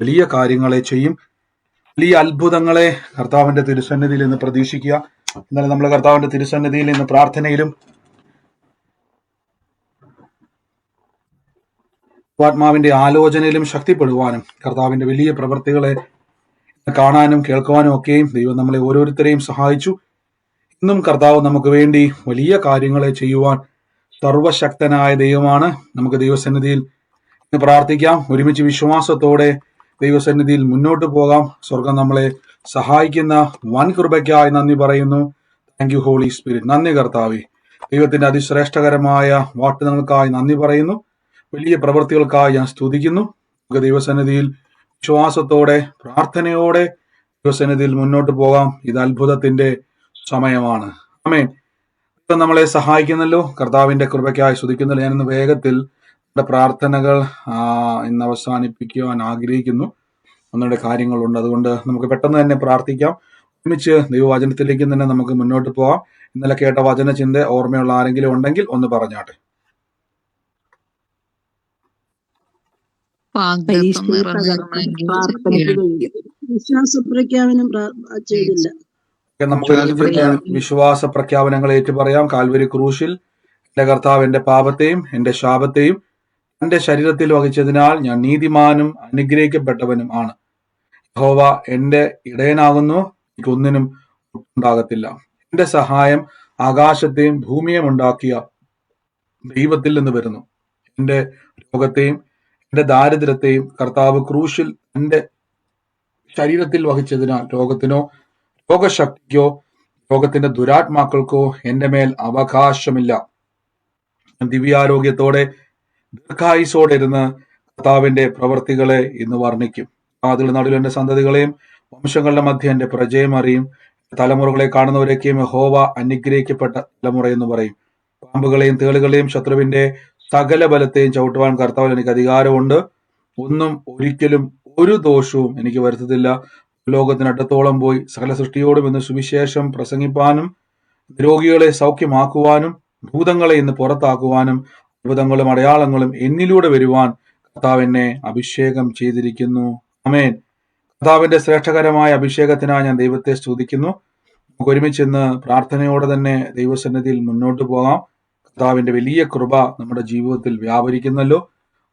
വലിയ കാര്യങ്ങളെ ചെയ്യും. വലിയ അത്ഭുതങ്ങളെ കർത്താവിന്റെ തിരുസന്നിധിയിൽ നിന്ന് പ്രതീക്ഷിക്കുക. എന്നാലും നമ്മൾ കർത്താവിന്റെ തിരുസന്നിധിയിൽ നിന്ന് പ്രാർത്ഥനയിലും ആത്മാവിന്റെ ആലോചനയിലും ശക്തിപ്പെടുവാനും കർത്താവിന്റെ വലിയ പ്രവൃത്തികളെ കാണാനും കേൾക്കുവാനും ഒക്കെയും ദൈവം നമ്മളെ ഓരോരുത്തരെയും സഹായിച്ചു. ഇന്നും കർത്താവ് നമുക്ക് വേണ്ടി വലിയ കാര്യങ്ങളെ ചെയ്യുവാൻ സർവശക്തനായ ദൈവമാണ്. നമുക്ക് ദൈവസന്നിധിയിൽ പ്രാർത്ഥിക്കാം. ഒരുമിച്ച് വിശ്വാസത്തോടെ ദൈവസന്നിധിയിൽ മുന്നോട്ട് പോകാം. സ്വർഗം നമ്മളെ സഹായിക്കുന്ന വൻ കൃപയ്ക്കായി നന്ദി പറയുന്നു. Thank you Holy Spirit. നന്ദി കർത്താവേ. ദൈവത്തിന്റെ അതിശ്രേഷ്ഠകരമായ വാഗ്ദത്തങ്ങൾക്കായി നന്ദി പറയുന്നു. വലിയ പ്രവൃത്തികൾക്കായി ഞാൻ സ്തുതിക്കുന്നു. നമുക്ക് ദൈവസന്നിധിയിൽ വിശ്വാസത്തോടെ പ്രാർത്ഥനയോടെ ദൈവസന്നിധിയിൽ മുന്നോട്ട് പോകാം. ഇത് അത്ഭുതത്തിന്റെ സമയമാണ്. ആമേൻ. ദൈവം നമ്മളെ സഹായിക്കുന്നല്ലോ. കർത്താവിന്റെ കൃപയ്ക്കായി സ്തുതിക്കുന്നല്ലോ. ഞാനിന്ന് വേഗത്തിൽ പ്രാർത്ഥനകൾ ഇന്ന് അവസാനിപ്പിക്കുവാൻ ആഗ്രഹിക്കുന്നു. ഒന്നുകൂടെ കാര്യങ്ങളുണ്ട്, അതുകൊണ്ട് നമുക്ക് പെട്ടെന്ന് തന്നെ പ്രാർത്ഥിക്കാം. ഒരുമിച്ച് ദൈവവചനത്തിലേക്ക് തന്നെ നമുക്ക് മുന്നോട്ട് പോകാം. ഇന്നലെ കേട്ട വചന ചിന്ത ഓർമ്മയുള്ള ആരെങ്കിലും ഉണ്ടെങ്കിൽ ഒന്ന് പറഞ്ഞാട്ടെ. നമുക്ക് വിശ്വാസ പ്രഖ്യാപനങ്ങൾ ഏറ്റുപറയാം. കാൽവരി ക്രൂശിൽ എന്റെ കർത്താവ് എന്റെ പാപത്തെയും എന്റെ ശാപത്തെയും എന്റെ ശരീരത്തിൽ വഹിച്ചതിനാൽ ഞാൻ നീതിമാനും അനുഗ്രഹിക്കപ്പെട്ടവനും ആണ്. യഹോവ എന്റെ ഇടയനാകുന്നു, എനിക്കൊന്നിനും ഉണ്ടാകത്തില്ല. എന്റെ സഹായം ആകാശത്തെയും ഭൂമിയെയും ഉണ്ടാക്കിയ ദൈവത്തിൽ നിന്ന് വരുന്നു. എന്റെ രോഗത്തെയും എന്റെ ദാരിദ്ര്യത്തെയും കർത്താവ് ക്രൂശിൽ എന്റെ ശരീരത്തിൽ വഹിച്ചതിനാൽ രോഗത്തിനോ രോഗശക്തിക്കോ രോഗത്തിന്റെ ദുരാത്മാക്കൾക്കോ എന്റെ മേൽ അവകാശമില്ല. ദിവ്യാരോഗ്യത്തോടെ ദീർഘായുസോടെ ഇരുന്ന് കർത്താവിന്റെ പ്രവർത്തികളെ ഇന്ന് വർണ്ണിക്കും. അതിൽ നടുവിൽ എന്റെ സന്തതികളെയും വംശങ്ങളുടെ മധ്യ എന്റെ പ്രജയം അറിയും. തലമുറകളെ കാണുന്നവരൊക്കെയും യഹോവ അനുഗ്രഹിക്കപ്പെട്ട തലമുറ എന്ന് പറയും. പാമ്പുകളെയും തേളുകളെയും ശത്രുവിന്റെ സകല ബലത്തെയും ചവിട്ടുവാൻ കർത്താവിൽ എനിക്ക് അധികാരമുണ്ട്. ഒന്നും ഒരിക്കലും ഒരു ദോഷവും എനിക്ക് വരുത്തത്തില്ല. ലോകത്തിനടുത്തോളം പോയി സകല സൃഷ്ടിയോടും ഇന്ന് സുവിശേഷം പ്രസംഗിപ്പാനും രോഗികളെ സൗഖ്യമാക്കുവാനും ഭൂതങ്ങളെ ഇന്ന് പുറത്താക്കുവാനും അത്ഭുതങ്ങളും അടയാളങ്ങളും എന്നിലൂടെ വരുവാൻ കർത്താവ് എന്നെ അഭിഷേകം ചെയ്തിരിക്കുന്നു. ആമേൻ. കർത്താവിന്റെ ശ്രേഷ്ഠകരമായ അഭിഷേകത്തിനായി ഞാൻ ദൈവത്തെ സ്തുതിക്കുന്നു. നമുക്ക് ഒരുമിച്ച് ഇന്ന് പ്രാർത്ഥനയോടെ തന്നെ ദൈവസന്നിധിയിൽ മുന്നോട്ട് പോകാം. കർത്താവിന്റെ വലിയ കൃപ നമ്മുടെ ജീവിതത്തിൽ വ്യാപരിക്കുന്നല്ലോ.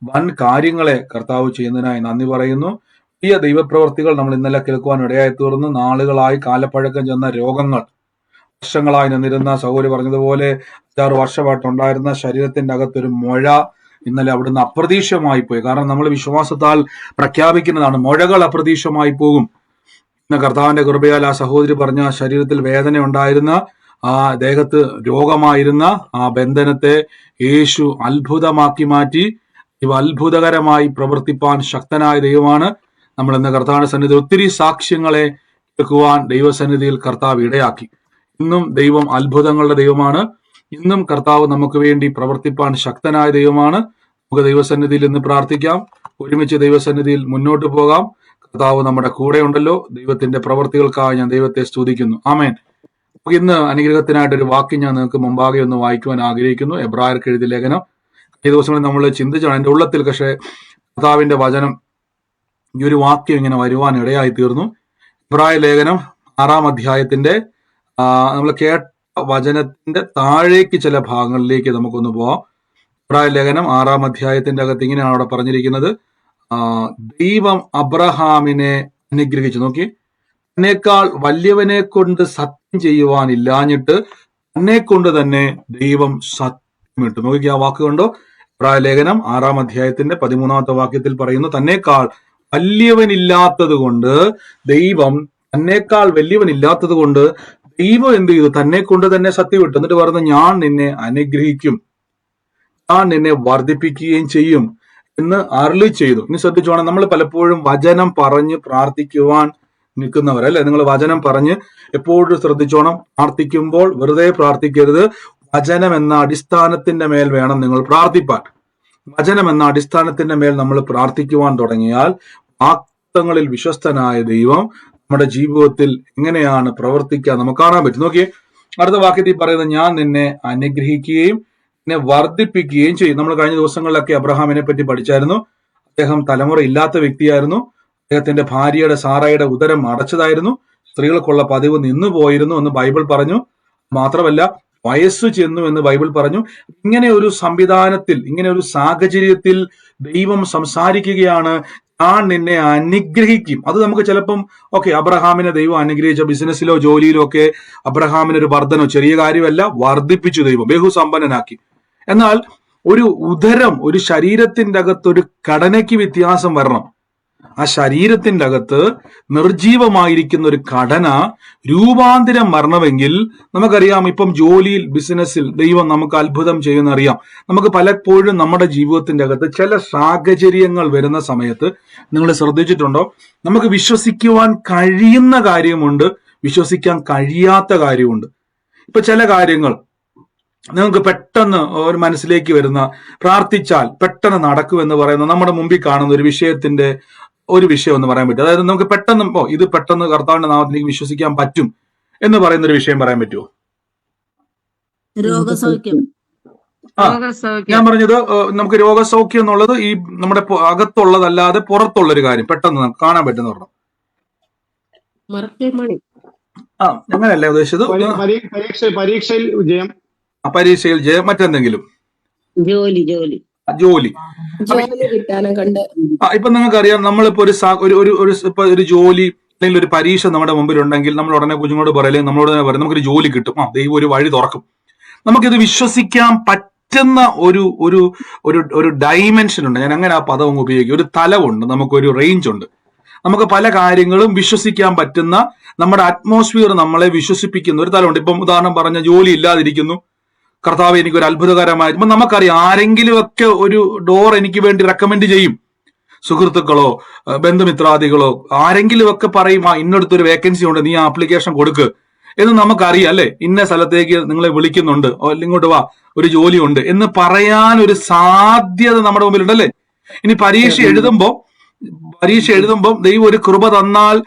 വൻ കാര്യങ്ങളെ കർത്താവ് ചെയ്യുന്നതിനായി നന്ദി പറയുന്നു. വലിയ ദൈവപ്രവർത്തികൾ നമ്മൾ ഇന്നലെ കേൾക്കുവാൻ ഇടയായി തീർന്നു. നാളുകളായി കാലപ്പഴക്കം ചെന്ന രോഗങ്ങൾ, വർഷങ്ങളായി നിന്നിരുന്ന സഹോദരി പറഞ്ഞതുപോലെ 5-6 വർഷമായിട്ടുണ്ടായിരുന്ന ശരീരത്തിന്റെ അകത്തൊരു മുഴ ഇന്നലെ അവിടുന്ന് അപ്രതീക്ഷിതമായി പോയി. കാരണം നമ്മൾ വിശ്വാസത്താൽ പ്രഖ്യാപിക്കുന്നതാണ്, മുഴകൾ അപ്രതീക്ഷിതമായി പോകും. ഇന്ന് കർത്താവിന്റെ കൃപയാൽ ആ സഹോദരി പറഞ്ഞ ശരീരത്തിൽ വേദന ഉണ്ടായിരുന്ന, ആ ദേഹത്ത് രോഗമായിരുന്ന ആ ബന്ധനത്തെ യേശു അത്ഭുതമാക്കി മാറ്റി. ഇവ അത്ഭുതകരമായി പ്രവർത്തിപ്പാൻ ശക്തനായ ദൈവമാണ്. നമ്മൾ ഇന്ന് കർത്താവിന്റെ സന്നിധിയിൽ ഒത്തിരി സാക്ഷ്യങ്ങളെ കേൾക്കുവാൻ ദൈവസന്നിധിയിൽ കർത്താവ് ഇടയാക്കി. ഇന്നും ദൈവം അത്ഭുതങ്ങളുടെ ദൈവമാണ്. ഇന്നും കർത്താവ് നമുക്ക് വേണ്ടി പ്രവർത്തിപ്പാൻ ശക്തനായ ദൈവമാണ്. നമുക്ക് ദൈവസന്നിധിയിൽ ഇന്ന് പ്രാർത്ഥിക്കാം. ഒരുമിച്ച് ദൈവസന്നിധിയിൽ മുന്നോട്ട് പോകാം. കർത്താവ് നമ്മുടെ കൂടെ ഉണ്ടല്ലോ. ദൈവത്തിന്റെ പ്രവർത്തികൾക്കായി ഞാൻ ദൈവത്തെ സ്തുതിക്കുന്നു. ആമേൻ. നമുക്ക് ഇന്ന് അനുഗ്രഹത്തിനായിട്ടൊരു വാക്യം ഞാൻ നിങ്ങൾക്ക് മുമ്പാകെ ഒന്ന് വായിക്കുവാൻ ആഗ്രഹിക്കുന്നു. എബ്രായർക്ക് എഴുതിയ ലേഖനം. ഈ ദിവസങ്ങളിൽ നമ്മൾ ചിന്തിച്ചാണ് എൻ്റെ ഉള്ളത്തിൽ, പക്ഷേ കർത്താവിന്റെ വചനം ഈ ഒരു വാക്യം ഇങ്ങനെ വരുവാൻ ഇടയായി തീർന്നു. എബ്രായ ലേഖനം 6-ാം അധ്യായത്തിന്റെ നമ്മൾ കേട്ട വചനത്തിന്റെ താഴേക്ക് ചില ഭാഗങ്ങളിലേക്ക് നമുക്കൊന്ന് പോവാം. എബ്രായ ലേഖനം 6-ാം അധ്യായത്തിന്റെ അകത്ത് ഇങ്ങനെയാണ് അവിടെ പറഞ്ഞിരിക്കുന്നത്. ദൈവം അബ്രഹാമിനെ അനുഗ്രഹിച്ചു. നോക്കി, തന്നേക്കാൾ വലിയവനെ കൊണ്ട് സത്യം ചെയ്യുവാനില്ലാഞ്ഞിട്ട് തന്നെ കൊണ്ട് തന്നെ ദൈവം സത്യമിട്ടു. നോക്കി, ആ വാക്ക് കണ്ടോ? എബ്രായ ലേഖനം 6-ാം അധ്യായത്തിന്റെ 13-ാമത്തെ വാക്യത്തിൽ പറയുന്നു, തന്നേക്കാൾ വലിയവനില്ലാത്തത് കൊണ്ട് ദൈവം തന്നേക്കാൾ വലിയവനില്ലാത്തത് കൊണ്ട് ദൈവം എന്ത് ചെയ്തു? തന്നെ കൊണ്ട് തന്നെ സത്യം വിട്ടു. എന്നിട്ട് പറഞ്ഞു, ഞാൻ നിന്നെ അനുഗ്രഹിക്കും, ഞാൻ നിന്നെ വർദ്ധിപ്പിക്കുകയും ചെയ്യും എന്ന് അരുളി ചെയ്തു. ഇനി ശ്രദ്ധിച്ചോണം, നമ്മൾ പലപ്പോഴും വചനം പറഞ്ഞ് പ്രാർത്ഥിക്കുവാൻ നിൽക്കുന്നവരല്ലേ? നിങ്ങൾ വചനം പറഞ്ഞ് എപ്പോഴും ശ്രദ്ധിച്ചോണം, പ്രാർത്ഥിക്കുമ്പോൾ വെറുതെ പ്രാർത്ഥിക്കരുത്. വചനം എന്ന അടിസ്ഥാനത്തിന്റെ മേൽ വേണം നിങ്ങൾ പ്രാർത്ഥിപ്പാൻ. വചനം എന്ന അടിസ്ഥാനത്തിന്റെ മേൽ നമ്മൾ പ്രാർത്ഥിക്കുവാൻ തുടങ്ങിയാൽ വാക്തങ്ങളിൽ വിശ്വസ്തനായ ദൈവം നമ്മുടെ ജീവിതത്തിൽ എങ്ങനെയാണ് പ്രവർത്തിക്കുക നമുക്ക് കാണാൻ പറ്റും. നോക്കിയേ, അടുത്ത വാക്യത്തിൽ പറയുന്നത്, ഞാൻ നിന്നെ അനുഗ്രഹിക്കുകയും നിന്നെ വർദ്ധിപ്പിക്കുകയും ചെയ്യും. നമ്മൾ കഴിഞ്ഞ ദിവസങ്ങളിലൊക്കെ അബ്രഹാമിനെ പറ്റി പഠിച്ചായിരുന്നു. അദ്ദേഹം തലമുറ ഇല്ലാത്ത വ്യക്തിയായിരുന്നു. അദ്ദേഹത്തിന്റെ ഭാര്യയുടെ സാറയുടെ ഉദരം അടച്ചതായിരുന്നു, സ്ത്രീകൾക്കുള്ള പതിവ് നിന്നു പോയിരുന്നു എന്ന് ബൈബിൾ പറഞ്ഞു. മാത്രമല്ല വയസ്സു ചെന്നു എന്ന് ബൈബിൾ പറഞ്ഞു. ഇങ്ങനെ ഒരു സംവിധാനത്തിൽ, ഇങ്ങനെ ഒരു സാഹചര്യത്തിൽ ദൈവം സംസാരിക്കുകയാണ്, ഞാൻ നിന്നെ അനുഗ്രഹിക്കും. അത് നമുക്ക് ചിലപ്പം അബ്രഹാമിനെ ദൈവം അനുഗ്രഹിച്ച ബിസിനസ്സിലോ ജോലിയിലോ ഒക്കെ അബ്രഹാമിന് ഒരു വർധനോ, ചെറിയ കാര്യമല്ല, വർദ്ധിപ്പിച്ചു ദൈവം, ബഹുസമ്പന്നനാക്കി. എന്നാൽ ഒരു ഉദരം, ഒരു ശരീരത്തിന്റെ അകത്ത് ഒരു ഘടനയ്ക്ക് വ്യത്യാസം വരണം. ആ ശരീരത്തിന്റെ അകത്ത് നിർജീവമായിരിക്കുന്ന ഒരു ഘടന രൂപാന്തരം വരണമെങ്കിൽ നമുക്കറിയാം, ഇപ്പം ജോലിയിൽ, ബിസിനസ്സിൽ ദൈവം നമുക്ക് അത്ഭുതം ചെയ്യുന്ന അറിയാം. നമുക്ക് പലപ്പോഴും നമ്മുടെ ജീവിതത്തിന്റെ അകത്ത് ചില സാഹചര്യങ്ങൾ വരുന്ന സമയത്ത് നിങ്ങൾ ശ്രദ്ധിച്ചിട്ടുണ്ടോ, നമുക്ക് വിശ്വസിക്കുവാൻ കഴിയുന്ന കാര്യമുണ്ട്, വിശ്വസിക്കാൻ കഴിയാത്ത കാര്യമുണ്ട്. ഇപ്പൊ ചില കാര്യങ്ങൾ നിങ്ങൾക്ക് പെട്ടെന്ന് ഒരു മനസ്സിലേക്ക് വരുന്ന, പ്രാർത്ഥിച്ചാൽ പെട്ടെന്ന് നടക്കുമെന്ന് പറയുന്ന, നമ്മുടെ മുമ്പിൽ കാണുന്ന ഒരു വിഷയം എന്ന് പറയാൻ പറ്റും. അതായത് നമുക്ക് പെട്ടെന്ന് ഇത് പെട്ടെന്ന് കർത്താവിന്റെ നാമത്തിലേക്ക് വിശ്വസിക്കാൻ പറ്റും എന്ന് പറയുന്ന ഒരു വിഷയം പറയാൻ പറ്റുമോ? രോഗസൗഖ്യം. ഞാൻ പറഞ്ഞത് നമുക്ക് രോഗസൗഖ്യം എന്നുള്ളത് ഈ നമ്മുടെ അകത്തുള്ളതല്ലാതെ പുറത്തുള്ളൊരു കാര്യം പെട്ടെന്ന് നമുക്ക് കാണാൻ പറ്റുന്ന പറഞ്ഞു. അങ്ങനെയല്ലേ ഉദ്ദേശിച്ചത്? പരീക്ഷയിൽ വിജയം, പരീക്ഷയിൽ ജയം, മറ്റെന്തെങ്കിലും ജോലി ഇപ്പൊ നിങ്ങൾക്കറിയാം, നമ്മളിപ്പോ ഒരു ജോലി അല്ലെങ്കിൽ ഒരു പരീക്ഷ നമ്മുടെ മുമ്പിലുണ്ടെങ്കിൽ നമ്മൾ ഉടനെ കുഞ്ഞുങ്ങളോട് പറയും, നമ്മളോട് തന്നെ പറയും നമുക്കൊരു ജോലി കിട്ടും, ദൈവം ഒരു വഴി തുറക്കും. നമുക്കിത് വിശ്വസിക്കാൻ പറ്റുന്ന ഒരു ഡൈമെൻഷൻ ഉണ്ട്. ഞാൻ അങ്ങനെ ആ പദം ഉപയോഗിക്കും. ഒരു തലമുണ്ട്, നമുക്കൊരു റേഞ്ച് ഉണ്ട്. നമുക്ക് പല കാര്യങ്ങളും വിശ്വസിക്കാൻ പറ്റുന്ന, നമ്മുടെ അറ്റ്മോസ്ഫിയർ നമ്മളെ വിശ്വസിപ്പിക്കുന്ന ഒരു തലമുണ്ട്. ഇപ്പം ഉദാഹരണം പറഞ്ഞ, ജോലി ഇല്ലാതിരിക്കുന്നു, കർത്താവ് എനിക്കൊരു അത്ഭുതകരമായി, ഇപ്പൊ നമുക്കറിയാം ആരെങ്കിലും ഒക്കെ ഒരു ഡോർ എനിക്ക് വേണ്ടി റെക്കമെൻഡ് ചെയ്യും. സുഹൃത്തുക്കളോ ബന്ധുമിത്രാദികളോ ആരെങ്കിലും ഒക്കെ പറയും, ഇന്നടുത്തൊരു വേക്കൻസി ഉണ്ട്, നീ ആപ്ലിക്കേഷൻ കൊടുക്ക് എന്ന് നമുക്കറിയാം അല്ലെ. ഇന്ന സ്ഥലത്തേക്ക് നിങ്ങളെ വിളിക്കുന്നുണ്ട്, ഇങ്ങോട്ട് വാ, ഒരു ജോലി ഉണ്ട് എന്ന് പറയാൻ ഒരു സാധ്യത നമ്മുടെ മുമ്പിലുണ്ടല്ലേ. ഇനി പരീക്ഷ എഴുതുമ്പോൾ ദൈവം ഒരു കൃപ തന്നാൽ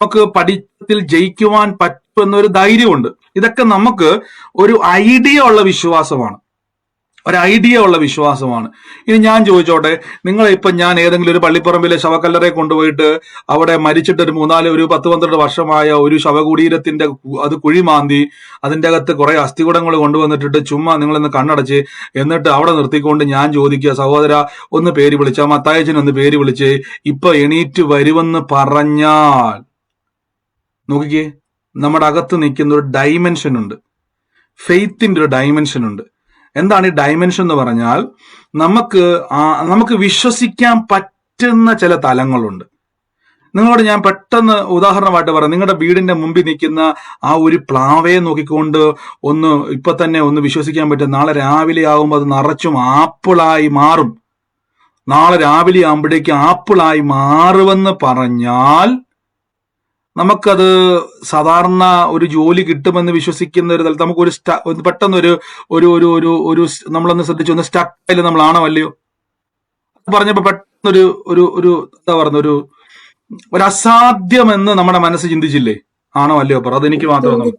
നമുക്ക് പഠിത്തത്തിൽ ജയിക്കുവാൻ പറ്റുമെന്നൊരു ധൈര്യമുണ്ട്. ഇതൊക്കെ നമുക്ക് ഒരു ഐഡിയ ഉള്ള വിശ്വാസമാണ്. ഇനി ഞാൻ ചോദിച്ചോട്ടെ, നിങ്ങളിപ്പം ഞാൻ ഏതെങ്കിലും ഒരു പള്ളിപ്പറമ്പിലെ ശവക്കല്ലറെ കൊണ്ടുപോയിട്ട് അവിടെ മരിച്ചിട്ട് ഒരു 10-12 വർഷമായ ഒരു ശവകുടീരത്തിന്റെ അത് കുഴിമാന്തി അതിന്റെ അകത്ത് കുറെ അസ്ഥികൂടങ്ങൾ കൊണ്ടുവന്നിട്ടിട്ട് ചുമ്മാ നിങ്ങളൊന്ന് കണ്ണടച്ച് എന്നിട്ട് അവിടെ നിർത്തിക്കൊണ്ട് ഞാൻ ചോദിക്കുക, സഹോദര ഒന്ന് പേര് വിളിച്ചാ, മത്തായച്ചനൊന്ന് പേര് വിളിച്ച് ഇപ്പൊ എണീറ്റ് വരുമെന്ന് പറഞ്ഞാൽ, നോക്കിക്കേ, നമ്മുടെ അകത്ത് നിൽക്കുന്ന ഒരു ഡൈമെൻഷൻ ഉണ്ട്, ഫെയ്ത്തിന്റെ ഒരു ഡൈമെൻഷൻ ഉണ്ട്. എന്താണ് ഈ ഡൈമെൻഷൻ എന്ന് പറഞ്ഞാൽ, നമുക്ക് വിശ്വസിക്കാൻ പറ്റുന്ന ചില തലങ്ങളുണ്ട്. നിങ്ങളോട് ഞാൻ പെട്ടെന്ന് ഉദാഹരണമായിട്ട് പറയാം. നിങ്ങളുടെ വീടിന്റെ മുമ്പിൽ നിൽക്കുന്ന ആ ഒരു പ്ലാവയെ നോക്കിക്കൊണ്ട് ഇപ്പൊ തന്നെ ഒന്ന് വിശ്വസിക്കാൻ പറ്റും, നാളെ രാവിലെ ആകുമ്പോൾ അത് നിറച്ചും ആപ്പിളായി മാറും, നാളെ രാവിലെ ആകുമ്പോഴേക്ക് ആപ്പിളായി മാറുമെന്ന് പറഞ്ഞാൽ നമുക്കത് സാധാരണ ഒരു ജോലി കിട്ടുമെന്ന് വിശ്വസിക്കുന്ന ഒരു തലത്തിൽ നമുക്കൊരു പെട്ടെന്ന് ഒരു നമ്മളൊന്ന് ശ്രദ്ധിച്ചു, ഒന്ന് സ്റ്റക്കായാലും നമ്മളാണോ അല്ലയോ? പറഞ്ഞപ്പോ പെട്ടെന്നൊരു എന്താ പറയുന്ന ഒരു അസാധ്യമെന്ന് നമ്മുടെ മനസ്സ് ചിന്തിച്ചില്ലേ? ആണോ അല്ലയോ? പറ, അതെനിക്ക് മാത്രമൊന്നും.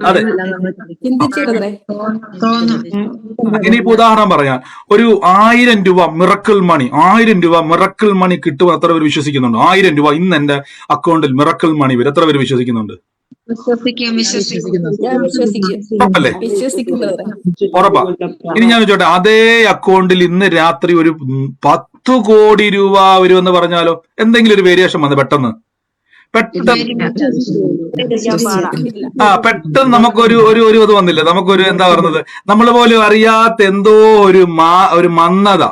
അതെ. ഇനിയിപ്പോ ഉദാഹരണം പറയാം, ഒരു 1000 രൂപ മിറക്കിൾ മണി കിട്ടും, എത്ര പേര് വിശ്വസിക്കുന്നുണ്ട്? 1000 രൂപ ഇന്ന് എന്റെ അക്കൗണ്ടിൽ മിറക്കിൾ മണി വരും, എത്ര പേര് വിശ്വസിക്കുന്നുണ്ട്? ഉറപ്പാ. ഇനി ഞാൻ ചോദിച്ചോട്ടെ, അതേ അക്കൗണ്ടിൽ ഇന്ന് രാത്രി ഒരു 10 കോടി രൂപ വരുമെന്ന് പറഞ്ഞാലോ? എന്തെങ്കിലും ഒരു വേരിയേഷൻ വന്ന് പെട്ടെന്ന് നമുക്കൊരു ഇത് വന്നില്ല, നമുക്കൊരു എന്താ പറയുന്നത്, നമ്മൾ പോലും അറിയാത്ത എന്തോ ഒരു മന്ദത,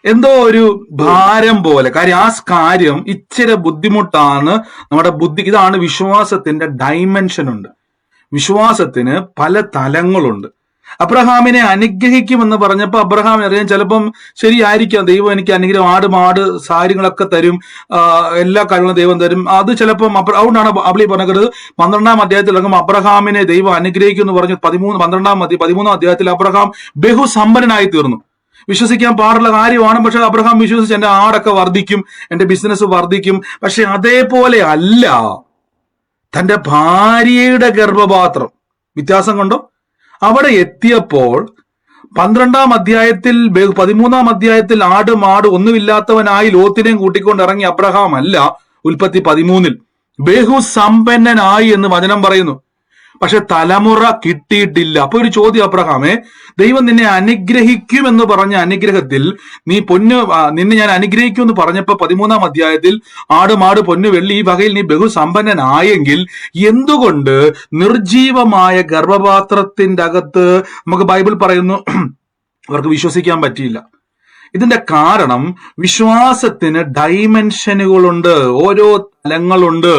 എന്തോ ഒരു ഭാരം പോലെ. കാര്യം ആ കാര്യം ഇച്ചിരി ബുദ്ധിമുട്ടാണ് നമ്മുടെ ബുദ്ധി. ഇതാണ് വിശ്വാസത്തിന്റെ ഡൈമെൻഷൻ ഉണ്ട്. വിശ്വാസത്തിന് പല തലങ്ങളുണ്ട്. അബ്രഹാമിനെ അനുഗ്രഹിക്കുമെന്ന് പറഞ്ഞപ്പോൾ അബ്രഹാമിനെ അറിയാൻ ചിലപ്പം ശരിയായിരിക്കാം, ദൈവം എനിക്ക് അനുഗ്രഹം, മാട് കാര്യങ്ങളൊക്കെ തരും, എല്ലാ കാര്യങ്ങളും ദൈവം തരും. അത് ചിലപ്പം അതുകൊണ്ടാണ് അവളി പറഞ്ഞത് 12-ാം അധ്യായത്തിൽ ഇറങ്ങും അബ്രഹാമിനെ ദൈവം അനുഗ്രഹിക്കും എന്ന് പറഞ്ഞു. 13-ാം അധ്യായത്തിൽ അബ്രഹാം ബഹുസമ്പന്നനായി തീർന്നു. വിശ്വസിക്കാൻ പാടുള്ള കാര്യമാണ്. പക്ഷെ അബ്രഹാം വിശ്വസിച്ച് എന്റെ ആടൊക്കെ വർദ്ധിക്കും, എന്റെ ബിസിനസ് വർദ്ധിക്കും. പക്ഷെ അതേപോലെ അല്ല തന്റെ ഭാര്യയുടെ ഗർഭപാത്രം. വ്യത്യാസം കൊണ്ടോ? അവിടെ എത്തിയപ്പോൾ 12-ാം അധ്യായത്തിൽ 13-ാം അധ്യായത്തിൽ ആട് മാട് ഒന്നുമില്ലാത്തവനായി ലോത്തിനെയും കൂട്ടിക്കൊണ്ട് ഇറങ്ങി അബ്രഹാം അല്ല. ഉൽപ്പത്തി 13-ൽ ബഹുസമ്പന്നനായി എന്ന് വചനം പറയുന്നു. പക്ഷെ തലമുറ കിട്ടിയിട്ടില്ല. അപ്പൊ ഒരു ചോദ്യം, അബ്രഹാമേ, ദൈവം നിന്നെ അനുഗ്രഹിക്കും എന്ന് പറഞ്ഞ അനുഗ്രഹത്തിൽ നിന്നെ ഞാൻ അനുഗ്രഹിക്കും എന്ന് പറഞ്ഞപ്പോ 13-ാം അധ്യായത്തിൽ ആട് മാട് പൊന്നു വെള്ളി ഈ വകയിൽ നീ ബഹുസമ്പന്നനായെങ്കിൽ എന്തുകൊണ്ട് നിർജീവമായ ഗർഭപാത്രത്തിന്റെ അകത്ത് നമുക്ക് ബൈബിൾ പറയുന്നു അവർക്ക് വിശ്വസിക്കാൻ പറ്റിയില്ല? ഇതിന്റെ കാരണം വിശ്വാസത്തിന് ഡൈമെൻഷനുകളുണ്ട്, ഓരോ തലങ്ങളുണ്ട്.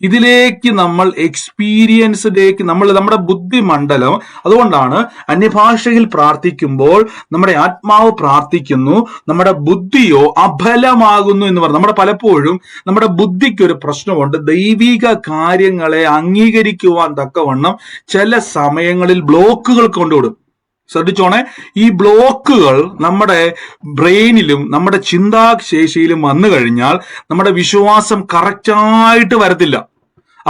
ഇതിലേക്ക് നമ്മൾ എക്സ്പീരിയൻസിലേക്ക് നമ്മുടെ ബുദ്ധിമണ്ഡലം, അതുകൊണ്ടാണ് അന്യഭാഷയിൽ പ്രാർത്ഥിക്കുമ്പോൾ നമ്മുടെ ആത്മാവ് പ്രാർത്ഥിക്കുന്നു, നമ്മുടെ ബുദ്ധിയോ അബലമാകുന്നു എന്ന് പറഞ്ഞു. പലപ്പോഴും നമ്മുടെ ബുദ്ധിക്ക് ഒരു പ്രശ്നമുണ്ട്. ദൈവിക കാര്യങ്ങളെ അംഗീകരിക്കുവാൻ തക്കവണ്ണം ചില സമയങ്ങളിൽ ബ്ലോക്കുകൾ കൊണ്ടുവിടും. ശ്രദ്ധിച്ചോണെ, ഈ ബ്ലോക്കുകൾ നമ്മുടെ ബ്രെയിനിലും നമ്മുടെ ചിന്താശേഷിയിലും വന്നു കഴിഞ്ഞാൽ നമ്മുടെ വിശ്വാസം കറക്റ്റായിട്ട് വരത്തില്ല.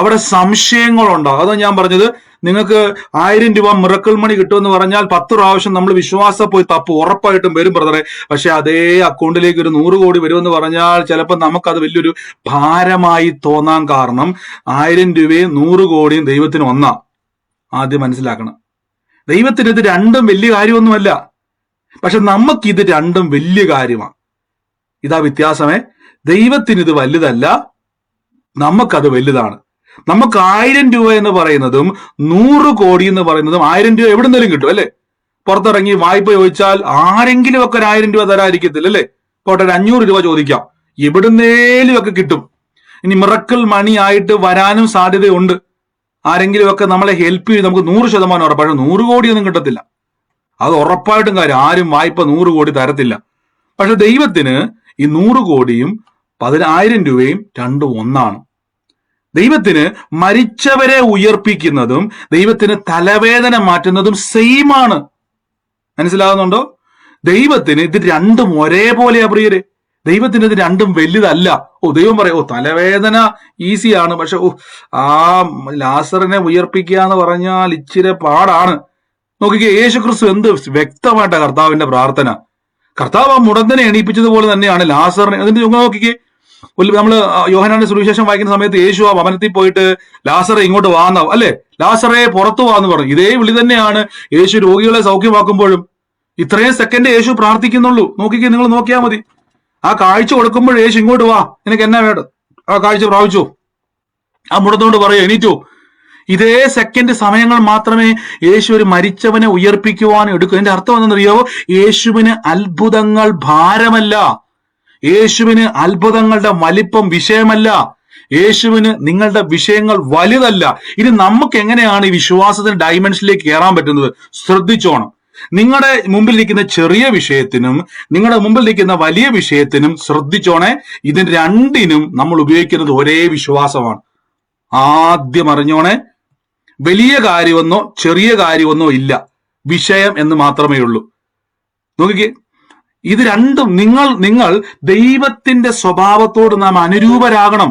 അവിടെ സംശയങ്ങളുണ്ടാകും. അതാണ് ഞാൻ പറഞ്ഞത്, നിങ്ങൾക്ക് 1000 രൂപ മിറക്കിൾ മണി കിട്ടുമെന്ന് പറഞ്ഞാൽ 10 പ്രാവശ്യം നമ്മൾ വിശ്വാസം പോയി തപ്പ്, ഉറപ്പായിട്ടും വരും ബ്രദറെ. പക്ഷെ അതേ അക്കൗണ്ടിലേക്ക് ഒരു 100 കോടി വരുമെന്ന് പറഞ്ഞാൽ ചിലപ്പോൾ നമുക്കത് വലിയൊരു ഭാരമായി തോന്നാൻ കാരണം 1000 രൂപയും 100 കോടിയും ദൈവത്തിന് ഒന്നാ. ആദ്യം മനസ്സിലാക്കണം, ദൈവത്തിന് ഇത് രണ്ടും വലിയ കാര്യമൊന്നുമല്ല. പക്ഷെ നമുക്കിത് രണ്ടും വലിയ കാര്യമാണ്. ഇതാ വ്യത്യാസമേ. ദൈവത്തിന് ഇത് വലുതല്ല, നമുക്കത് വലുതാണ്. നമുക്ക് 1000 രൂപ എന്ന് പറയുന്നതും 100 കോടി എന്ന് പറയുന്നതും 1000 രൂപ എവിടെ നിന്നെങ്കിലും കിട്ടും അല്ലെ? പുറത്തിറങ്ങി വായ്പ ചോദിച്ചാൽ ആരെങ്കിലും ഒക്കെ 1000 രൂപ തരാതിരിക്കത്തില്ല അല്ലെ? പോട്ടെ, 500 രൂപ ചോദിക്കാം, എവിടുന്നേലും ഒക്കെ കിട്ടും. ഇനി മിറക്കിൾ മണി ആയിട്ട് വരാനും സാധ്യതയുണ്ട്. ആരെങ്കിലും ഒക്കെ നമ്മളെ ഹെൽപ്പ് ചെയ്ത് നമുക്ക് 100% ഉറപ്പ്. പക്ഷെ 100 കോടിയൊന്നും കിട്ടത്തില്ല, അത് ഉറപ്പായിട്ടും കാര്യം. ആരും വായ്പ 100 കോടി തരത്തില്ല. പക്ഷെ ദൈവത്തിന് ഈ 100 കോടിയും 10,000 രൂപയും രണ്ടും ഒന്നാണ്. ദൈവത്തിന് മരിച്ചവരെ ഉയർപ്പിക്കുന്നതും ദൈവത്തിന് തലവേദന മാറ്റുന്നതും സെയിം ആണ്. മനസ്സിലാകുന്നുണ്ടോ? ദൈവത്തിന് ഇത് രണ്ടും ഒരേപോലെയാ പ്രിയരെ. ദൈവത്തിന് ഇത് രണ്ടും വലുതല്ല. ദൈവം പറയും തലവേദന ഈസിയാണ്, പക്ഷെ ആ ലാസറിനെ ഉയർപ്പിക്കുക എന്ന് പറഞ്ഞാൽ ഇച്ചിരി പാടാണ്. നോക്കിക്കേ, യേശുക്രിസ്തു എന്ത് വ്യക്തമായിട്ടാ കർത്താവിന്റെ പ്രാർത്ഥന. കർത്താവ് ആ മുടന്തനെ എണീപ്പിച്ചതുപോലെ തന്നെയാണ് ലാസറിനെ. അതിന്റെ നോക്കിക്കേ, നമ്മള് യോഹന്നാന്റെ സുവിശേഷം വായിക്കുന്ന സമയത്ത് യേശു ആ ഭവനത്തിൽ പോയിട്ട് ലാസറെ ഇങ്ങോട്ട് വാന്നാവും അല്ലെ, ലാസറെ പുറത്തു വാന്ന് പറഞ്ഞു. ഇതേ വിളി തന്നെയാണ് യേശു രോഗികളെ സൗഖ്യമാക്കുമ്പോഴും. ഇത്രയും സെക്കൻഡ് യേശു പ്രാർത്ഥിക്കുന്നുള്ളൂ. നോക്കിക്കേ, നിങ്ങൾ നോക്കിയാൽ മതി. ആ കാഴ്ച കൊടുക്കുമ്പോൾ യേശു ഇങ്ങോട്ട് വാ, നിനക്ക് എന്നാ വേണ്ട, ആ കാഴ്ച പ്രാപിച്ചു. ആ മുടന്തോണ്ട് പറയോ എണീറ്റോ. ഇതേ സെക്കൻഡ് സമയങ്ങൾ മാത്രമേ യേശു ഒരു മരിച്ചവനെ ഉയർപ്പിക്കുവാൻ എടുക്കൂ. എന്റെ അർത്ഥം എന്തെന്നറിയാവോ? യേശുവിന് അത്ഭുതങ്ങൾ ഭാരമല്ല, യേശുവിന് അത്ഭുതങ്ങളുടെ വലിപ്പം വിഷയമല്ല, യേശുവിന് നിങ്ങളുടെ വിഷയങ്ങൾ വലുതല്ല. ഇനി നമുക്ക് എങ്ങനെയാണ് ഈ വിശ്വാസത്തിന്റെ ഡൈമെൻഷനിലേക്ക് കയറാൻ പറ്റുന്നത്? ശ്രദ്ധിച്ചോണം. നിങ്ങളുടെ മുമ്പിൽ നിൽക്കുന്ന ചെറിയ വിഷയത്തിനും നിങ്ങളുടെ മുമ്പിൽ നിൽക്കുന്ന വലിയ വിഷയത്തിനും ശ്രദ്ധിച്ചോണേ, ഇതിന് രണ്ടിനും നമ്മൾ ഉപയോഗിക്കുന്നത് ഒരേ വിശ്വാസമാണ്. ആദ്യം അറിഞ്ഞോണേ, വലിയ കാര്യമെന്നോ ചെറിയ കാര്യമെന്നോ ഇല്ല, വിഷയം എന്ന് മാത്രമേ ഉള്ളൂ. നോക്കിക്കേ, ഇത് രണ്ടും നിങ്ങൾ ദൈവത്തിന്റെ സ്വഭാവത്തോട് നാം അനുരൂപരാകണം.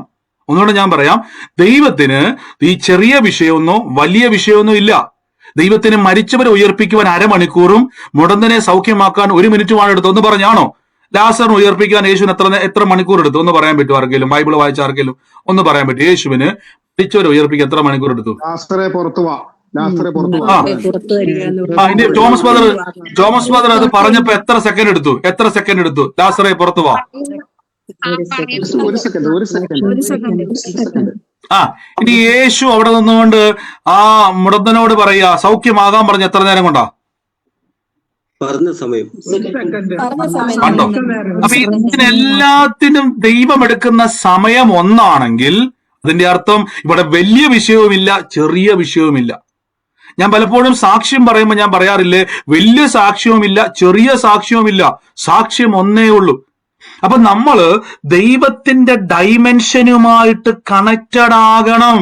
ഒന്നുകൂടെ ഞാൻ പറയാം, ദൈവത്തിന് ഈ ചെറിയ വിഷയമൊന്നോ വലിയ വിഷയമൊന്നോ ഇല്ല. ദൈവത്തിന് മരിച്ചവരെ ഉയർപ്പിക്കുവാൻ 1/2 മണിക്കൂറും മുടന്തനെ സൗഖ്യമാക്കാൻ 1 മിനിറ്റുമാണ് എടുത്തത്. ഒന്ന് പറഞ്ഞാണോ? ലാസറിനെ ഉയർപ്പിക്കാൻ യേശുവിന് എത്ര മണിക്കൂർ എടുത്തു? ഒന്ന് പറയാൻ പറ്റും ആർക്കെങ്കിലും? ബൈബിൾ വായിച്ച ആർക്കെങ്കിലും ഒന്ന് പറയാൻ പറ്റും? യേശുവിന് മരിച്ചവരെ ഉയർപ്പിക്കാൻ എത്ര മണിക്കൂർ എടുത്തു? ഇനി തോമസ് ബ്രദർ അത് പറഞ്ഞപ്പോ എത്ര സെക്കൻഡ് എടുത്തു? ലാസറെ പുറത്തു വാ. ഇനി യേശു അവിടെ നിന്നുകൊണ്ട് ആ മുടന്തനോട് പറയാ സൗഖ്യമാകാൻ പറഞ്ഞ എത്ര നേരം കൊണ്ടാ? കണ്ടോ? അപ്പൊ ഇതിനെല്ലാത്തിനും ദൈവം എടുക്കുന്ന സമയം ഒന്നാണെങ്കിൽ അതിന്റെ അർത്ഥം ഇവിടെ വലിയ വിഷയവുമില്ല, ചെറിയ വിഷയവുമില്ല. ഞാൻ പലപ്പോഴും സാക്ഷ്യം പറയുമ്പോൾ ഞാൻ പറയാറില്ലേ, വലിയ സാക്ഷ്യവുമില്ല, ചെറിയ സാക്ഷ്യവുമില്ല, സാക്ഷ്യം ഒന്നേ ഉള്ളൂ. അപ്പൊ നമ്മള് ദൈവത്തിന്റെ ഡൈമെൻഷനുമായിട്ട് കണക്റ്റഡ് ആകണം.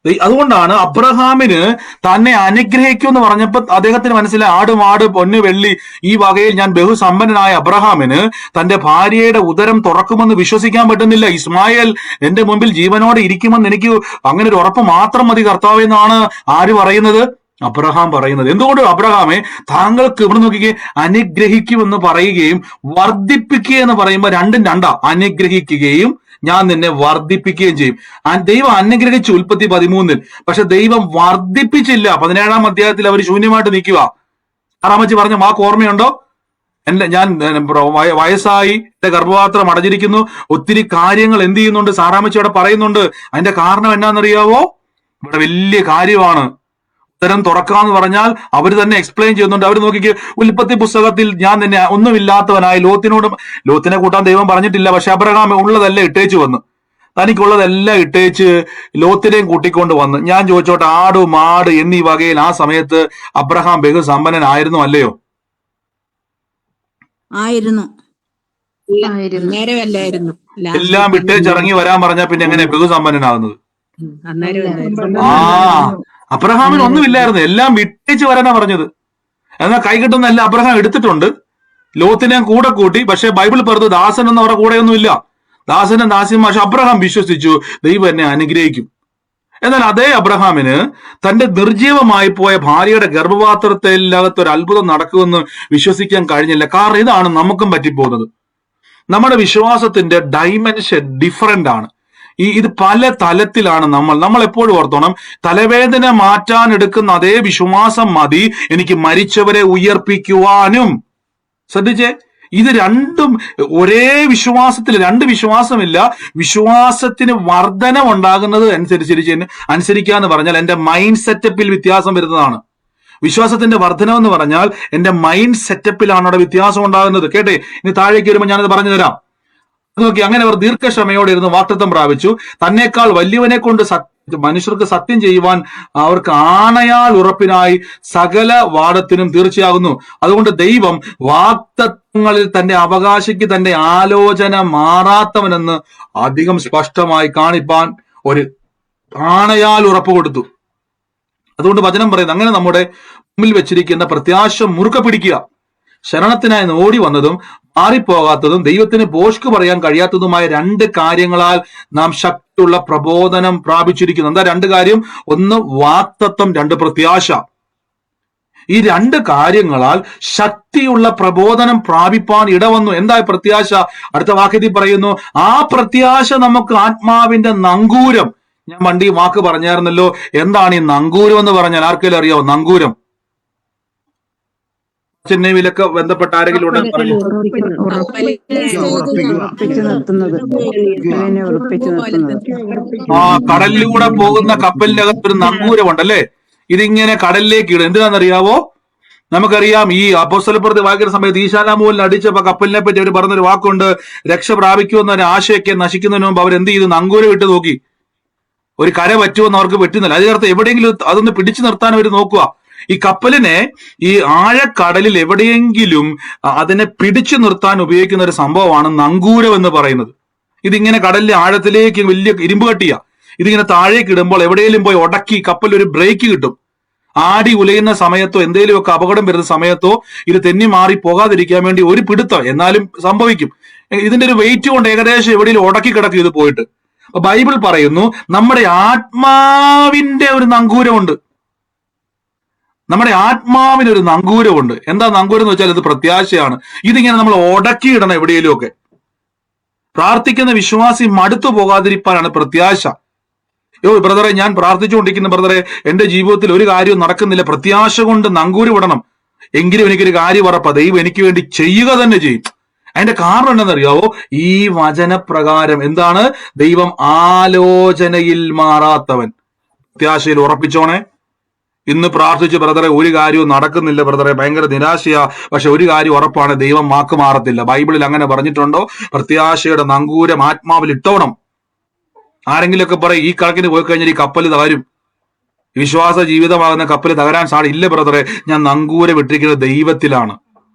അതുകൊണ്ടാണ് അബ്രഹാമിന് തന്നെ അനുഗ്രഹിക്കും എന്ന് പറഞ്ഞപ്പോൾ അദ്ദേഹത്തിന് മനസ്സിലായി, ആട് മാട് പൊന്നു വെള്ളി ഈ വകയിൽ ഞാൻ ബഹുസമ്പന്നനായ അബ്രഹാമിന് തന്റെ ഭാര്യയുടെ ഉദരം തുറക്കുമെന്ന് വിശ്വസിക്കാൻ പറ്റുന്നില്ല. ഇസ്മായേൽ എന്റെ മുമ്പിൽ ജീവനോടെ ഇരിക്കുമെന്ന് എനിക്ക് അങ്ങനെ ഒരു ഉറപ്പ് മാത്രം മതി കർത്താവ് എന്നാണ് ആര് പറയുന്നത്? അബ്രഹാം പറയുന്നത്. എന്തുകൊണ്ട് അബ്രഹാമെ താങ്കൾക്ക് ഇവിടെ നോക്കിക്കേ, അനുഗ്രഹിക്കുമെന്ന് പറയുകയും വർദ്ധിപ്പിക്കുക എന്ന് പറയുമ്പോൾ രണ്ടും രണ്ടാ. അനുഗ്രഹിക്കുകയും ഞാൻ നിന്നെ വർദ്ധിപ്പിക്കുകയും ചെയ്യും. ദൈവം അനുഗ്രഹിച്ചു ഉൽപ്പത്തി 13, പക്ഷെ ദൈവം വർദ്ധിപ്പിച്ചില്ല. 17-ാം അധ്യായത്തിൽ അവർ ശൂന്യമായിട്ട് നിൽക്കുക. ആറാമച്ചി പറഞ്ഞ വാക്ക് ഓർമ്മയുണ്ടോ? ഞാൻ വയസ്സായി, എന്റെ ഗർഭപാത്രം അടഞ്ഞിരിക്കുന്നു, ഒത്തിരി കാര്യങ്ങൾ എന്ത് ചെയ്യുന്നുണ്ട് സാറാമച്ചി അവിടെ പറയുന്നുണ്ട്. അതിന്റെ കാരണം എന്നാന്നറിയാവോ? ഇവിടെ വലിയ കാര്യമാണ്. ഉത്തരം തുറക്കാന്ന് പറഞ്ഞാൽ അവർ തന്നെ എക്സ്പ്ലെയിൻ ചെയ്യുന്നുണ്ട്. അവർ നോക്കിക്ക്, ഉൽപ്പത്തി പുസ്തകത്തിൽ ഞാൻ നിന്നെ ഒന്നുമില്ലാത്തവനായി ലോത്തിനെ കൂട്ടാൻ ദൈവം പറഞ്ഞിട്ടില്ല, പക്ഷെ അബ്രഹാം ഉള്ളതെല്ലാം ഇട്ടേച്ചു വന്നു. തനിക്കുള്ളതെല്ലാം ഇട്ടേച്ച് ലോത്തിനെയും കൂട്ടിക്കൊണ്ട് വന്ന്. ഞാൻ ചോദിച്ചോട്ടെ, ആട് മാട് എന്നീ വകയിൽ ആ സമയത്ത് അബ്രഹാം ബഹുസമ്പന്നനായിരുന്നു അല്ലയോ? ആയിരുന്നു. നേരമല്ലായിരുന്നു. എല്ലാം വിട്ടേച്ചിറങ്ങി വരാൻ പറഞ്ഞാൽ പിന്നെ എങ്ങനെ ബഹുസമ്പന്നനാകുന്നത്? ആ, അബ്രഹാമിന് ഒന്നുമില്ലായിരുന്നു, എല്ലാം വിട്ടേച്ച് വരാനാ പറഞ്ഞത്. എന്നാൽ കൈകിട്ടുന്ന എല്ലാം അബ്രഹാം എടുത്തിട്ടുണ്ട്. ലോത്തിനെ കൂടെ കൂട്ടി. പക്ഷെ ബൈബിൾ പറഞ്ഞു ദാസൻ എന്ന് അവരുടെ കൂടെയൊന്നുമില്ല. ദാസനും ദാസിയും. പക്ഷെ അബ്രഹാം വിശ്വസിച്ചു ദൈവം എന്നെ അനുഗ്രഹിക്കും. എന്നാൽ അതേ അബ്രഹാമിന് തന്റെ നിർജീവമായി പോയ ഭാര്യയുടെ ഗർഭപാത്രത്തിലകത്ത് ഒരു അത്ഭുതം നടക്കുമെന്ന് വിശ്വസിക്കാൻ കഴിഞ്ഞില്ല. കാരണം ഇതാണ് നമുക്കും പറ്റിപ്പോകുന്നത്. നമ്മുടെ വിശ്വാസത്തിന്റെ ഡൈമെൻഷൻ ഡിഫറെന്റ് ആണ്. ഇത് പല തലത്തിലാണ്. നമ്മൾ എപ്പോഴും ഓർത്തോണം, തലവേദന മാറ്റാൻ എടുക്കുന്ന അതേ വിശ്വാസം മതി എനിക്ക് മരിച്ചവരെ ഉയർപ്പിക്കുവാനും. ശ്രദ്ധിച്ചേ, ഇത് രണ്ടും ഒരേ വിശ്വാസത്തിൽ, രണ്ട് വിശ്വാസമില്ല. വിശ്വാസത്തിന് വർധന ഉണ്ടാകുന്നത് അനുസരിക്കാന്ന് പറഞ്ഞാൽ എന്റെ മൈൻഡ് സെറ്റപ്പിൽ വ്യത്യാസം വരുന്നതാണ്. വിശ്വാസത്തിന്റെ വർധനമെന്ന് പറഞ്ഞാൽ എന്റെ മൈൻഡ് സെറ്റപ്പിലാണ് അവിടെ വ്യത്യാസം ഉണ്ടാകുന്നത്. കേട്ടെ, ഇനി താഴേക്ക് വരുമ്പോൾ ഞാനത് പറഞ്ഞു തരാം. നോക്കി, അങ്ങനെ അവർ ദീർഘക്ഷമയോടെ ഇരുന്ന് വാഗ്ദത്തം പ്രാപിച്ചു. തന്നേക്കാൾ വലിയവനെ കൊണ്ട് മനുഷ്യർക്ക് സത്യം ചെയ്യുവാൻ അവർക്ക് ആണയാൽ ഉറപ്പിനായി സകല വാദത്തിനും തീർച്ചയാകുന്നു. അതുകൊണ്ട് ദൈവം വാഗ്ദത്തങ്ങളിൽ തന്റെ അവകാശിക്ക് തന്റെ ആലോചന മാറാത്തവനെന്ന് അധികം സ്പഷ്ടമായി കാണിപ്പാൻ ഒരു ആണയാൽ ഉറപ്പ് കൊടുത്തു. അതുകൊണ്ട് വചനം പറയുന്നത്, അങ്ങനെ നമ്മുടെ മുമ്പിൽ വെച്ചിരിക്കുന്ന പ്രത്യാശ മുറുക്കെ പിടിക്കുക. ശരണത്തിനായി ഓടി വന്നതും മാറിപ്പോകാത്തതും ദൈവത്തിന് ഭോഷ്ക് പറയാൻ കഴിയാത്തതുമായ രണ്ട് കാര്യങ്ങളാൽ നാം ശക്തിയുള്ള പ്രബോധനം പ്രാപിച്ചിരിക്കുന്നു. എന്താ രണ്ട് കാര്യം? ഒന്ന് വാഗ്ദത്തം, രണ്ട് പ്രത്യാശ. ഈ രണ്ട് കാര്യങ്ങളാൽ ശക്തിയുള്ള പ്രബോധനം പ്രാപിപ്പാൻ ഇടവന്നു. എന്താ പ്രത്യാശ? അടുത്ത വാക്യത്തിൽ പറയുന്നു, ആ പ്രത്യാശ നമുക്ക് ആത്മാവിന്റെ നങ്കൂരം. ഞാൻ പണ്ട് ഈ വാക്ക് പറഞ്ഞായിരുന്നല്ലോ. എന്താണ് ഈ നങ്കൂരം എന്ന് പറഞ്ഞാൽ? ആർക്കെങ്കിലും അറിയാവോ നങ്കൂരം? ചെന്നൈയിലൊക്കെ ബന്ധപ്പെട്ട ആരെങ്കിലും ഉണ്ടെന്ന് പറഞ്ഞു. ആ, കടലിലൂടെ പോകുന്ന കപ്പലിന്റെ അകത്ത് ഒരു നങ്കൂരമുണ്ടല്ലേ? ഇതിങ്ങനെ കടലിലേക്ക് ഇടും. എന്തിനാണെന്നറിയാവോ? നമുക്കറിയാം, ഈ അപ്പോസ്തലപ്രവൃത്തി വായിക്കുന്ന സമയത്ത് ഈശാനാമൂലിന് അടിച്ചപ്പോ കപ്പലിനെ പറ്റി അവർ പറഞ്ഞൊരു വാക്കുണ്ട്, രക്ഷ പ്രാപിക്കുമെന്ന ആശയൊക്കെ നശിക്കുന്നതിന് മുമ്പ് അവരെന്ത് ചെയ്തു? നങ്കൂരം ഇട്ട് നോക്കി. ഒരു കര പറ്റുമെന്ന് അവർക്ക് പറ്റുന്നില്ല. അതിനർത്ഥം എവിടെയെങ്കിലും അതൊന്ന് പിടിച്ചു നിർത്താൻ അവർ നോക്കുക. ഈ കപ്പലിനെ ഈ ആഴക്കടലിൽ എവിടെയെങ്കിലും അതിനെ പിടിച്ചു നിർത്താൻ ഉപയോഗിക്കുന്ന ഒരു സംഭവമാണ് നങ്കൂരം എന്ന് പറയുന്നത്. ഇതിങ്ങനെ കടലിലെ ആഴത്തിലേക്ക് വലിയ ഇരുമ്പ് കട്ടിയാ. ഇതിങ്ങനെ താഴേക്ക് ഇടുമ്പോൾ എവിടെയെങ്കിലും പോയി ഉടക്കി കപ്പലിൽ ഒരു ബ്രേക്ക് കിട്ടും. ആടി ഉലയുന്ന സമയത്തോ എന്തെങ്കിലുമൊക്കെ അപകടം വരുന്ന സമയത്തോ ഇത് തെന്നി മാറി പോകാതിരിക്കാൻ വേണ്ടി ഒരു പിടുത്തം എന്നാലും സംഭവിക്കും. ഇതിന്റെ ഒരു വെയിറ്റ് കൊണ്ട് ഏകദേശം എവിടെയെങ്കിലും ഉടക്കി കിടക്കും ഇത് പോയിട്ട്. ബൈബിൾ പറയുന്നു നമ്മുടെ ആത്മാവിന്റെ ഒരു നങ്കൂരമുണ്ട്. നമ്മുടെ ആത്മാവിനൊരു നങ്കൂരമുണ്ട്. എന്താ നങ്കൂരം എന്ന് വെച്ചാൽ ഇത് പ്രത്യാശയാണ്. ഇതിങ്ങനെ നമ്മൾ ഉടക്കിയിടണം എവിടെയെങ്കിലും ഒക്കെ. പ്രാർത്ഥിക്കുന്ന വിശ്വാസി മടുത്തു പോകാതിരിക്കാനാണ് പ്രത്യാശ. ബ്രദറെ, ഞാൻ പ്രാർത്ഥിച്ചുകൊണ്ടിരിക്കുന്ന ബ്രദറെ, എന്റെ ജീവിതത്തിൽ ഒരു കാര്യവും നടക്കുന്നില്ല. പ്രത്യാശ കൊണ്ട് നങ്കൂരം ഇടണം. എങ്കിലും എനിക്കൊരു കാര്യം ഉറപ്പാ, ദൈവം എനിക്ക് വേണ്ടി ചെയ്യുക തന്നെ ചെയ്യും. അതിന്റെ കാരണം എന്താണെന്നറിയാവോ? ഈ വചനപ്രകാരം എന്താണ്? ദൈവം ആലോചനയിൽ മാറാത്തവൻ. പ്രത്യാശയിൽ ഉറപ്പിച്ചോണേ. ഇന്ന് പ്രാർത്ഥിച്ചു, ബ്രദറെ ഒരു കാര്യവും നടക്കുന്നില്ല ബ്രദറെ, ഭയങ്കര നിരാശയാ, പക്ഷെ ഒരു കാര്യം ഉറപ്പാണ്, ദൈവം വാക്ക് മാറത്തില്ല. ബൈബിളിൽ അങ്ങനെ പറഞ്ഞിട്ടുണ്ടോ? പ്രത്യാശയുടെ നങ്കൂരം ആത്മാവിൽ ഇട്ടോണം. ആരെങ്കിലുമൊക്കെ പറയും ഈ കണക്കിന് പോയി കഴിഞ്ഞാൽ ഈ കപ്പൽ തകരും, വിശ്വാസ ജീവിതമാകുന്ന കപ്പൽ തകരാൻ സാധില്ല. ബ്രദറെ, ഞാൻ നങ്കൂരം ഇട്ടിരിക്കുന്നത് ദൈവത്തിലാണ്,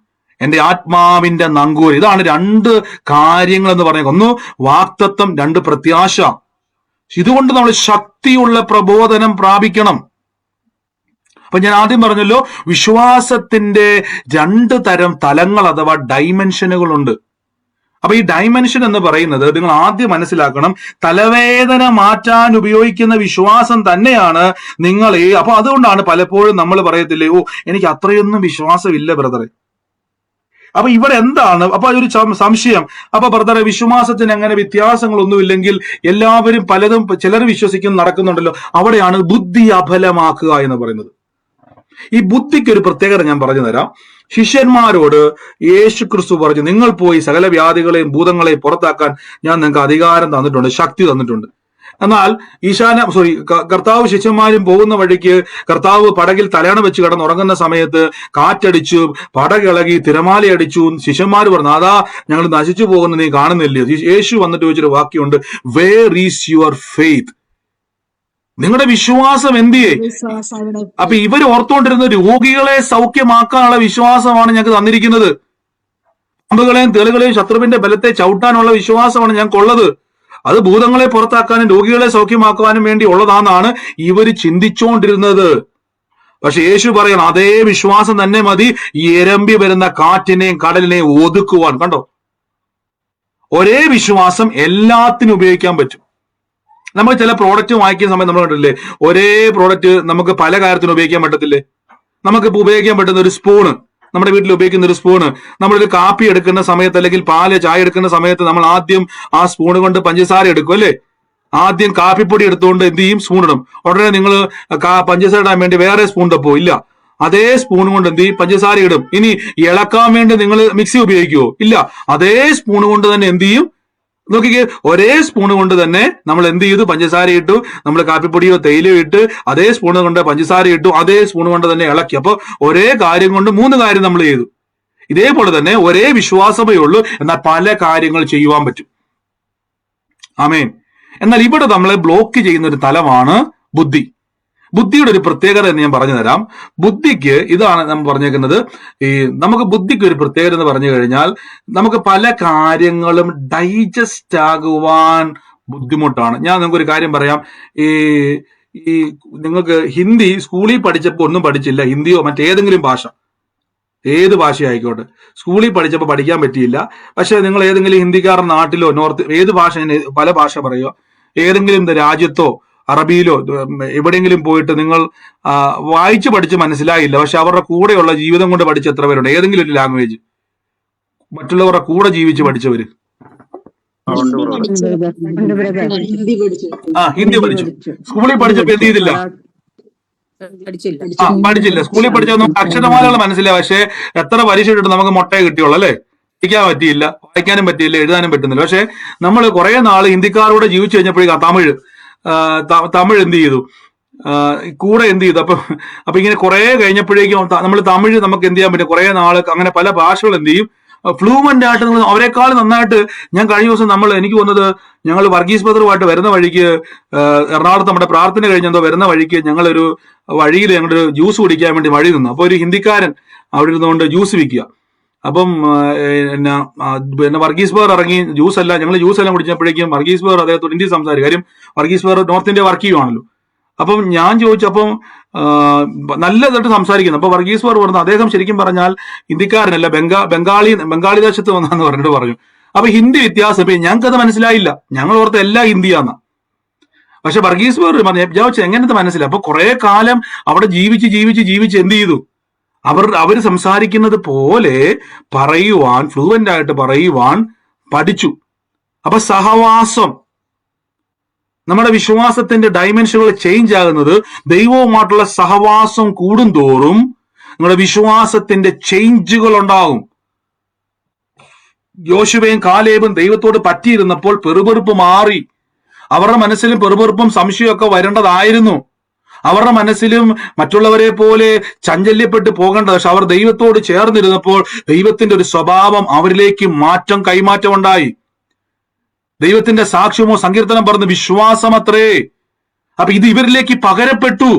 എന്റെ ആത്മാവിന്റെ നങ്കൂരം. ഇതാണ് രണ്ട് കാര്യങ്ങൾ എന്ന് പറയുന്നത്. ഒന്ന് വാഗ്ദത്തം, രണ്ട് പ്രത്യാശ. ഇതുകൊണ്ട് നമ്മൾ ശക്തിയുള്ള പ്രബോധനം പ്രാപിക്കണം. അപ്പൊ ഞാൻ ആദ്യം പറഞ്ഞല്ലോ, വിശ്വാസത്തിന്റെ രണ്ട് തരം തലങ്ങൾ അഥവാ ഡൈമെൻഷനുകളുണ്ട്. അപ്പൊ ഈ ഡൈമെൻഷൻ എന്ന് പറയുന്നത് നിങ്ങൾ ആദ്യം മനസ്സിലാക്കണം, തലവേദന മാറ്റാൻ ഉപയോഗിക്കുന്ന വിശ്വാസം തന്നെയാണ് നിങ്ങൾ അപ്പൊ അതുകൊണ്ടാണ് പലപ്പോഴും നമ്മൾ പറയത്തില്ലേ, ഓ എനിക്ക് അത്രയൊന്നും വിശ്വാസമില്ല ബ്രദറെ. അപ്പൊ ഇവിടെ എന്താണ് അപ്പൊ അതൊരു സംശയം. അപ്പൊ ബ്രദറെ, വിശ്വാസത്തിന് അങ്ങനെ വ്യത്യാസങ്ങളൊന്നുമില്ലെങ്കിൽ എല്ലാവരും പലതും ചിലർ വിശ്വസിക്കും നടക്കുന്നുണ്ടല്ലോ, അവിടെയാണ് ബുദ്ധി അബലമാക്കുക എന്ന് പറയുന്നത്. ഈ ബുദ്ധിക്ക് ഒരു പ്രത്യേകത ഞാൻ പറഞ്ഞു തരാം. ശിഷ്യന്മാരോട് യേശു ക്രിസ്തു പറഞ്ഞു, നിങ്ങൾ പോയി സകല വ്യാധികളെയും ഭൂതങ്ങളെയും പുറത്താക്കാൻ ഞാൻ നിങ്ങൾക്ക് അധികാരം തന്നിട്ടുണ്ട്, ശക്തി തന്നിട്ടുണ്ട്. എന്നാൽ കർത്താവ് ശിഷ്യന്മാരും പോകുന്ന വഴിക്ക് കർത്താവ് പടകിൽ തലയണ വെച്ച് കിടന്നുറങ്ങുന്ന സമയത്ത് കാറ്റടിച്ചു, പടകിളകി, തിരമാലയടിച്ചു. ശിഷ്യന്മാർ പറഞ്ഞു, അതാ ഞങ്ങൾ നശിച്ചു പോകുന്ന നീ കാണുന്നില്ലേ? യേശു വന്നിട്ട് ചോദിച്ചൊരു വാക്യമുണ്ട്, വേർ ഈസ് യുവർ ഫെയ്ത്ത്? നിങ്ങളുടെ വിശ്വാസം എന്തിയേ? അപ്പൊ ഇവർ ഓർത്തുകൊണ്ടിരുന്ന രോഗികളെ സൗഖ്യമാക്കാനുള്ള വിശ്വാസമാണ് ഞങ്ങൾക്ക് തന്നിരിക്കുന്നത്. പാമ്പുകളെയും തേളുകളെയും ശത്രുവിന്റെ ബലത്തെ ചവിട്ടാനുള്ള വിശ്വാസമാണ് ഞങ്ങൾക്കുള്ളത്. അത് ഭൂതങ്ങളെ പുറത്താക്കാനും രോഗികളെ സൗഖ്യമാക്കുവാനും വേണ്ടി ഉള്ളതാണെന്നാണ് ഇവര് ചിന്തിച്ചുകൊണ്ടിരുന്നത്. പക്ഷെ യേശു പറയണം, അതേ വിശ്വാസം തന്നെ മതി ഈ എരമ്പി വരുന്ന കാറ്റിനെയും കടലിനെയും ഒതുക്കുവാൻ. കണ്ടോ, ഒരേ വിശ്വാസം എല്ലാത്തിനും ഉപയോഗിക്കാൻ പറ്റും. നമ്മൾ ചില പ്രോഡക്റ്റ് വാങ്ങിക്കുന്ന സമയത്ത് നമ്മൾ കണ്ടില്ലേ, ഒരേ പ്രോഡക്റ്റ് നമുക്ക് പല കാര്യത്തിനും ഉപയോഗിക്കാൻ പറ്റത്തില്ലേ? നമുക്കിപ്പോ ഉപയോഗിക്കാൻ പറ്റുന്ന ഒരു സ്പൂണ്, നമ്മുടെ വീട്ടിൽ ഉപയോഗിക്കുന്ന ഒരു സ്പൂണ്, നമ്മളൊരു കാപ്പി എടുക്കുന്ന സമയത്ത് അല്ലെങ്കിൽ പാല് ചായ എടുക്കുന്ന സമയത്ത് നമ്മൾ ആദ്യം ആ സ്പൂണ് കൊണ്ട് പഞ്ചസാര എടുക്കും അല്ലേ? ആദ്യം കാപ്പിപ്പൊടി എടുത്തുകൊണ്ട് എന്ത് ചെയ്യും? സ്പൂൺ ഇടും. ഉടനെ നിങ്ങൾ പഞ്ചസാര ഇടാൻ വേണ്ടി വേറെ സ്പൂൺ തപ്പോ? ഇല്ല, അതേ സ്പൂൺ കൊണ്ട് എന്ത് ചെയ്യും? പഞ്ചസാര ഇടും. ഇനി ഇളക്കാൻ വേണ്ടി നിങ്ങൾ മിക്സി ഉപയോഗിക്കുവോ? ഇല്ല, അതേ സ്പൂൺ കൊണ്ട് തന്നെ എന്ത് ചെയ്യും? നോക്കിക്കേ, ഒരേ സ്പൂൺ കൊണ്ട് തന്നെ നമ്മൾ എന്ത് ചെയ്തു? പഞ്ചസാര ഇട്ടു. നമ്മൾ കാപ്പിപ്പൊടിയോ തേയിലയോ ഇട്ട് അതേ സ്പൂൺ കൊണ്ട് പഞ്ചസാര ഇട്ടു, അതേ സ്പൂൺ കൊണ്ട് തന്നെ ഇളക്കി. അപ്പൊ ഒരേ കാര്യം കൊണ്ട് 3 കാര്യം നമ്മൾ ചെയ്തു. ഇതേപോലെ തന്നെ ഒരേ വിശ്വാസമേ ഉള്ളൂ, എന്നാൽ പല കാര്യങ്ങൾ ചെയ്യുവാൻ പറ്റും. ആമേൻ. എന്നാൽ ഇവിടെ നമ്മളെ ബ്ലോക്ക് ചെയ്യുന്ന ഒരു തലമാണ് ബുദ്ധി. ബുദ്ധിയുടെ ഒരു പ്രത്യേകത എന്ന് ഞാൻ പറഞ്ഞു തരാം. ബുദ്ധിക്ക് ഇതാണ് നമ്മൾ പറഞ്ഞേക്കുന്നത്. നമുക്ക് ബുദ്ധിക്ക് ഒരു പ്രത്യേകത എന്ന് പറഞ്ഞു കഴിഞ്ഞാൽ, നമുക്ക് പല കാര്യങ്ങളും ഡൈജസ്റ്റ് ആകുവാൻ ബുദ്ധിമുട്ടാണ്. ഞാൻ നിങ്ങൾക്ക് ഒരു കാര്യം പറയാം. ഈ നിങ്ങൾക്ക് ഹിന്ദി സ്കൂളിൽ പഠിച്ചപ്പോൾ ഒന്നും പഠിച്ചില്ല, ഹിന്ദിയോ മറ്റേതെങ്കിലും ഭാഷ, ഏത് ഭാഷയായിക്കോട്ടെ, സ്കൂളിൽ പഠിച്ചപ്പോൾ പഠിക്കാൻ പറ്റിയില്ല. പക്ഷെ നിങ്ങൾ ഏതെങ്കിലും ഹിന്ദിക്കാരൻ നാട്ടിലോ ഏത് ഭാഷ, പല ഭാഷ പറയുക, ഏതെങ്കിലും രാജ്യത്തോ അറബിയിലോ എവിടെയെങ്കിലും പോയിട്ട് നിങ്ങൾ വായിച്ചു പഠിച്ച് മനസ്സിലായില്ല, പക്ഷെ അവരുടെ കൂടെയുള്ള ജീവിതം കൊണ്ട് പഠിച്ച എത്ര പേരുണ്ട്? ഏതെങ്കിലും ഒരു ലാംഗ്വേജ് മറ്റുള്ളവരുടെ കൂടെ ജീവിച്ച് പഠിച്ചവര്? ഹിന്ദി പഠിച്ചു. സ്കൂളിൽ പഠിച്ചപ്പോ എന്ത് ചെയ്തില്ല? പഠിച്ചില്ല. സ്കൂളിൽ പഠിച്ച അക്ഷരമാലകൾ മനസ്സിലായി, പക്ഷെ എത്ര പരീക്ഷ ഇട്ടിട്ട് നമുക്ക് മുട്ടയെ കിട്ടിയുള്ളൂ അല്ലേ? പഠിക്കാൻ പറ്റിയില്ല, വായിക്കാനും പറ്റിയില്ല, എഴുതാനും പറ്റുന്നില്ല. പക്ഷെ നമ്മൾ കുറെ നാള് ഹിന്ദിക്കാരോടെ ജീവിച്ചു കഴിഞ്ഞപ്പോഴേക്കും തമിഴ് എന്ത് ചെയ്തു? കൂടെ എന്ത് ചെയ്തു? അപ്പൊ ഇങ്ങനെ കുറെ കഴിഞ്ഞപ്പോഴേക്കും നമ്മൾ തമിഴ് നമുക്ക് എന്ത് ചെയ്യാൻ പറ്റും? കുറെ നാള് അങ്ങനെ പല ഭാഷകൾ എന്ത് ചെയ്യും? ഫ്ലൂവന്റ് ആയിട്ട് നിങ്ങൾ അവരെക്കാൾ നന്നായിട്ട്. ഞാൻ കഴിഞ്ഞ ദിവസം എനിക്ക് തോന്നുന്നത് ഞങ്ങൾ വർഗീസ് ബ്രദറുമായിട്ട് വരുന്ന വഴിക്ക്, എറണാകുളത്ത് നമ്മുടെ പ്രാർത്ഥന കഴിഞ്ഞെന്തോ വരുന്ന വഴിക്ക് ഞങ്ങളൊരു വഴിയിൽ ഞങ്ങളൊരു ജ്യൂസ് കുടിക്കാൻ വേണ്ടി വഴി നിന്നു. അപ്പൊ ഒരു ഹിന്ദിക്കാരൻ അവിടെ ഇരുന്നുകൊണ്ട് ജ്യൂസ് വിൽക്കുക. അപ്പം പിന്നെ വർഗീസ് ബ്രദർ ഇറങ്ങി ഞങ്ങൾ ജ്യൂസ് എല്ലാം കുടിച്ചപ്പോഴേക്കും വർഗീസ് ബ്രദർ അദ്ദേഹത്തോട് ഹിന്ദി സംസാരിക്കും. കാര്യം Varghese brother north India work ചെയ്യുവാണല്ലോ. അപ്പം ഞാൻ ചോദിച്ചു, അപ്പം നല്ലതായിട്ട് സംസാരിക്കുന്നു. അപ്പൊ വർഗീസ് ബ്രദർ പറഞ്ഞു, അദ്ദേഹം ശരിക്കും പറഞ്ഞാൽ ഹിന്ദിക്കാരനല്ല, ബംഗാളി ദേശത്ത് വന്നാന്ന് പറഞ്ഞിട്ട് പറഞ്ഞു. അപ്പൊ ഹിന്ദി വ്യത്യാസം. ഇപ്പൊ ഞങ്ങൾക്കത് മനസ്സിലായില്ല, ഞങ്ങൾ ഓർത്ത് എല്ലാം ഹിന്ദിയാന്ന. പക്ഷെ വർഗീസ് ബ്രദർ പറഞ്ഞു, വിചാരിച്ചു എങ്ങനത്തെ മനസ്സിലായി? അപ്പൊ കുറെ കാലം അവിടെ ജീവിച്ച് എന്ത് ചെയ്തു? അവർ സംസാരിക്കുന്നത് പോലെ പറയുവാൻ, ഫ്ലുവന്റ് ആയിട്ട് പറയുവാൻ പഠിച്ചു. അപ്പൊ സഹവാസം, നമ്മുടെ വിശ്വാസത്തിന്റെ ഡയമെൻഷനുകൾ ചേഞ്ച് ആകുന്നത് ദൈവവുമായിട്ടുള്ള സഹവാസം കൂടുന്തോറും നിങ്ങളുടെ വിശ്വാസത്തിന്റെ ചേഞ്ചുകൾ ഉണ്ടാകും. യോശുവയും കാലേബും ദൈവത്തോട് പറ്റിയിരുന്നപ്പോൾ പെറുപെറുപ്പ് മാറി. അവരുടെ മനസ്സിലും പെറുപെറുപ്പും സംശയമൊക്കെ വരേണ്ടതായിരുന്നു. അവരുടെ മനസ്സിലും മറ്റുള്ളവരെ പോലെ ചഞ്ചല്യപ്പെട്ടു പോകേണ്ടത്. പക്ഷെ അവർ ദൈവത്തോട് ചേർന്നിരുന്നപ്പോൾ ദൈവത്തിന്റെ ഒരു സ്വഭാവം അവരിലേക്ക് കൈമാറ്റം ഉണ്ടായി. ദൈവത്തിന്റെ സാക്ഷ്യമോ സങ്കീർത്തനം പറഞ്ഞ വിശ്വാസം അത്രേ. അപ്പൊ ഇത് ഇവരിലേക്ക് പകരപ്പെട്ടു.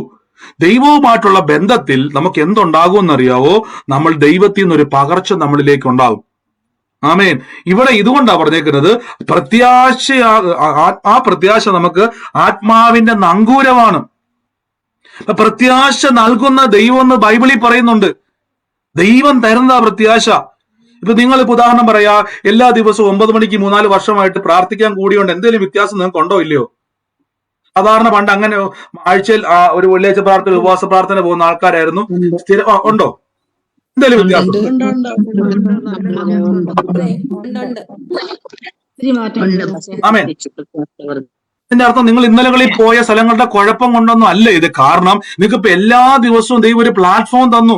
ദൈവവുമായിട്ടുള്ള ബന്ധത്തിൽ നമുക്ക് എന്തുണ്ടാകുമെന്നറിയാവോ? നമ്മൾ ദൈവത്തിൽ നിന്നൊരു പകർച്ച നമ്മളിലേക്ക് ഉണ്ടാകും. ആമേൻ. ഇവിടെ ഇതുകൊണ്ടാണ് പറഞ്ഞേക്കുന്നത്, ആ പ്രത്യാശ നമുക്ക് ആത്മാവിന്റെ നങ്കൂരമാണ്. പ്രത്യാശ നൽകുന്ന ദൈവം എന്ന് ബൈബിളിൽ പറയുന്നുണ്ട്. ദൈവം തരുന്ന പ്രത്യാശ. ഇപ്പൊ നിങ്ങൾ ഇപ്പൊ ഉദാഹരണം പറയാ, എല്ലാ ദിവസവും 9 മണിക്ക് 3-4 വർഷമായിട്ട് പ്രാർത്ഥിക്കാൻ കൂടിയോണ്ട് എന്തെങ്കിലും വ്യത്യാസം നിങ്ങൾക്ക് ഉണ്ടോ ഇല്ലയോ? സാധാരണ പണ്ട് അങ്ങനെ ആഴ്ചയിൽ ഒരു വെള്ളിയാഴ്ച പ്രാർത്ഥന, ഉപവാസ പ്രാർത്ഥന പോകുന്ന ആൾക്കാരായിരുന്നു. സ്ഥിരം ഉണ്ടോ എന്തെങ്കിലും വ്യത്യാസം? ആമേൻ. ഇതിന്റെ അർത്ഥം നിങ്ങൾ ഇന്നലകളിൽ പോയ സ്ഥലങ്ങളുടെ കുഴപ്പം കൊണ്ടൊന്നും അല്ല ഇത്. കാരണം നിങ്ങൾക്ക് ഇപ്പൊ എല്ലാ ദിവസവും ദൈവം ഒരു പ്ലാറ്റ്ഫോം തന്നു.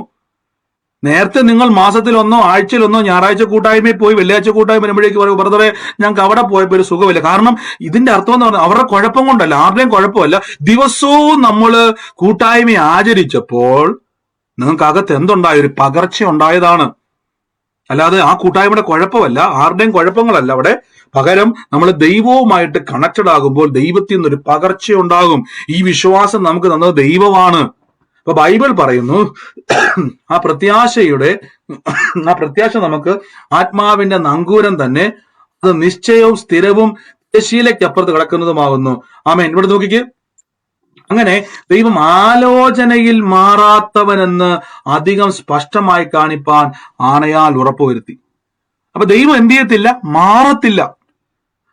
നേരത്തെ നിങ്ങൾ മാസത്തിൽ ഒന്നോ ആഴ്ചയിൽ ഒന്നോ ഞായറാഴ്ച കൂട്ടായ്മയിൽ പോയി വെള്ളിയാഴ്ച കൂട്ടായ്മ വരുമ്പോഴേക്ക് പറയും, ബ്രദറെ ഞങ്ങൾക്ക് അവിടെ പോയപ്പോ ഒരു സുഖമില്ല. കാരണം ഇതിന്റെ അർത്ഥം എന്ന് പറഞ്ഞാൽ അവരുടെ കുഴപ്പം കൊണ്ടല്ല, ആരുടെയും കുഴപ്പമല്ല. ദിവസവും നമ്മൾ കൂട്ടായ്മ ആചരിച്ചപ്പോൾ നിങ്ങൾക്ക് അകത്ത് എന്തുണ്ടായ ഒരു പകർച്ച ഉണ്ടായതാണ്. അല്ലാതെ ആ കൂട്ടായ്മയുടെ കുഴപ്പമല്ല, ആരുടെയും കുഴപ്പങ്ങളല്ല അവിടെ. പകരം നമ്മൾ ദൈവവുമായിട്ട് കണക്റ്റഡ് ആകുമ്പോൾ ദൈവത്തിൽ നിന്നൊരു പകർച്ച ഉണ്ടാകും. ഈ വിശ്വാസം നമുക്ക് തന്നത് ദൈവമാണ്. അപ്പൊ ബൈബിൾ പറയുന്നു ആ പ്രത്യാശ നമുക്ക് ആത്മാവിന്റെ നങ്കൂരം തന്നെ, അത് നിശ്ചയവും സ്ഥിരവും തിരശ്ശീലയ്ക്കപ്പുറത്ത് കിടക്കുന്നതുമാകുന്നു. ആമേൻ. ഇവിടെ നോക്കിക്ക്, അങ്ങനെ ദൈവം ആലോചനയിൽ മാറാത്തവനെന്ന് അധികം സ്പഷ്ടമായി കാണിപ്പാൻ ആണയാൽ ഉറപ്പുവരുത്തി. അപ്പൊ ദൈവം എന്ത് ചെയ്യത്തില്ല? മാറത്തില്ല.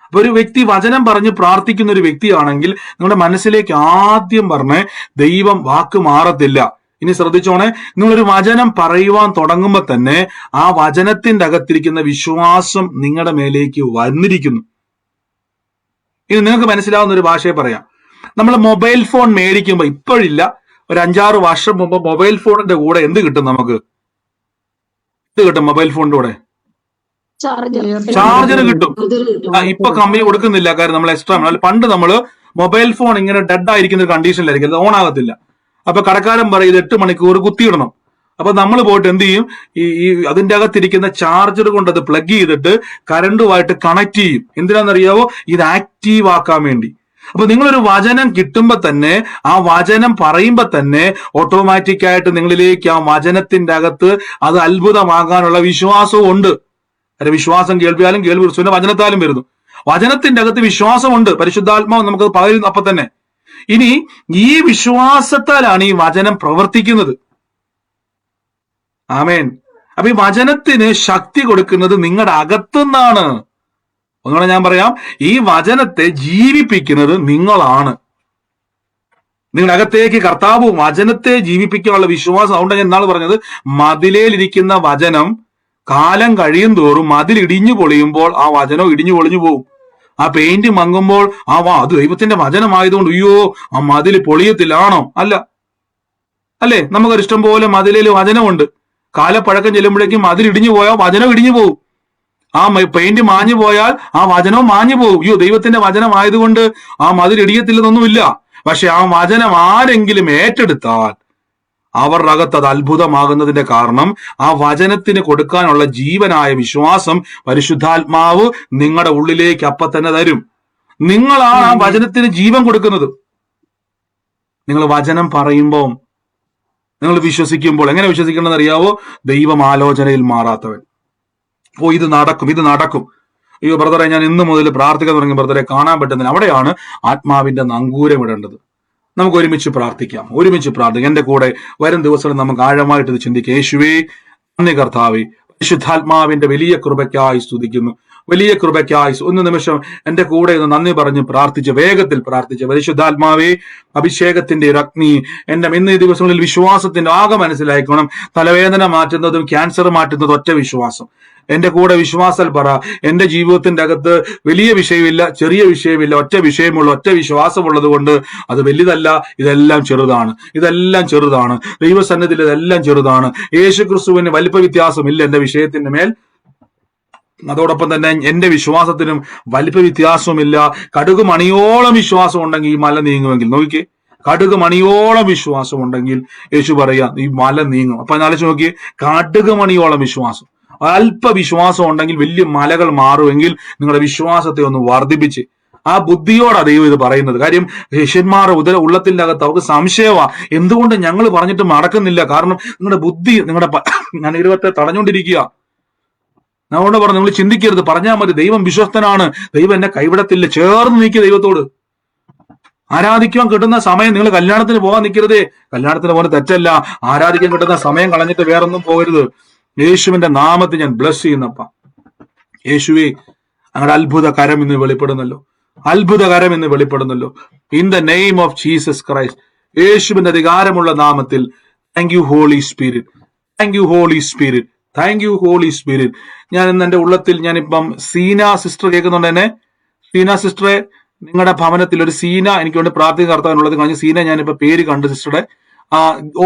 അപ്പൊ ഒരു വ്യക്തി വചനം പറഞ്ഞ് പ്രാർത്ഥിക്കുന്ന ഒരു വ്യക്തിയാണെങ്കിൽ നിങ്ങളുടെ മനസ്സിലേക്ക് ആദ്യം പറഞ്ഞ് ദൈവം വാക്ക് മാറത്തില്ല. ഇനി ശ്രദ്ധിച്ചോണേ, നിങ്ങളൊരു വചനം പറയുവാൻ തുടങ്ങുമ്പോൾ തന്നെ ആ വചനത്തിന്റെ അകത്തിരിക്കുന്ന വിശ്വാസം നിങ്ങളുടെ മേലേക്ക് വന്നിരിക്കുന്നു. ഇനി നിങ്ങൾക്ക് മനസ്സിലാവുന്ന ഒരു ഭാഷയെ പറയാം. നമ്മൾ മൊബൈൽ ഫോൺ മേടിക്കുമ്പോൾ, ഇപ്പോഴില്ല, ഒരു 5-6 വർഷം മുമ്പ് മൊബൈൽ ഫോണിന്റെ കൂടെ എന്ത് കിട്ടും? നമുക്ക് എന്ത് കിട്ടും? മൊബൈൽ ഫോണിന്റെ കൂടെ ചാർജർ കിട്ടും. ഇപ്പൊ കമ്പനി കൊടുക്കുന്നില്ല, കാര്യം നമ്മൾ എക്സ്ട്രാ. പണ്ട് നമ്മള് മൊബൈൽ ഫോൺ ഇങ്ങനെ ഡെഡ് ആയിരിക്കുന്ന ഒരു കണ്ടീഷനിലായിരിക്കും, അത് ഓൺ ആകത്തില്ല. അപ്പൊ കടക്കാരൻ പറയും ഇത് 8 മണിക്കൂർ കുത്തിയിടണം. അപ്പൊ നമ്മൾ പോയിട്ട് എന്ത് ചെയ്യും? ഈ അതിന്റെ അകത്തിരിക്കുന്ന ചാർജർ കൊണ്ട് അത് പ്ലഗ് ചെയ്തിട്ട് കറണ്ടുമായിട്ട് കണക്ട് ചെയ്യും. എന്തിനാണെന്നറിയാവോ? ഇത് ആക്റ്റീവ് ആക്കാൻ വേണ്ടി. അപ്പൊ നിങ്ങളൊരു വചനം കിട്ടുമ്പോ തന്നെ, ആ വചനം പറയുമ്പോ തന്നെ ഓട്ടോമാറ്റിക് ആയിട്ട് നിങ്ങളിലേക്ക് ആ വചനത്തിന്റെ അകത്ത് അത് അത്ഭുതമാകാനുള്ള വിശ്വാസവും ഉണ്ട്. വിശ്വാസം കേൾവിയാലും, കേൾവി ക്രിസ്തുവിന്റെ വചനത്താലും വരുന്നു. വചനത്തിന്റെ അകത്ത് വിശ്വാസമുണ്ട്, പരിശുദ്ധാത്മാവ് നമുക്കത് പകരുന്നു അപ്പൊ തന്നെ. ഇനി ഈ വിശ്വാസത്താലാണ് ഈ വചനം പ്രവർത്തിക്കുന്നത്. ആമേൻ. അപ്പൊ ഈ വചനത്തിന് ശക്തി കൊടുക്കുന്നത് നിങ്ങളുടെ അകത്തുനിന്നാണ്. ഒന്നുകൂടെ ഞാൻ പറയാം, ഈ വചനത്തെ ജീവിപ്പിക്കുന്നത് നിങ്ങളാണ്. നിങ്ങളുടെ അകത്തേക്ക് കർത്താവ് വചനത്തെ ജീവിപ്പിക്കാനുള്ള വിശ്വാസം. അതുകൊണ്ട് ഞാൻ ഇന്നാൾ പറഞ്ഞത്, മതിലേലിരിക്കുന്ന വചനം കാലം കഴിയും തോറും മതിൽ ഇടിഞ്ഞു പൊളിയുമ്പോൾ ആ വചനം ഇടിഞ്ഞു പൊളിഞ്ഞു പോകും. ആ പെയിന്റ് മങ്ങുമ്പോൾ അത് ദൈവത്തിന്റെ വചനമായതുകൊണ്ട് അയ്യോ ആ മതിൽ പൊളിയത്തില്ലാണോ? അല്ല, അല്ലേ? നമുക്കൊരു ഇഷ്ടം പോലെ മതിലിൽ വചനമുണ്ട്. കാലപ്പഴക്കം ചെല്ലുമ്പോഴേക്കും മതിൽ ഇടിഞ്ഞു പോയാൽ വചനം ഇടിഞ്ഞു പോകും. ആ പെയിന്റ് മാഞ്ഞു പോയാൽ ആ വചനവും മാഞ്ഞു പോകും. അയ്യോ ദൈവത്തിന്റെ വചനമായതുകൊണ്ട് ആ മതിൽ ഇടിയത്തില്ലെന്നൊന്നുമില്ല. പക്ഷെ ആ വചനം ആരെങ്കിലും ഏറ്റെടുത്താൽ അവരുടെ അകത്ത് അത് അത്ഭുതമാകുന്നതിന്റെ കാരണം ആ വചനത്തിന് കൊടുക്കാനുള്ള ജീവനായ വിശ്വാസം പരിശുദ്ധാത്മാവ് നിങ്ങളുടെ ഉള്ളിലേക്ക് അപ്പൊ തന്നെ തരും. നിങ്ങളാണ് ആ വചനത്തിന് ജീവൻ കൊടുക്കുന്നത്. നിങ്ങൾ വചനം പറയുമ്പോൾ, നിങ്ങൾ വിശ്വസിക്കുമ്പോൾ, എങ്ങനെ വിശ്വസിക്കണമെന്ന് അറിയാവോ? ദൈവം ആലോചനയിൽ മാറാത്തവൻ. ഇത് നടക്കും. അയ്യോ ബ്രദറെ, ഞാൻ ഇന്ന് മുതൽ പ്രാർത്ഥിക്കാൻ തുടങ്ങി, ബ്രദറെ കാണാൻ പറ്റുന്നില്ല. അവിടെയാണ് ആത്മാവിന്റെ നങ്കൂരം ഇടേണ്ടത്. നമുക്ക് ഒരുമിച്ച് പ്രാർത്ഥിക്കാം. എന്റെ കൂടെ വരും ദിവസങ്ങളിൽ നമുക്ക് ആഴമായിട്ട് ഇത് ചിന്തിക്കാം. യേശുവേ നന്ദി കർത്താവേ, പരിശുദ്ധാത്മാവിന്റെ വലിയ കൃപയ്ക്കായി സ്തുതിക്കുന്നു. വലിയ കൃപയ്ക്കായി ഒന്ന് നിമിഷം എന്റെ കൂടെ ഒന്ന് നന്ദി പറഞ്ഞ് വേഗത്തിൽ പ്രാർത്ഥിച്ച്, പരിശുദ്ധാത്മാവേ അഭിഷേകത്തിന്റെ ഒരു അഗ്നി ഇന്ന് ഈ ദിവസങ്ങളിൽ വിശ്വാസത്തിന്റെ ആകെ മനസ്സിലാക്കണം. തലവേദന മാറ്റുന്നതും ക്യാൻസർ മാറ്റുന്നതും ഒറ്റ വിശ്വാസം. എന്റെ കൂടെ വിശ്വാസൽ പറ. എന്റെ ജീവിതത്തിന്റെ അകത്ത് വലിയ വിഷയമില്ല, ചെറിയ വിഷയമില്ല, ഒറ്റ വിഷയമുള്ള ഒറ്റ വിശ്വാസമുള്ളത് കൊണ്ട് അത് വലുതല്ല, ഇതെല്ലാം ചെറുതാണ്. ദൈവസന്നിധിയിൽ ഇതെല്ലാം ചെറുതാണ്. യേശു ക്രിസ്തുവിന് വലിപ്പ വ്യത്യാസമില്ല എന്റെ വിഷയത്തിന്റെ മേൽ. അതോടൊപ്പം തന്നെ എന്റെ വിശ്വാസത്തിനും വലിപ്പ വ്യത്യാസവുമില്ല. കടുക് മണിയോളം വിശ്വാസം ഉണ്ടെങ്കിൽ ഈ മല നീങ്ങുമെങ്കിൽ, നോക്കിക്കേ, കടുക് മണിയോളം വിശ്വാസം ഉണ്ടെങ്കിൽ യേശു പറയാ ഈ മല നീങ്ങും. അപ്പൊ ആലോചിച്ച് നോക്കിയേ, കടുക് മണിയോളം വിശ്വാസം, അല്പ വിശ്വാസം ഉണ്ടെങ്കിൽ വലിയ മലകൾ മാറുമെങ്കിൽ നിങ്ങളുടെ വിശ്വാസത്തെ ഒന്ന് വർദ്ധിപ്പിച്ച്, ആ ബുദ്ധിയോടാണ് ദൈവം ഇത് പറയുന്നത്. കാര്യം ശിഷ്യന്മാരുടെ ഉള്ളത്തിന്റെ അകത്ത് അവർക്ക് സംശയമാ, എന്തുകൊണ്ട് ഞങ്ങൾ പറഞ്ഞിട്ട് നടക്കുന്നില്ല? കാരണം നിങ്ങളുടെ ബുദ്ധി, ഞാൻ ഇരുപത്തെ തടഞ്ഞുകൊണ്ടിരിക്കുക. അതുകൊണ്ട് പറഞ്ഞു, നിങ്ങൾ ചിന്തിക്കരുത്, പറഞ്ഞാൽ മതി. ദൈവം വിശ്വസ്തനാണ്, ദൈവം എന്നെ കൈവിടത്തില്ല. ചേർന്ന് നിൽക്കുക ദൈവത്തോട്. ആരാധിക്കാൻ കിട്ടുന്ന സമയം, നിങ്ങൾ കല്യാണത്തിന് പോകാൻ നിൽക്കരുതേ. കല്യാണത്തിന് പോലെ തെറ്റല്ല, ആരാധിക്കാൻ കിട്ടുന്ന സമയം കളഞ്ഞിട്ട് വേറൊന്നും പോകരുത്. യേശുവിന്റെ നാമത്തിൽ ഞാൻ ബ്ലസ് ചെയ്യുന്നപ്പ. യേശുവേ, അങ്ങയുടെ അത്ഭുത കരം ഇന്ന് വെളിപ്പെടുന്നല്ലോ, അത്ഭുത കരം ഇന്ന് വെളിപ്പെടുന്നല്ലോ. In the name of Jesus Christ, യേശുവിന്റെ അധികാരമുള്ള നാമത്തിൽ. Thank you Holy Spirit, thank you Holy Spirit, thank you Holy Spirit. ഞാൻ ഇന്ന് എന്റെ ഉള്ളത്തിൽ ഞാനിപ്പം സീന സിസ്റ്റർ കേൾക്കുന്നുണ്ട് എന്നെ. സീന സിസ്റ്ററെ, നിങ്ങളുടെ ഭവനത്തിൽ ഒരു സീന എനിക്ക് വേണ്ടി പ്രാർത്ഥന നടത്താനുള്ളത് കഴിഞ്ഞ സീന ഞാനിപ്പോ പേര് കണ്ടു സിസ്റ്ററുടെ.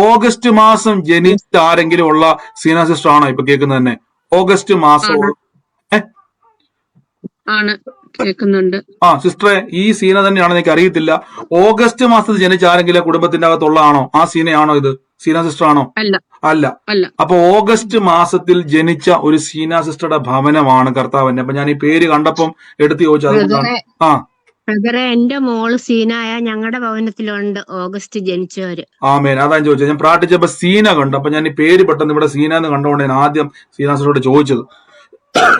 ഓഗസ്റ്റ് മാസം ജനിച്ച ആരെങ്കിലും ഉള്ള സീന സിസ്റ്റർ ആണോ ഇപ്പൊ കേൾക്കുന്നത് തന്നെ? ഓഗസ്റ്റ് മാസം ആണ് കേൾക്കുന്നുണ്ട്. സിസ്റ്ററെ, ഈ സീന തന്നെയാണോ എനിക്ക് അറിയത്തില്ല. ഓഗസ്റ്റ് മാസത്തിൽ ജനിച്ച ആരെങ്കിലും കുടുംബത്തിന്റെ അകത്തുള്ളതാണോ? ആ സീനയാണോ ഇത്? സീന സിസ്റ്റർ ആണോ? അല്ല. അപ്പൊ ഓഗസ്റ്റ് മാസത്തിൽ ജനിച്ച ഒരു സീന സിസ്റ്ററുടെ ഭവനമാണ് കർത്താവിന്റെ. അപ്പൊ ഞാൻ ഈ പേര് കണ്ടപ്പം എടുത്ത് ചോദിച്ചു. എന്റെ മോള് സീനായ ഞങ്ങളുടെ ഭവനത്തിലുണ്ട് ഓഗസ്റ്റ് ജനിച്ചവര്. ആമേൻ. അതാ ഞാൻ ചോദിച്ചത്. ഞാൻ പ്രാർത്ഥിച്ചപ്പോ സീന കണ്ടു. അപ്പൊ ഞാൻ ഈ പേര് പെട്ടെന്ന് ഇവിടെ സീന എന്ന് കണ്ടുകൊണ്ട് ഞാൻ ആദ്യം സീന സിസ്റ്ററോട് ചോദിച്ചത്.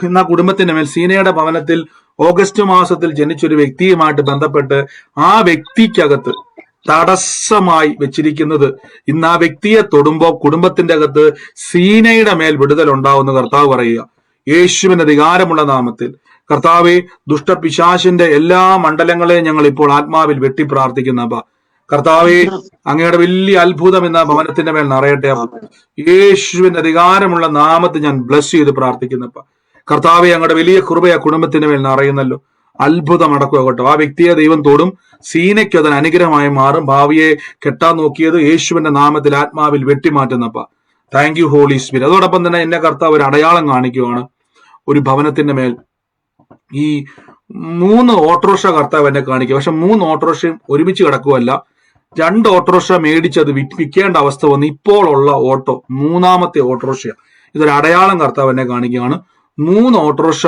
ഇന്ന് ആ കുടുംബത്തിന്റെ മേൽ സീനയുടെ ഭവനത്തിൽ ഓഗസ്റ്റ് മാസത്തിൽ ജനിച്ചൊരു വ്യക്തിയുമായിട്ട് ബന്ധപ്പെട്ട് ആ വ്യക്തിക്കകത്ത് തടസ്സമായി വെച്ചിരിക്കുന്നത് ഇന്ന് ആ വ്യക്തിയെ തൊടുമ്പോ കുടുംബത്തിന്റെ അകത്ത് സീനയുടെ മേൽ വിടുതൽ ഉണ്ടാവുന്ന കർത്താവ് പറയുക. യേശുവിന്റെ അധികാരമുള്ള നാമത്തിൽ കർത്താവെ, ദുഷ്ടപിശാചിന്റെ എല്ലാ മണ്ഡലങ്ങളെയും ഞങ്ങൾ ഇപ്പോൾ ആത്മാവിൽ വെട്ടി പ്രാർത്ഥിക്കുന്നപ്പ. കർത്താവെ, അങ്ങയുടെ വലിയ അത്ഭുതം എന്ന ഭവനത്തിന്റെ മേൽ നിറയട്ടെ. യേശുവിന്റെ അധികാരമുള്ള നാമത്തിൽ ഞാൻ ബ്ലസ് ചെയ്ത് പ്രാർത്ഥിക്കുന്നപ്പ. കർത്താവെ, അങ്ങയുടെ വലിയ കൃപ കുടുംബത്തിന്റെ മേൽ നിറയുന്നല്ലോ. അത്ഭുതം നടക്കുക കേട്ടോ. ആ വ്യക്തിയെ ദൈവം തോടും. സീനയ്ക്ക് അതിന് അനുഗ്രഹമായി മാറും. ഭാവിയെ കെട്ടാൻ നോക്കിയത് യേശുവിന്റെ നാമത്തിൽ ആത്മാവിൽ വെട്ടിമാറ്റുന്നപ്പ. Thank you Holy Spirit. അതോടൊപ്പം തന്നെ എന്നെ കർത്താവ് ഒരു അടയാളം കാണിക്കുകയാണ്. ഒരു ഭവനത്തിന്റെ മേൽ ഈ 3 ഓട്ടോറിക്ഷ കർത്താവ് എന്നെ കാണിക്കുക. പക്ഷെ 3 ഓട്ടോറിക്ഷയും ഒരുമിച്ച് കിടക്കുകയല്ല. 2 ഓട്ടോറിക്ഷ മേടിച്ചത് വിൽക്കേണ്ട അവസ്ഥ വന്ന് ഇപ്പോൾ ഉള്ള ഓട്ടോ 3ാമത്തെ ഓട്ടോറിക്ഷ. ഇതൊരു അടയാളം കർത്താവ് എന്നെ കാണിക്കുകയാണ്. 3 ഓട്ടോറിക്ഷ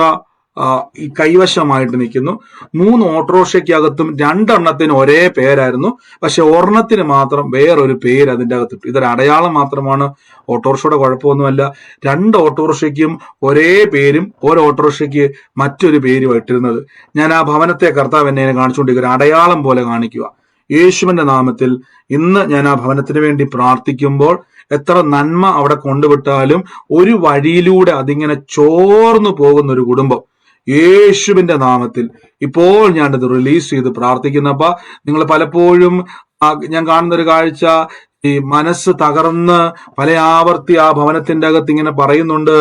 ഈ കൈവശമായിട്ട് നിൽക്കുന്നു. 3 ഓട്ടോറിക്ഷയ്ക്കകത്തും 2 എണ്ണത്തിന് ഒരേ പേരായിരുന്നു. പക്ഷെ ഒരെണ്ണത്തിന് മാത്രം വേറൊരു പേര് അതിൻ്റെ അകത്തിട്ടു. ഇതൊരു അടയാളം മാത്രമാണ്, ഓട്ടോറിക്ഷയുടെ കുഴപ്പമൊന്നുമല്ല. 2 ഓട്ടോറിക്ഷയ്ക്കും ഒരേ പേരും ഒരു ഓട്ടോറിക്ഷയ്ക്ക് മറ്റൊരു പേരും ഇട്ടിരുന്നത്. ഞാൻ ആ ഭവനത്തെ കർത്താവ് എന്നെ കാണിച്ചുകൊണ്ടിരിക്കുക, ഒരു അടയാളം പോലെ കാണിക്കുക. യേശുവിന്റെ നാമത്തിൽ ഇന്ന് ഞാൻ ആ ഭവനത്തിന് വേണ്ടി പ്രാർത്ഥിക്കുമ്പോൾ എത്ര നന്മ അവിടെ കൊണ്ടുവിട്ടാലും ഒരു വഴിയിലൂടെ അതിങ്ങനെ ചോർന്നു പോകുന്ന ഒരു കുടുംബം യേശുവിന്റെ നാമത്തിൽ ഇപ്പോൾ ഞാനത് റിലീസ് ചെയ്ത് പ്രാർത്ഥിക്കുന്നപ്പ. നിങ്ങൾ പലപ്പോഴും ഞാൻ കാണുന്ന ഒരു കാഴ്ച, ഈ മനസ്സ് തകർന്ന് പല ആവർത്തി ആ ഭവനത്തിന്റെ അകത്ത് ഇങ്ങനെ പറയുന്നുണ്ട്,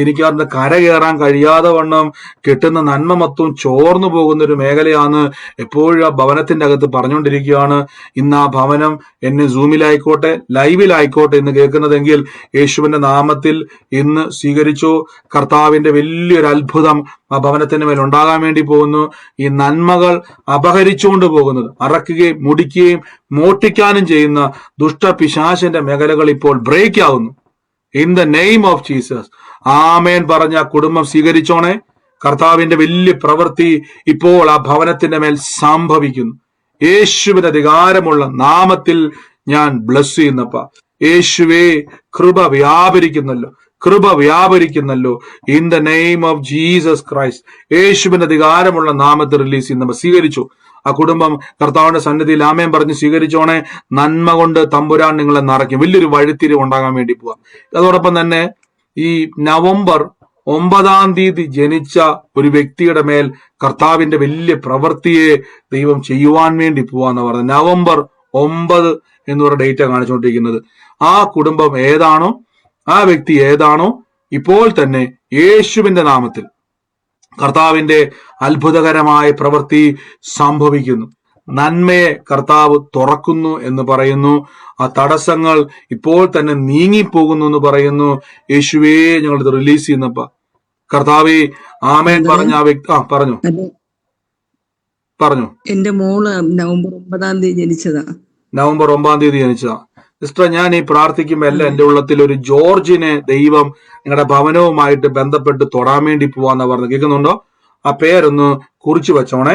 എനിക്ക് അതിന്റെ കര കയറാൻ കഴിയാതെ വണ്ണം കിട്ടുന്ന നന്മ മൊത്തം ചോർന്നു പോകുന്ന ഒരു മേഖലയാണ് എപ്പോഴും ആ ഭവനത്തിന്റെ അകത്ത് പറഞ്ഞുകൊണ്ടിരിക്കുകയാണ്. ഇന്ന് ആ ഭവനം എന്നെ സൂമിലായിക്കോട്ടെ ലൈവിലായിക്കോട്ടെ ഇന്ന് കേൾക്കുന്നതെങ്കിൽ യേശുവിന്റെ നാമത്തിൽ ഇന്ന് സ്വീകരിച്ചു. കർത്താവിന്റെ വലിയൊരു അത്ഭുതം ആ ഭവനത്തിന് മേൽ ഉണ്ടാകാൻ വേണ്ടി പോകുന്നു. ഈ നന്മകൾ അപഹരിച്ചുകൊണ്ട് പോകുന്നത്, അറക്കുകയും മുടിക്കുകയും മോഷ്ടിക്കാനും ചെയ്യുന്ന ദുഷ്ടപിശാചിന്റെ മേഖലകൾ ഇപ്പോൾ ബ്രേക്ക് ആകുന്നു. In the name of Jesus. ആമേൻ പറഞ്ഞ കുടുംബം സ്വീകരിച്ചോണേ. കർത്താവിന്റെ വലിയ പ്രവൃത്തി ഇപ്പോൾ ആ ഭവനത്തിന്റെ മേൽ സംഭവിക്കുന്നു. യേശുവിന്റെ അധികാരമുള്ള നാമത്തിൽ ഞാൻ ബ്ലസ് ചെയ്യുന്നപ്പ. യേശുവേ, കൃപ വ്യാപരിക്കുന്നല്ലോ, കൃപ വ്യാപരിക്കുന്നല്ലോ. In the name of Jesus Christ, യേശുവിന്റെ അധികാരമുള്ള നാമത്തിൽ റിലീസ് ചെയ്യുന്ന സ്വീകരിച്ചു. ആ കുടുംബം കർത്താവിന്റെ സന്നിധിയിൽ ആമേൻ പറഞ്ഞ് സ്വീകരിച്ചോണേ. നന്മ കൊണ്ട് തമ്പുരാൻ നിങ്ങളെ നിറയ്ക്കും. വലിയൊരു വഴിത്തിരിവ് ഉണ്ടാകാൻ വേണ്ടി പോവാം. അതോടൊപ്പം തന്നെ ഈ നവംബർ 9 ജനിച്ച ഒരു വ്യക്തിയുടെ മേൽ കർത്താവിന്റെ വലിയ പ്രവൃത്തിയെ ദൈവം ചെയ്യുവാൻ വേണ്ടി പോവാന്ന് പറഞ്ഞത്. നവംബർ 9 എന്ന് പറയുന്ന ഡേറ്റാണ് കാണിച്ചുകൊണ്ടിരിക്കുന്നത്. ആ കുടുംബം ഏതാണോ, ആ വ്യക്തി ഏതാണോ, ഇപ്പോൾ തന്നെ യേശുവിന്റെ നാമത്തിൽ കർത്താവിന്റെ അത്ഭുതകരമായ പ്രവൃത്തി സംഭവിക്കുന്നു. നന്മയെ കർത്താവ് തുറക്കുന്നു എന്ന് പറയുന്നു. ആ തടസ്സങ്ങൾ ഇപ്പോൾ തന്നെ നീങ്ങിപ്പോകുന്നു എന്ന് പറയുന്നു. യേശുവേ, ഞങ്ങൾ ഇത് റിലീസ് ചെയ്യുന്നപ്പ. കർത്താവേ, ആമേൻ പറഞ്ഞ ആ വ്യക്തി പറഞ്ഞു. എന്റെ മോള് നവംബർ 9 ജനിച്ചതാ. നവംബർ 9 ജനിച്ചതാ. സിസ്റ്റർ, ഞാൻ ഈ പ്രാർത്ഥിക്കുമ്പോ എല്ലാം എന്റെ ഉള്ളത്തിൽ ഒരു ജോർജിനെ ദൈവം നിങ്ങളുടെ ഭവനവുമായിട്ട് ബന്ധപ്പെട്ട് തൊടാൻ വേണ്ടി പോവാന്നാ പറഞ്ഞു. കേൾക്കുന്നുണ്ടോ? ആ പേരൊന്ന് കുറിച്ചു വെച്ചോണേ.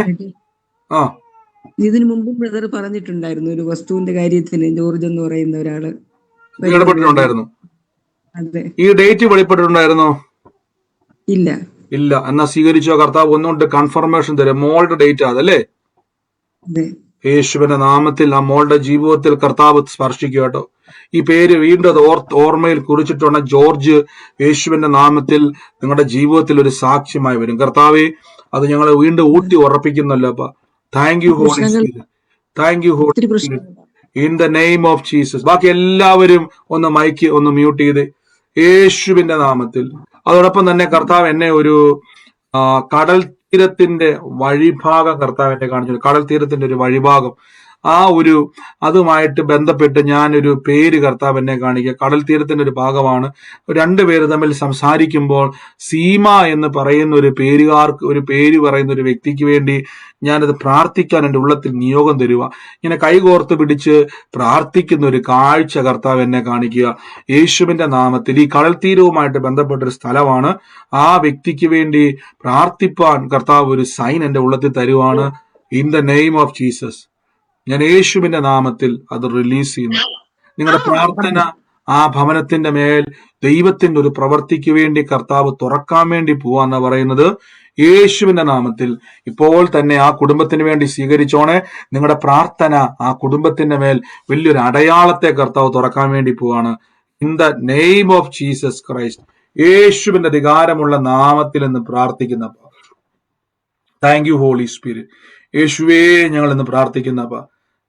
ഇതിനു മുമ്പ് ബ്രദർ പറഞ്ഞിട്ടുണ്ടായിരുന്നു ഒരു വസ്തുവിന്റെ കാര്യത്തിന് ജോർജ് എന്ന് പറയുന്ന ഒരാള് വെളിപ്പെട്ടിട്ടുണ്ടായിരുന്നു. അതെ. ഈ ഡേറ്റ് വെളിപ്പെട്ടിട്ടുണ്ടായിരുന്നോ? ഇല്ല. ഇല്ല. എന്നാ സ്വീകരിച്ചോ. കർത്താവ് ഒന്നുകൊണ്ട് കൺഫർമേഷൻ തരും. മോളുടെ ഡേറ്റ് അതല്ലേ? അതെ. യേശുവിന്റെ നാമത്തിൽ ആ മോളുടെ ജീവിതത്തിൽ കർത്താവ് സ്പർശിക്കുക കേട്ടോ. ഈ പേര് വീണ്ടും അത് ഓർമ്മയിൽ കുറിച്ചിട്ടുള്ള ജോർജ്, യേശുവിന്റെ നാമത്തിൽ നിങ്ങളുടെ ജീവിതത്തിൽ ഒരു സാക്ഷ്യമായി വരും. കർത്താവെ, അത് ഞങ്ങളെ വീണ്ടും ഊട്ടി ഉറപ്പിക്കുന്നല്ലോ അപ്പ. Thank you Holy Spirit, thank you Holy Spirit, in the name of Jesus. ബാക്കി എല്ലാവരും ഒന്ന് മൈക്ക് ഒന്ന് മ്യൂട്ട് ചെയ്ത് യേശുവിന്റെ നാമത്തിൽ. അതോടൊപ്പം തന്നെ കർത്താവ് എന്നെ ഒരു കടൽ തീരത്തിന്റെ വഴിഭാഗം കർത്താവ് എന്നെ കാണിച്ചു. കടൽ തീരത്തിന്റെ ഒരു വഴിഭാഗം, അതുമായിട്ട് ബന്ധപ്പെട്ട് ഞാനൊരു പേര് കർത്താവ് എന്നെ കാണിക്കുക. കടൽ തീരത്തിന്റെ ഒരു ഭാഗമാണ്. രണ്ടുപേര് തമ്മിൽ സംസാരിക്കുമ്പോൾ സീമ എന്ന് പറയുന്ന ഒരു പേര് പറയുന്ന ഒരു വ്യക്തിക്ക് വേണ്ടി ഞാനത് പ്രാർത്ഥിക്കാൻ എൻ്റെ ഉള്ളത്തിൽ നിയോഗം തരുക. ഇങ്ങനെ കൈകോർത്ത് പിടിച്ച് പ്രാർത്ഥിക്കുന്ന ഒരു കാഴ്ച കർത്താവ് എന്നെ കാണിക്കുക. യേശുവിന്റെ നാമത്തിൽ ഈ കടൽ തീരവുമായിട്ട് ബന്ധപ്പെട്ടൊരു സ്ഥലമാണ്. ആ വ്യക്തിക്ക് വേണ്ടി പ്രാർത്ഥിപ്പാൻ കർത്താവ് ഒരു സൈൻ എൻ്റെ ഉള്ളത്തിൽ തരുവാണ്. In the name of Jesus ഞാൻ യേശുവിന്റെ നാമത്തിൽ അത് റിലീസ് ചെയ്യുന്നു. നിങ്ങളുടെ പ്രാർത്ഥന ആ ഭവനത്തിന്റെ മേൽ ദൈവത്തിന്റെ ഒരു പ്രവൃത്തിക്ക് വേണ്ടി കർത്താവ് തുറക്കാൻ വേണ്ടി പോവാന്ന പറയുന്നത്. യേശുവിന്റെ നാമത്തിൽ ഇപ്പോൾ തന്നെ ആ കുടുംബത്തിന് വേണ്ടി സ്വീകരിച്ചോണെ. നിങ്ങളുടെ പ്രാർത്ഥന ആ കുടുംബത്തിന്റെ മേൽ വലിയൊരു അടയാളത്തെ കർത്താവ് തുറക്കാൻ വേണ്ടി പോവാണ്. In the name of Jesus Christ, യേശുവിന്റെ അധികാരമുള്ള നാമത്തിൽ എന്ന് പ്രാർത്ഥിക്കുന്നപ്പ. Thank you Holy Spirit. യേശുവേ, ഞങ്ങൾ ഇന്ന് പ്രാർത്ഥിക്കുന്നപ്പ.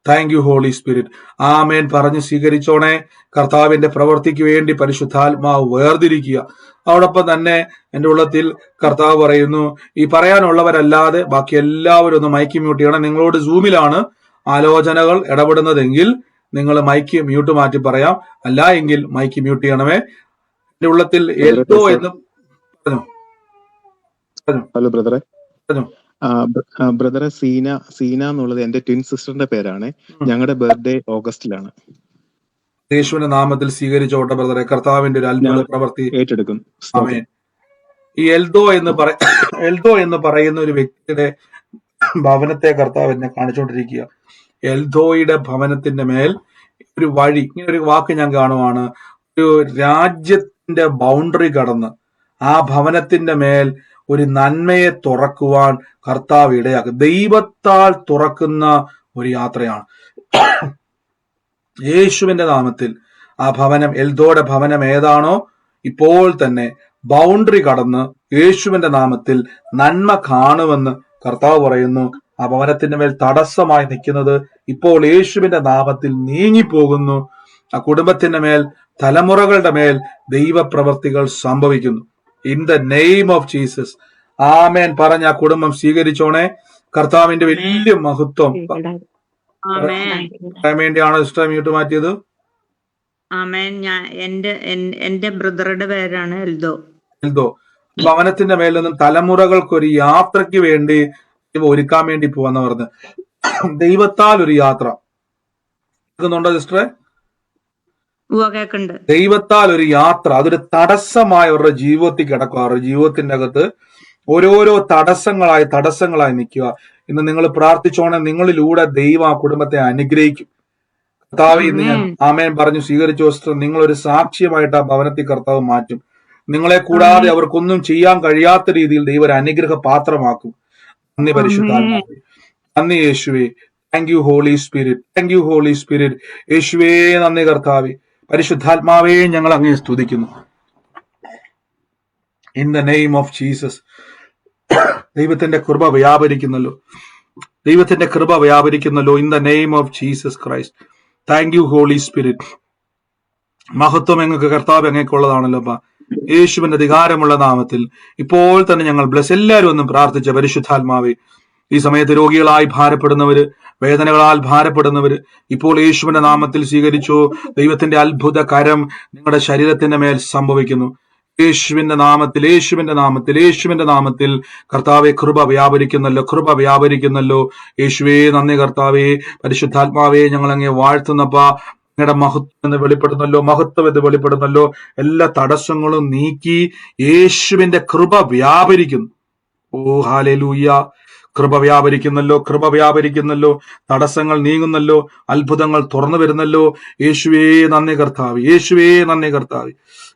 Thank you Holy Spirit. ആമേൻ പറഞ്ഞ് സ്വീകരിച്ചോണേ. കർത്താവിന്റെ പ്രവൃത്തിക്ക് വേണ്ടി പരിശുദ്ധാത്മാവ് വേർതിരിക്കുക. അതോടൊപ്പം തന്നെ എൻ്റെ ഉള്ളത്തിൽ കർത്താവ് പറയുന്നു, ഈ പറയാനുള്ളവരല്ലാതെ ബാക്കി എല്ലാവരും ഒന്ന് മൈക്ക് മ്യൂട്ട് ചെയ്യണം. നിങ്ങളോട് സൂമിലാണ് ആലോചനകൾ ഇടപെടുന്നതെങ്കിൽ നിങ്ങൾ മൈക്ക് മ്യൂട്ട് മാറ്റി പറയാം. അല്ല എങ്കിൽ മൈക്ക് മ്യൂട്ട് ചെയ്യണമേ. എൻ്റെ ഉള്ളത്തിൽ എൽദോ എന്ന് പറഞ്ഞു. ഹലോ ബ്രദറെ. പറഞ്ഞു. ബ്രദറെ, സീന എന്നുള്ളത് എന്റെ ട്വിൻ സിസ്റ്ററിന്റെ പേരാണ്. ഞങ്ങളുടെ ബർത്ത്ഡേ ഓഗസ്റ്റിലാണ്. യേശുവിന്റെ നാമത്തിൽ സ്വീകരിച്ചോട്ടെ ബ്രദറെ. കർത്താവിന്റെ ഒരു അത്ഭുത പ്രവൃത്തി ഏറ്റെടുക്കും. ആമേൻ. ഈ എൽദോ എന്ന് പറയുന്ന ഒരു വ്യക്തിയുടെ ഭവനത്തെ കർത്താവ് എന്നെ കാണിച്ചുകൊണ്ടിരിക്കുക. എൽദോയുടെ ഭവനത്തിന്റെ മേൽ ഒരു വഴി, ഇങ്ങനെ ഒരു വാക്ക് ഞാൻ കാണുവാണ്. ഒരു രാജ്യത്തിന്റെ ബൗണ്ടറി കടന്ന് ആ ഭവനത്തിന്റെ മേൽ ഒരു നന്മയെ തുറക്കുവാൻ കർത്താവ് ഇടയാക്കും. ദൈവത്താൽ തുറക്കുന്ന ഒരു യാത്രയാണ്. യേശുവിന്റെ നാമത്തിൽ ആ ഭവനം, എൽദോയുടെ ഭവനം ഏതാണോ, ഇപ്പോൾ തന്നെ ബൗണ്ടറി കടന്ന് യേശുവിന്റെ നാമത്തിൽ നന്മ കാണുമെന്ന് കർത്താവ് പറയുന്നു. ആ ഭവനത്തിന്റെ മേൽ തടസ്സമായി നിൽക്കുന്നത് ഇപ്പോൾ യേശുവിന്റെ നാമത്തിൽ നീങ്ങിപ്പോകുന്നു. ആ കുടുംബത്തിന്റെ മേൽ, തലമുറകളുടെ മേൽ ദൈവപ്രവർത്തികൾ സംഭവിക്കുന്നു. In the name of Jesus. ആമേൻ പറഞ്ഞ ആ കുടുംബം സ്വീകരിച്ചോണേ. കർത്താവിന്റെ വലിയ മഹത്വം പറയാൻ വേണ്ടിയാണ് സിസ്റ്റർ മ്യൂട്ട് മാറ്റിയത്. ആമേൻ. എന്റെ ബ്രദറുടെ പേരാണ് എൽദോ. ഭവനത്തിന്റെ മേൽ നിന്നും തലമുറകൾക്ക് ഒരു യാത്രയ്ക്ക് വേണ്ടി ഒരുക്കാൻ വേണ്ടി പോവാന്ന് പറഞ്ഞ് ദൈവത്താൽ ഒരു യാത്ര കേൾക്കുന്നുണ്ടോ സിസ്റ്ററെ? ദൈവത്താൽ ഒരു യാത്ര, അതൊരു തടസ്സമായ അവരുടെ ജീവിതത്തിൽ കിടക്കുക. അവരുടെ ജീവിതത്തിന്റെ അകത്ത് ഓരോരോ തടസ്സങ്ങളായി നിൽക്കുക. ഇന്ന് നിങ്ങൾ പ്രാർത്ഥിച്ചോണെ, നിങ്ങളിലൂടെ ദൈവം ആ കുടുംബത്തെ അനുഗ്രഹിക്കും. കർത്താവ് ഇന്ന് ഞാൻ ആമേൻ പറഞ്ഞു സ്വീകരിച്ചു സിസ്റ്റർ. നിങ്ങളൊരു സാക്ഷ്യമായിട്ട് ആ ഭവനത്തിൽ കർത്താവ് മാറ്റും. നിങ്ങളെ കൂടാതെ അവർക്കൊന്നും ചെയ്യാൻ കഴിയാത്ത രീതിയിൽ ദൈവം ഒരു അനുഗ്രഹ പാത്രമാക്കും. നന്ദി പരിശുദ്ധാത്മാവേ, നന്ദി യേശുവേ. Thank you Holy Spirit, thank you Holy Spirit. യേശുവേ നന്ദി കർത്താവേ. പരിശുദ്ധാത്മാവേ, ഞങ്ങൾ അങ്ങേ സ്തുതിക്കുന്നു. In the name of Jesus. ദൈവത്തിന്റെ കൃപ വ്യാപരിക്കുന്നല്ലോ, ദൈവത്തിന്റെ കൃപ വ്യാപരിക്കുന്നല്ലോ. In the name of Jesus Christ. Thank you Holy Spirit. മഹത്വം എങ്ങൾക്ക് കർത്താവ് എങ്ങനെയുള്ളതാണല്ലോ അപ്പ. യേശുവിന്റെ അധികാരമുള്ള നാമത്തിൽ ഇപ്പോൾ തന്നെ ഞങ്ങൾ ബ്ലസ്. എല്ലാവരും ഒന്നും പ്രാർത്ഥിച്ച പരിശുദ്ധാത്മാവേ, ഈ സമയത്ത് രോഗികളായി ഭാരപ്പെടുന്നവര്, വേദനകളാൽ ഭാരപ്പെടുന്നവര് ഇപ്പോൾ യേശുവിന്റെ നാമത്തിൽ സ്വീകരിച്ചു. ദൈവത്തിന്റെ അത്ഭുത കരം നിങ്ങളുടെ ശരീരത്തിന്റെ മേൽ സംഭവിക്കുന്നു. യേശുവിന്റെ നാമത്തിൽ, യേശുവിന്റെ നാമത്തിൽ, യേശുവിന്റെ നാമത്തിൽ കർത്താവെ കൃപ വ്യാപരിക്കുന്നല്ലോ, കൃപ വ്യാപരിക്കുന്നല്ലോ. യേശുവേ നന്ദി കർത്താവേ. പരിശുദ്ധാത്മാവേ, ഞങ്ങൾ അങ്ങേ വാഴ്ത്തുന്നപ്പ. അങ്ങയുടെ മഹത്വം എന്ന് വെളിപ്പെടുന്നല്ലോ, മഹത്വം എന്ന് വെളിപ്പെടുന്നല്ലോ. എല്ലാ തടസ്സങ്ങളും നീക്കി യേശുവിന്റെ കൃപ വ്യാപരിക്കുന്നു. ഓ ഹല്ലേലൂയ. കൃപ വ്യാപരിക്കുന്നല്ലോ, കൃപ വ്യാപരിക്കുന്നല്ലോ. തടസ്സങ്ങൾ നീങ്ങുന്നല്ലോ, അത്ഭുതങ്ങൾ തുറന്നു വരുന്നല്ലോ. യേശുവേ നന്ദി കർത്താവേ, യേശുവേ നന്ദി കർത്താവേ,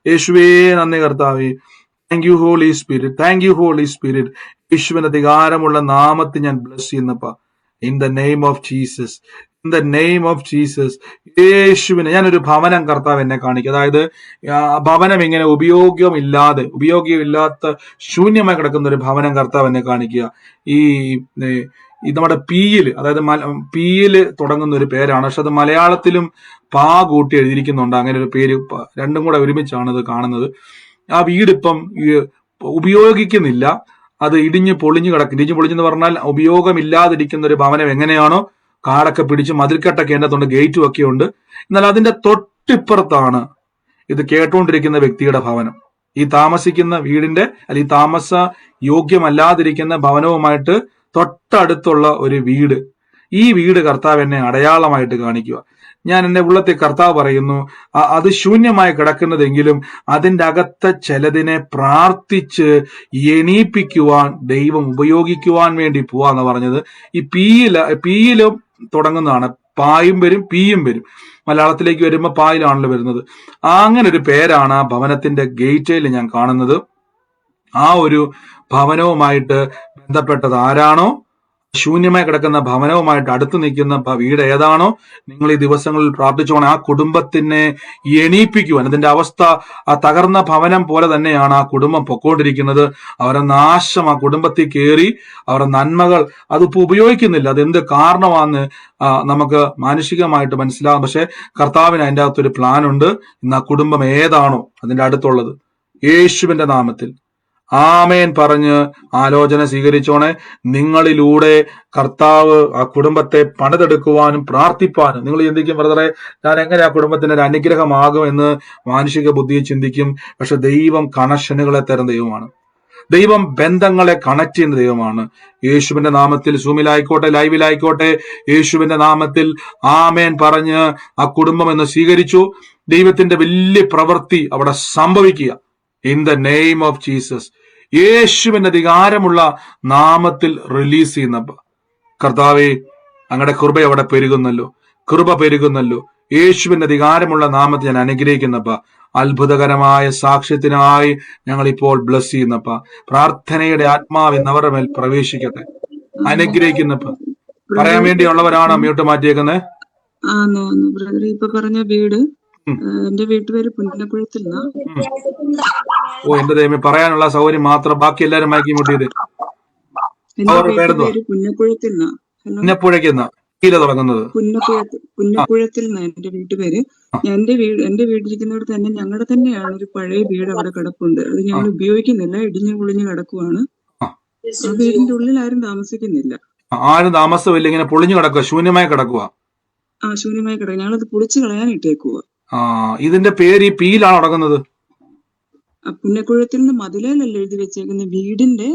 യേശുവേ നന്ദി കർത്താവേ. Thank you Holy Spirit, thank you Holy Spirit. യേശുവിന്റെ അധികാരമുള്ള നാമത്തിൽ ഞാൻ ബ്ലസ് ചെയ്യുന്നപ്പ. In the name of Jesus, in the name of Jesus. യേശുവിനെ ഞാനൊരു ഭവനം കർത്താവ് എന്നെ കാണിക്കുക. അതായത് ഭവനം ഇങ്ങനെ ഉപയോഗമില്ലാത്ത ശൂന്യമായി കിടക്കുന്ന ഒരു ഭവനം കർത്താവ് എന്നെ കാണിക്കുക. ഈ നമ്മുടെ പീയിൽ, അതായത് പീയിൽ തുടങ്ങുന്ന ഒരു പേരാണ്, പക്ഷെ അത് മലയാളത്തിലും പാ കൂട്ടി എഴുതിയിരിക്കുന്നുണ്ട്. അങ്ങനെ ഒരു പേര് രണ്ടും കൂടെ ഒരുമിച്ചാണ് ഇത് കാണുന്നത്. ആ വീടിപ്പം ഉപയോഗിക്കുന്നില്ല, അത് ഇടിഞ്ഞു പൊളിഞ്ഞു കിടക്കും. ഇടിഞ്ഞു പൊളിഞ്ഞെന്ന് പറഞ്ഞാൽ ഉപയോഗമില്ലാതിരിക്കുന്ന ഒരു ഭവനം എങ്ങനെയാണോ കാടൊക്കെ പിടിച്ച് മതിൽക്കെട്ടൊക്കെ അതിനകത്തുണ്ട്, ഗേറ്റും ഒക്കെ ഉണ്ട്. എന്നാൽ അതിന്റെ തൊട്ടിപ്പുറത്താണ് ഇത് കേട്ടുകൊണ്ടിരിക്കുന്ന വ്യക്തിയുടെ ഭവനം. ഈ താമസിക്കുന്ന വീടിന്റെ അല്ലെങ്കിൽ താമസ യോഗ്യമല്ലാതിരിക്കുന്ന ഭവനവുമായിട്ട് തൊട്ടടുത്തുള്ള ഒരു വീട്. ഈ വീട് കർത്താവ് എന്നെ അടയാളമായിട്ട് കാണിക്കുക. ഞാൻ എന്റെ ഉള്ളത്തിൽ കർത്താവ് പറയുന്നു, അത് ശൂന്യമായി കിടക്കുന്നതെങ്കിലും അതിൻ്റെ അകത്തെ ചിലതിനെ പ്രാർത്ഥിച്ച് എണീപ്പിക്കുവാൻ ദൈവം ഉപയോഗിക്കുവാൻ വേണ്ടി പോവാന്ന് പറഞ്ഞത്. ഈ പീയിലും തുടങ്ങുന്നതാണ്. പായും വരും, പീയും വരും. മലയാളത്തിലേക്ക് വരുമ്പോൾ പായിലാണല്ലോ വരുന്നത്. അങ്ങനെ ഒരു പേരാണ് ആ ഭവനത്തിന്റെ ഗേറ്റിൽ ഞാൻ കാണുന്നത്. ആ ഒരു ഭവനവുമായിട്ട് ബന്ധപ്പെട്ടത് ആരാണോ, ശൂന്യമായി കിടക്കുന്ന ഭവനവുമായിട്ട് അടുത്ത് നിൽക്കുന്ന വീട് ഏതാണോ, നിങ്ങൾ ഈ ദിവസങ്ങളിൽ പ്രാർത്ഥിച്ചോണം ആ കുടുംബത്തിനെ എണീപ്പിക്കുവാൻ. അതിന്റെ അവസ്ഥ ആ തകർന്ന ഭവനം പോലെ തന്നെയാണ് ആ കുടുംബം പൊക്കോണ്ടിരിക്കുന്നത്. അവരുടെ നാശം ആ കുടുംബത്തിൽ കയറി, അവരുടെ നന്മകൾ അതിപ്പോ ഉപയോഗിക്കുന്നില്ല. അതെന്ത് കാരണമാണെന്ന് നമുക്ക് മാനുഷികമായിട്ട് മനസ്സിലാകും. പക്ഷെ കർത്താവിന് അതിൻ്റെ അകത്തൊരു പ്ലാൻ ഉണ്ട്. ഇന്ന് ആ കുടുംബം ഏതാണോ അതിന്റെ അടുത്തുള്ളത്, യേശുവിന്റെ നാമത്തിൽ ആമേൻ പറഞ്ഞ് ആലോചന സ്വീകരിച്ചോണെ. നിങ്ങളിലൂടെ കർത്താവ് ആ കുടുംബത്തെ പണിതെടുക്കുവാനും പ്രാർത്ഥിപ്പാനും. നിങ്ങൾ ചിന്തിക്കും, ബ്രദറെ ഞാൻ എങ്ങനെ ആ കുടുംബത്തിന് ഒരു അനുഗ്രഹമാകും എന്ന് മാനുഷിക ബുദ്ധിയെ ചിന്തിക്കും. പക്ഷെ ദൈവം കണക്ഷനുകളെ തരുന്ന ദൈവമാണ്. ദൈവം ബന്ധങ്ങളെ കണക്ട് ചെയ്യുന്ന ദൈവമാണ്. യേശുവിന്റെ നാമത്തിൽ സൂമിലായിക്കോട്ടെ ലൈവിലായിക്കോട്ടെ, യേശുവിന്റെ നാമത്തിൽ ആമേൻ പറഞ്ഞ് ആ കുടുംബം എന്ന് സ്വീകരിച്ചു. ദൈവത്തിന്റെ വലിയ പ്രവൃത്തി അവിടെ സംഭവിക്കുക. In the name of Jesus, യേശുവിന്റെ അധികാരമുള്ള നാമത്തിൽ റിലീസ് ചെയ്യുന്നപ്പ കർത്താവേ അങ്ങയുടെ കൃപ അവിടെ പെരുകുന്നല്ലോ, കൃപ പെരുകുന്നല്ലോ. യേശുവിന്റെ അധികാരമുള്ള നാമത്തിൽ ഞാൻ അനുഗ്രഹിക്കുന്നപ്പ. അത്ഭുതകരമായ സാക്ഷ്യത്തിനായി ഞങ്ങൾ ഇപ്പോൾ ബ്ലസ് ചെയ്യുന്നപ്പ. പ്രാർത്ഥനയുടെ ആത്മാവ് എന്നവരുടെ മേൽ പ്രവേശിക്കട്ടെ. അനുഗ്രഹിക്കുന്നപ്പ. പറയാൻ വേണ്ടിയുള്ളവരാണ് മ്യൂട്ട് മാറ്റിയേക്കുന്നത്. ബ്രദർ ഇപ്പൊ പറഞ്ഞ വീട് എന്റെ വീട്ടുപേര് പുന്നപ്പുഴത്തിൽ. ഓ എന്റെ ദൈവമേ, പറയാനുള്ള സൗകര്യം മാത്രം, ബാക്കി എല്ലാരും മയക്കി മുട്ടിയത്. പുന്നപ്പുഴയ്ക്ക് തുടങ്ങുന്നത് പുന്നപ്പുഴത്തിൽ എന്റെ വീട്ടുപേര്. എന്റെ വീട്ടിലിരിക്കുന്നവിടെ തന്നെ ഞങ്ങളുടെ തന്നെയാണ് ഒരു പഴയ വീട് അവിടെ കിടപ്പുണ്ട്. അത് ഞങ്ങൾ ഉപയോഗിക്കുന്നില്ല, ഇടിഞ്ഞു പൊളിഞ്ഞു കിടക്കുവാണ്. ആ വീടിന്റെ ഉള്ളിൽ ആരും താമസിക്കുന്നില്ല. ആരും താമസമില്ല, ഇങ്ങനെ പൊളിഞ്ഞു കിടക്കുക, ശൂന്യമായി കിടക്കുക. ശൂന്യമായി കിടക്കുക. ഞങ്ങളത് പൊളിച്ചു കളയാൻ ഇട്ടേക്കുക. ഇതിന്റെ പേര് ഈ പീയിലാണ് തുടങ്ങുന്നത്. പുന്നക്കുഴത്തിൽ നിന്ന് മതിലല്ല എഴുതി വെച്ചേക്കുന്ന വീടിന്റെ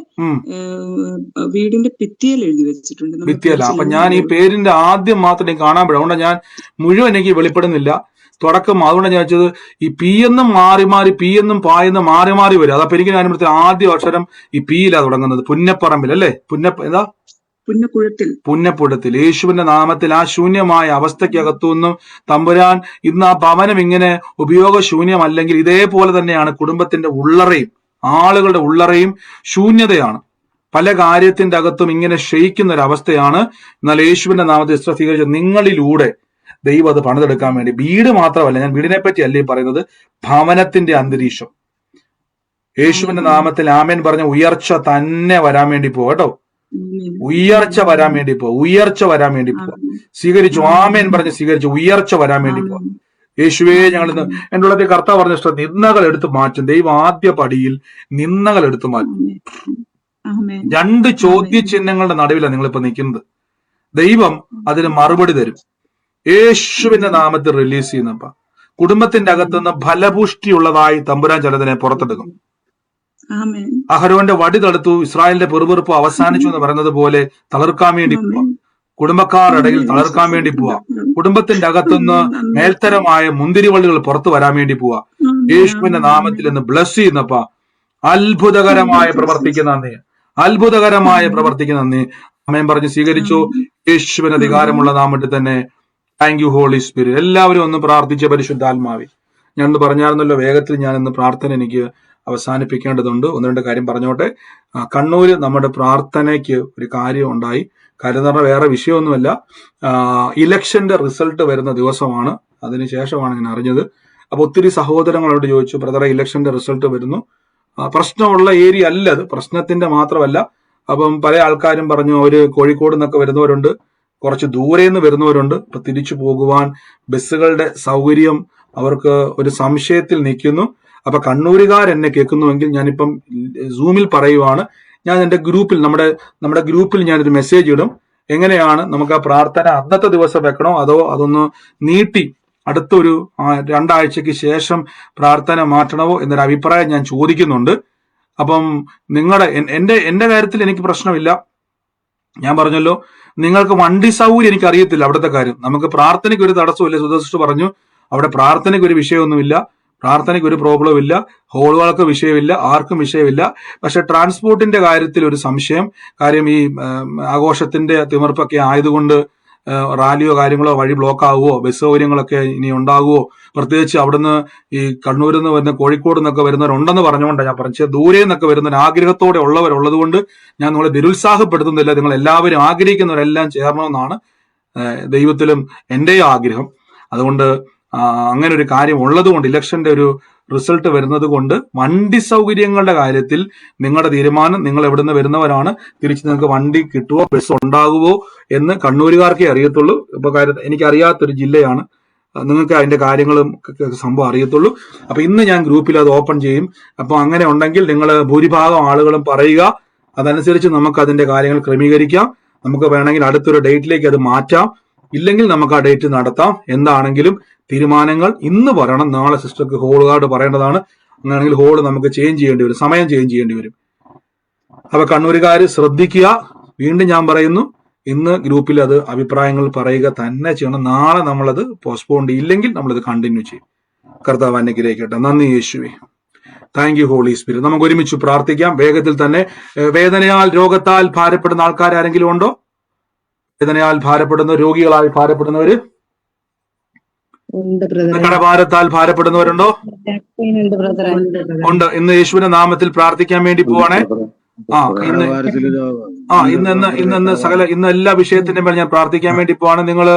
ഭിത്തിയിൽ എഴുതി വെച്ചിട്ടുണ്ട്. ഭിത്തിയല്ല. അപ്പൊ ഞാൻ ഈ പേരിന്റെ ആദ്യം മാത്രം കാണാൻ പറ്റും. അതുകൊണ്ട് ഞാൻ മുഴുവൻ എനിക്ക് വെളിപ്പെടുന്നില്ല തുടക്കം. അതുകൊണ്ട് ഞാൻ വെച്ചത് ഈ പി എന്നും മാറി മാറി പി എന്നും പായെന്നും മാറി മാറി വരും. അതപ്പൊ എനിക്ക് ഞാൻ ആദ്യ അക്ഷരം ഈ പീയിലാ തുടങ്ങുന്നത്. പുന്നപ്പറമ്പിൽ അല്ലേ, പുന്നപ്പുഴത്തിൽ. യേശുവിന്റെ നാമത്തിൽ ആ ശൂന്യമായ അവസ്ഥയ്ക്കകത്തുനിന്നും തമ്പുരാൻ ഇന്ന് ആ ഭവനം ഇങ്ങനെ ഉപയോഗശൂന്യമല്ലെങ്കിൽ ഇതേപോലെ തന്നെയാണ് കുടുംബത്തിന്റെ ഉള്ളറയും ആളുകളുടെ ഉള്ളറയും ശൂന്യതയാണ്. പല കാര്യത്തിന്റെ അകത്തും ഇങ്ങനെ ക്ഷയിക്കുന്ന ഒരു അവസ്ഥയാണ്. എന്നാൽ യേശുവിന്റെ നാമത്തിൽ സ്വീകരിച്ച നിങ്ങളിലൂടെ ദൈവം അത് പണിതെടുക്കാൻ വേണ്ടി. വീട് മാത്രമല്ല, ഞാൻ വീടിനെ പറ്റി അല്ലേ പറയുന്നത്, ഭവനത്തിന്റെ അന്തരീക്ഷം യേശുവിന്റെ നാമത്തിൽ ആമേൻ പറഞ്ഞ ഉയർച്ച തന്നെ വരാൻ വേണ്ടി പോവാ കേട്ടോ. ഉയർച്ച വരാൻ വേണ്ടി പോവാ. സ്വീകരിച്ചു, ആമേൻ പറഞ്ഞ് സ്വീകരിച്ചു. ഉയർച്ച വരാൻ വേണ്ടി പോവാ. യേശുവേ ഞങ്ങൾ ഇന്ന് എന്റെ ഉള്ളത് കർത്താവ് പറഞ്ഞ നിന്ദകൾ എടുത്തു മാറ്റും. ദൈവം ആദ്യ പടിയിൽ നിന്ദകൾ എടുത്തു മാറ്റും. 2 ചോദ്യചിഹ്നങ്ങളുടെ നടുവിലാണ് നിങ്ങളിപ്പോ നിൽക്കുന്നത്. ദൈവം അതിന് മറുപടി തരും. യേശുവിന്റെ നാമത്തിൽ റിലീസ് ചെയ്യുന്നപ്പ കുടുംബത്തിന്റെ അകത്തുനിന്ന് ഫലപുഷ്ടിയുള്ളതായി തമ്പുരാൻ ചിലതിനെ പുറത്തെടുക്കും. അഹരോന്റെ വടി തടുത്തു, ഇസ്രായേലിന്റെ പെറുപെറുപ്പ് അവസാനിച്ചു എന്ന് പറയുന്നത് പോലെ തളർക്കാൻ വേണ്ടി പോവാ. കുടുംബക്കാരുടെ ഇടയിൽ തളർക്കാൻ വേണ്ടി പോവാ. കുടുംബത്തിന്റെ അകത്തുനിന്ന് മേൽത്തരമായ മുന്തിരിവള്ളികൾ പുറത്തു വരാൻ വേണ്ടി പോവാ. യേശുവിന്റെ നാമത്തിൽ നിന്ന് ബ്ലസ് ചെയ്യുന്നപ്പ അത്ഭുതകരമായി പ്രവർത്തിക്കുന്ന നന്ദി അമ്മയും പറഞ്ഞ് സ്വീകരിച്ചു. യേശുവിന് അധികാരമുള്ള നാമത്തിൽ തന്നെ. Thank you Holy Spirit. എല്ലാവരും ഒന്ന് പ്രാർത്ഥിച്ച പരിശുദ്ധാത്മാവി. ഞാനൊന്ന് പറഞ്ഞായിരുന്നല്ലോ വേഗത്തിൽ, ഞാൻ ഇന്ന് പ്രാർത്ഥന എനിക്ക് അവസാനിപ്പിക്കേണ്ടതുണ്ട്. ഒന്ന് രണ്ട് കാര്യം പറഞ്ഞോട്ടെ. കണ്ണൂര് നമ്മുടെ പ്രാർത്ഥനയ്ക്ക് ഒരു കാര്യം ഉണ്ടായി. കാര്യം എന്ന് പറഞ്ഞാൽ വേറെ വിഷയമൊന്നുമല്ല. ഇലക്ഷന്റെ റിസൾട്ട് വരുന്ന ദിവസമാണ്, അതിനുശേഷമാണ് ഞാൻ അറിഞ്ഞത്. അപ്പൊ ഒത്തിരി സഹോദരങ്ങളോട് ചോദിച്ചു, ബ്രദറെ ഇലക്ഷന്റെ റിസൾട്ട് വരുന്നു, പ്രശ്നമുള്ള ഏരിയ അല്ല അത്, പ്രശ്നത്തിന്റെ മാത്രമല്ല. അപ്പം പല ആൾക്കാരും പറഞ്ഞു അവര് കോഴിക്കോട് നിന്നൊക്കെ വരുന്നവരുണ്ട്, കുറച്ച് ദൂരെ നിന്ന് വരുന്നവരുണ്ട്. അപ്പൊ തിരിച്ചു പോകുവാൻ ബസ്സുകളുടെ സൗകര്യം അവർക്ക് ഒരു സംശയത്തിൽ നിൽക്കുന്നു. അപ്പൊ കണ്ണൂരുകാർ എന്നെ കേൾക്കുന്നുവെങ്കിൽ ഞാനിപ്പം സൂമിൽ പറയുവാണ്, ഞാൻ എൻ്റെ ഗ്രൂപ്പിൽ നമ്മുടെ ഗ്രൂപ്പിൽ ഞാനൊരു മെസ്സേജ് ഇടും. എങ്ങനെയാണ് നമുക്ക് ആ പ്രാർത്ഥന അന്നത്തെ ദിവസം വെക്കണോ അതോ അതൊന്ന് നീട്ടി അടുത്തൊരു 2 ആഴ്ചയ്ക്ക് ശേഷം പ്രാർത്ഥന മാറ്റണമോ എന്നൊരു അഭിപ്രായം ഞാൻ ചോദിക്കുന്നുണ്ട്. അപ്പം നിങ്ങളുടെ എന്റെ കാര്യത്തിൽ എനിക്ക് പ്രശ്നമില്ല. ഞാൻ പറഞ്ഞല്ലോ, നിങ്ങൾക്ക് വണ്ടി സൗകര്യം എനിക്ക് അറിയത്തില്ല അവിടുത്തെ കാര്യം. നമുക്ക് പ്രാർത്ഥനയ്ക്ക് ഒരു തടസ്സമില്ല. സുധസിസ്റ്റർ പറഞ്ഞു അവിടെ പ്രാർത്ഥനയ്ക്ക് ഒരു വിഷയമൊന്നുമില്ല, പ്രാർത്ഥനയ്ക്ക് ഒരു പ്രോബ്ലം ഇല്ല, ഹോളുകൾക്ക് വിഷയമില്ല, ആർക്കും വിഷയമില്ല. പക്ഷെ ട്രാൻസ്പോർട്ടിന്റെ കാര്യത്തിൽ ഒരു സംശയം. കാര്യം ഈ ആഘോഷത്തിന്റെ തിമിർപ്പൊക്കെ ആയതുകൊണ്ട് റാലിയോ കാര്യങ്ങളോ വഴി ബ്ലോക്ക് ആകുമോ, ബസ് സൗകര്യങ്ങളൊക്കെ ഇനി ഉണ്ടാകുമോ, പ്രത്യേകിച്ച് അവിടുന്ന് ഈ കണ്ണൂരിൽ നിന്ന് വരുന്ന കോഴിക്കോട് നിന്നൊക്കെ വരുന്നവരുണ്ടെന്ന് പറഞ്ഞുകൊണ്ടാണ് ഞാൻ പറഞ്ഞത്. ദൂരെ നിന്നൊക്കെ വരുന്ന ആഗ്രഹത്തോടെ ഉള്ളവരുള്ളത് കൊണ്ട് ഞാൻ നിങ്ങളെ നിരുത്സാഹപ്പെടുത്തുന്നില്ല. നിങ്ങൾ എല്ലാവരും ആഗ്രഹിക്കുന്നവരെല്ലാം ചേരണമെന്നാണ് ദൈവത്തിലും എന്റെയും ആഗ്രഹം. അതുകൊണ്ട് അങ്ങനെ ഒരു കാര്യം ഉള്ളതുകൊണ്ട്, ഇലക്ഷന്റെ ഒരു റിസൾട്ട് വരുന്നത് കൊണ്ട് വണ്ടി സൗകര്യങ്ങളുടെ കാര്യത്തിൽ നിങ്ങളുടെ തീരുമാനം, നിങ്ങൾ എവിടുന്ന് വരുന്നവരാണ്, തിരിച്ച് നിങ്ങൾക്ക് വണ്ടി കിട്ടുമോ, ബസ് ഉണ്ടാകുമോ എന്ന് കണ്ണൂരുകാർക്കേ അറിയത്തുള്ളൂ. ഇപ്പൊ എനിക്കറിയാത്തൊരു ജില്ലയാണ്, നിങ്ങൾക്ക് അതിന്റെ കാര്യങ്ങളും സംഭവം അറിയത്തുള്ളൂ. അപ്പൊ ഇന്ന് ഞാൻ ഗ്രൂപ്പിൽ അത് ഓപ്പൺ ചെയ്യും. അപ്പൊ അങ്ങനെ ഉണ്ടെങ്കിൽ നിങ്ങൾ ഭൂരിഭാഗം ആളുകളും പറയുക, അതനുസരിച്ച് നമുക്ക് അതിന്റെ കാര്യങ്ങൾ ക്രമീകരിക്കാം. നമുക്ക് വേണമെങ്കിൽ അടുത്തൊരു ഡേറ്റിലേക്ക് അത് മാറ്റാം, ഇല്ലെങ്കിൽ നമുക്ക് ആ ഡേറ്റ് നടത്താം. എന്താണെങ്കിലും തീരുമാനങ്ങൾ ഇന്ന് പറയണം. നാളെ സിസ്റ്റർക്ക് ഹോൾ കാർഡ് പറയേണ്ടതാണ്. അങ്ങനെയാണെങ്കിൽ ഹോള് നമുക്ക് ചേഞ്ച് ചെയ്യേണ്ടി വരും, സമയം ചേഞ്ച് ചെയ്യേണ്ടി വരും. അപ്പൊ കണ്ണൂരുകാർ ശ്രദ്ധിക്കുക. വീണ്ടും ഞാൻ പറയുന്നു, ഇന്ന് ഗ്രൂപ്പിൽ അത് അഭിപ്രായങ്ങൾ പറയുക തന്നെ ചെയ്യണം. നാളെ നമ്മളത് പോസ്റ്റ്പോൺ ചെയ്യില്ലെങ്കിൽ നമ്മളത് കണ്ടിന്യൂ ചെയ്യും. കർത്താവ് അനുഗ്രഹിക്കട്ടെ. നന്ദി യേശുവേ. Thank you Holy Spirit. നമുക്ക് ഒരുമിച്ച് പ്രാർത്ഥിക്കാം വേഗത്തിൽ തന്നെ. വേദനയാൽ രോഗത്താൽ ഭാരപ്പെടുന്ന ആൾക്കാർ ആരെങ്കിലും ഉണ്ടോ? വേദനയാൽ ഭാരപ്പെടുന്ന, രോഗികളായി ഭാരപ്പെടുന്നവര്, കടഭാരത്താൽ ഭാരപ്പെടുന്നവരുണ്ടോ? ഉണ്ട്. ഇന്ന് യേശുവിന്റെ നാമത്തിൽ പ്രാർത്ഥിക്കാൻ വേണ്ടി പോവാണേ. ഇന്ന് എല്ലാ വിഷയത്തിന്റെ മേൽ ഞാൻ പ്രാർത്ഥിക്കാൻ വേണ്ടി പോവാണ്. നിങ്ങൾ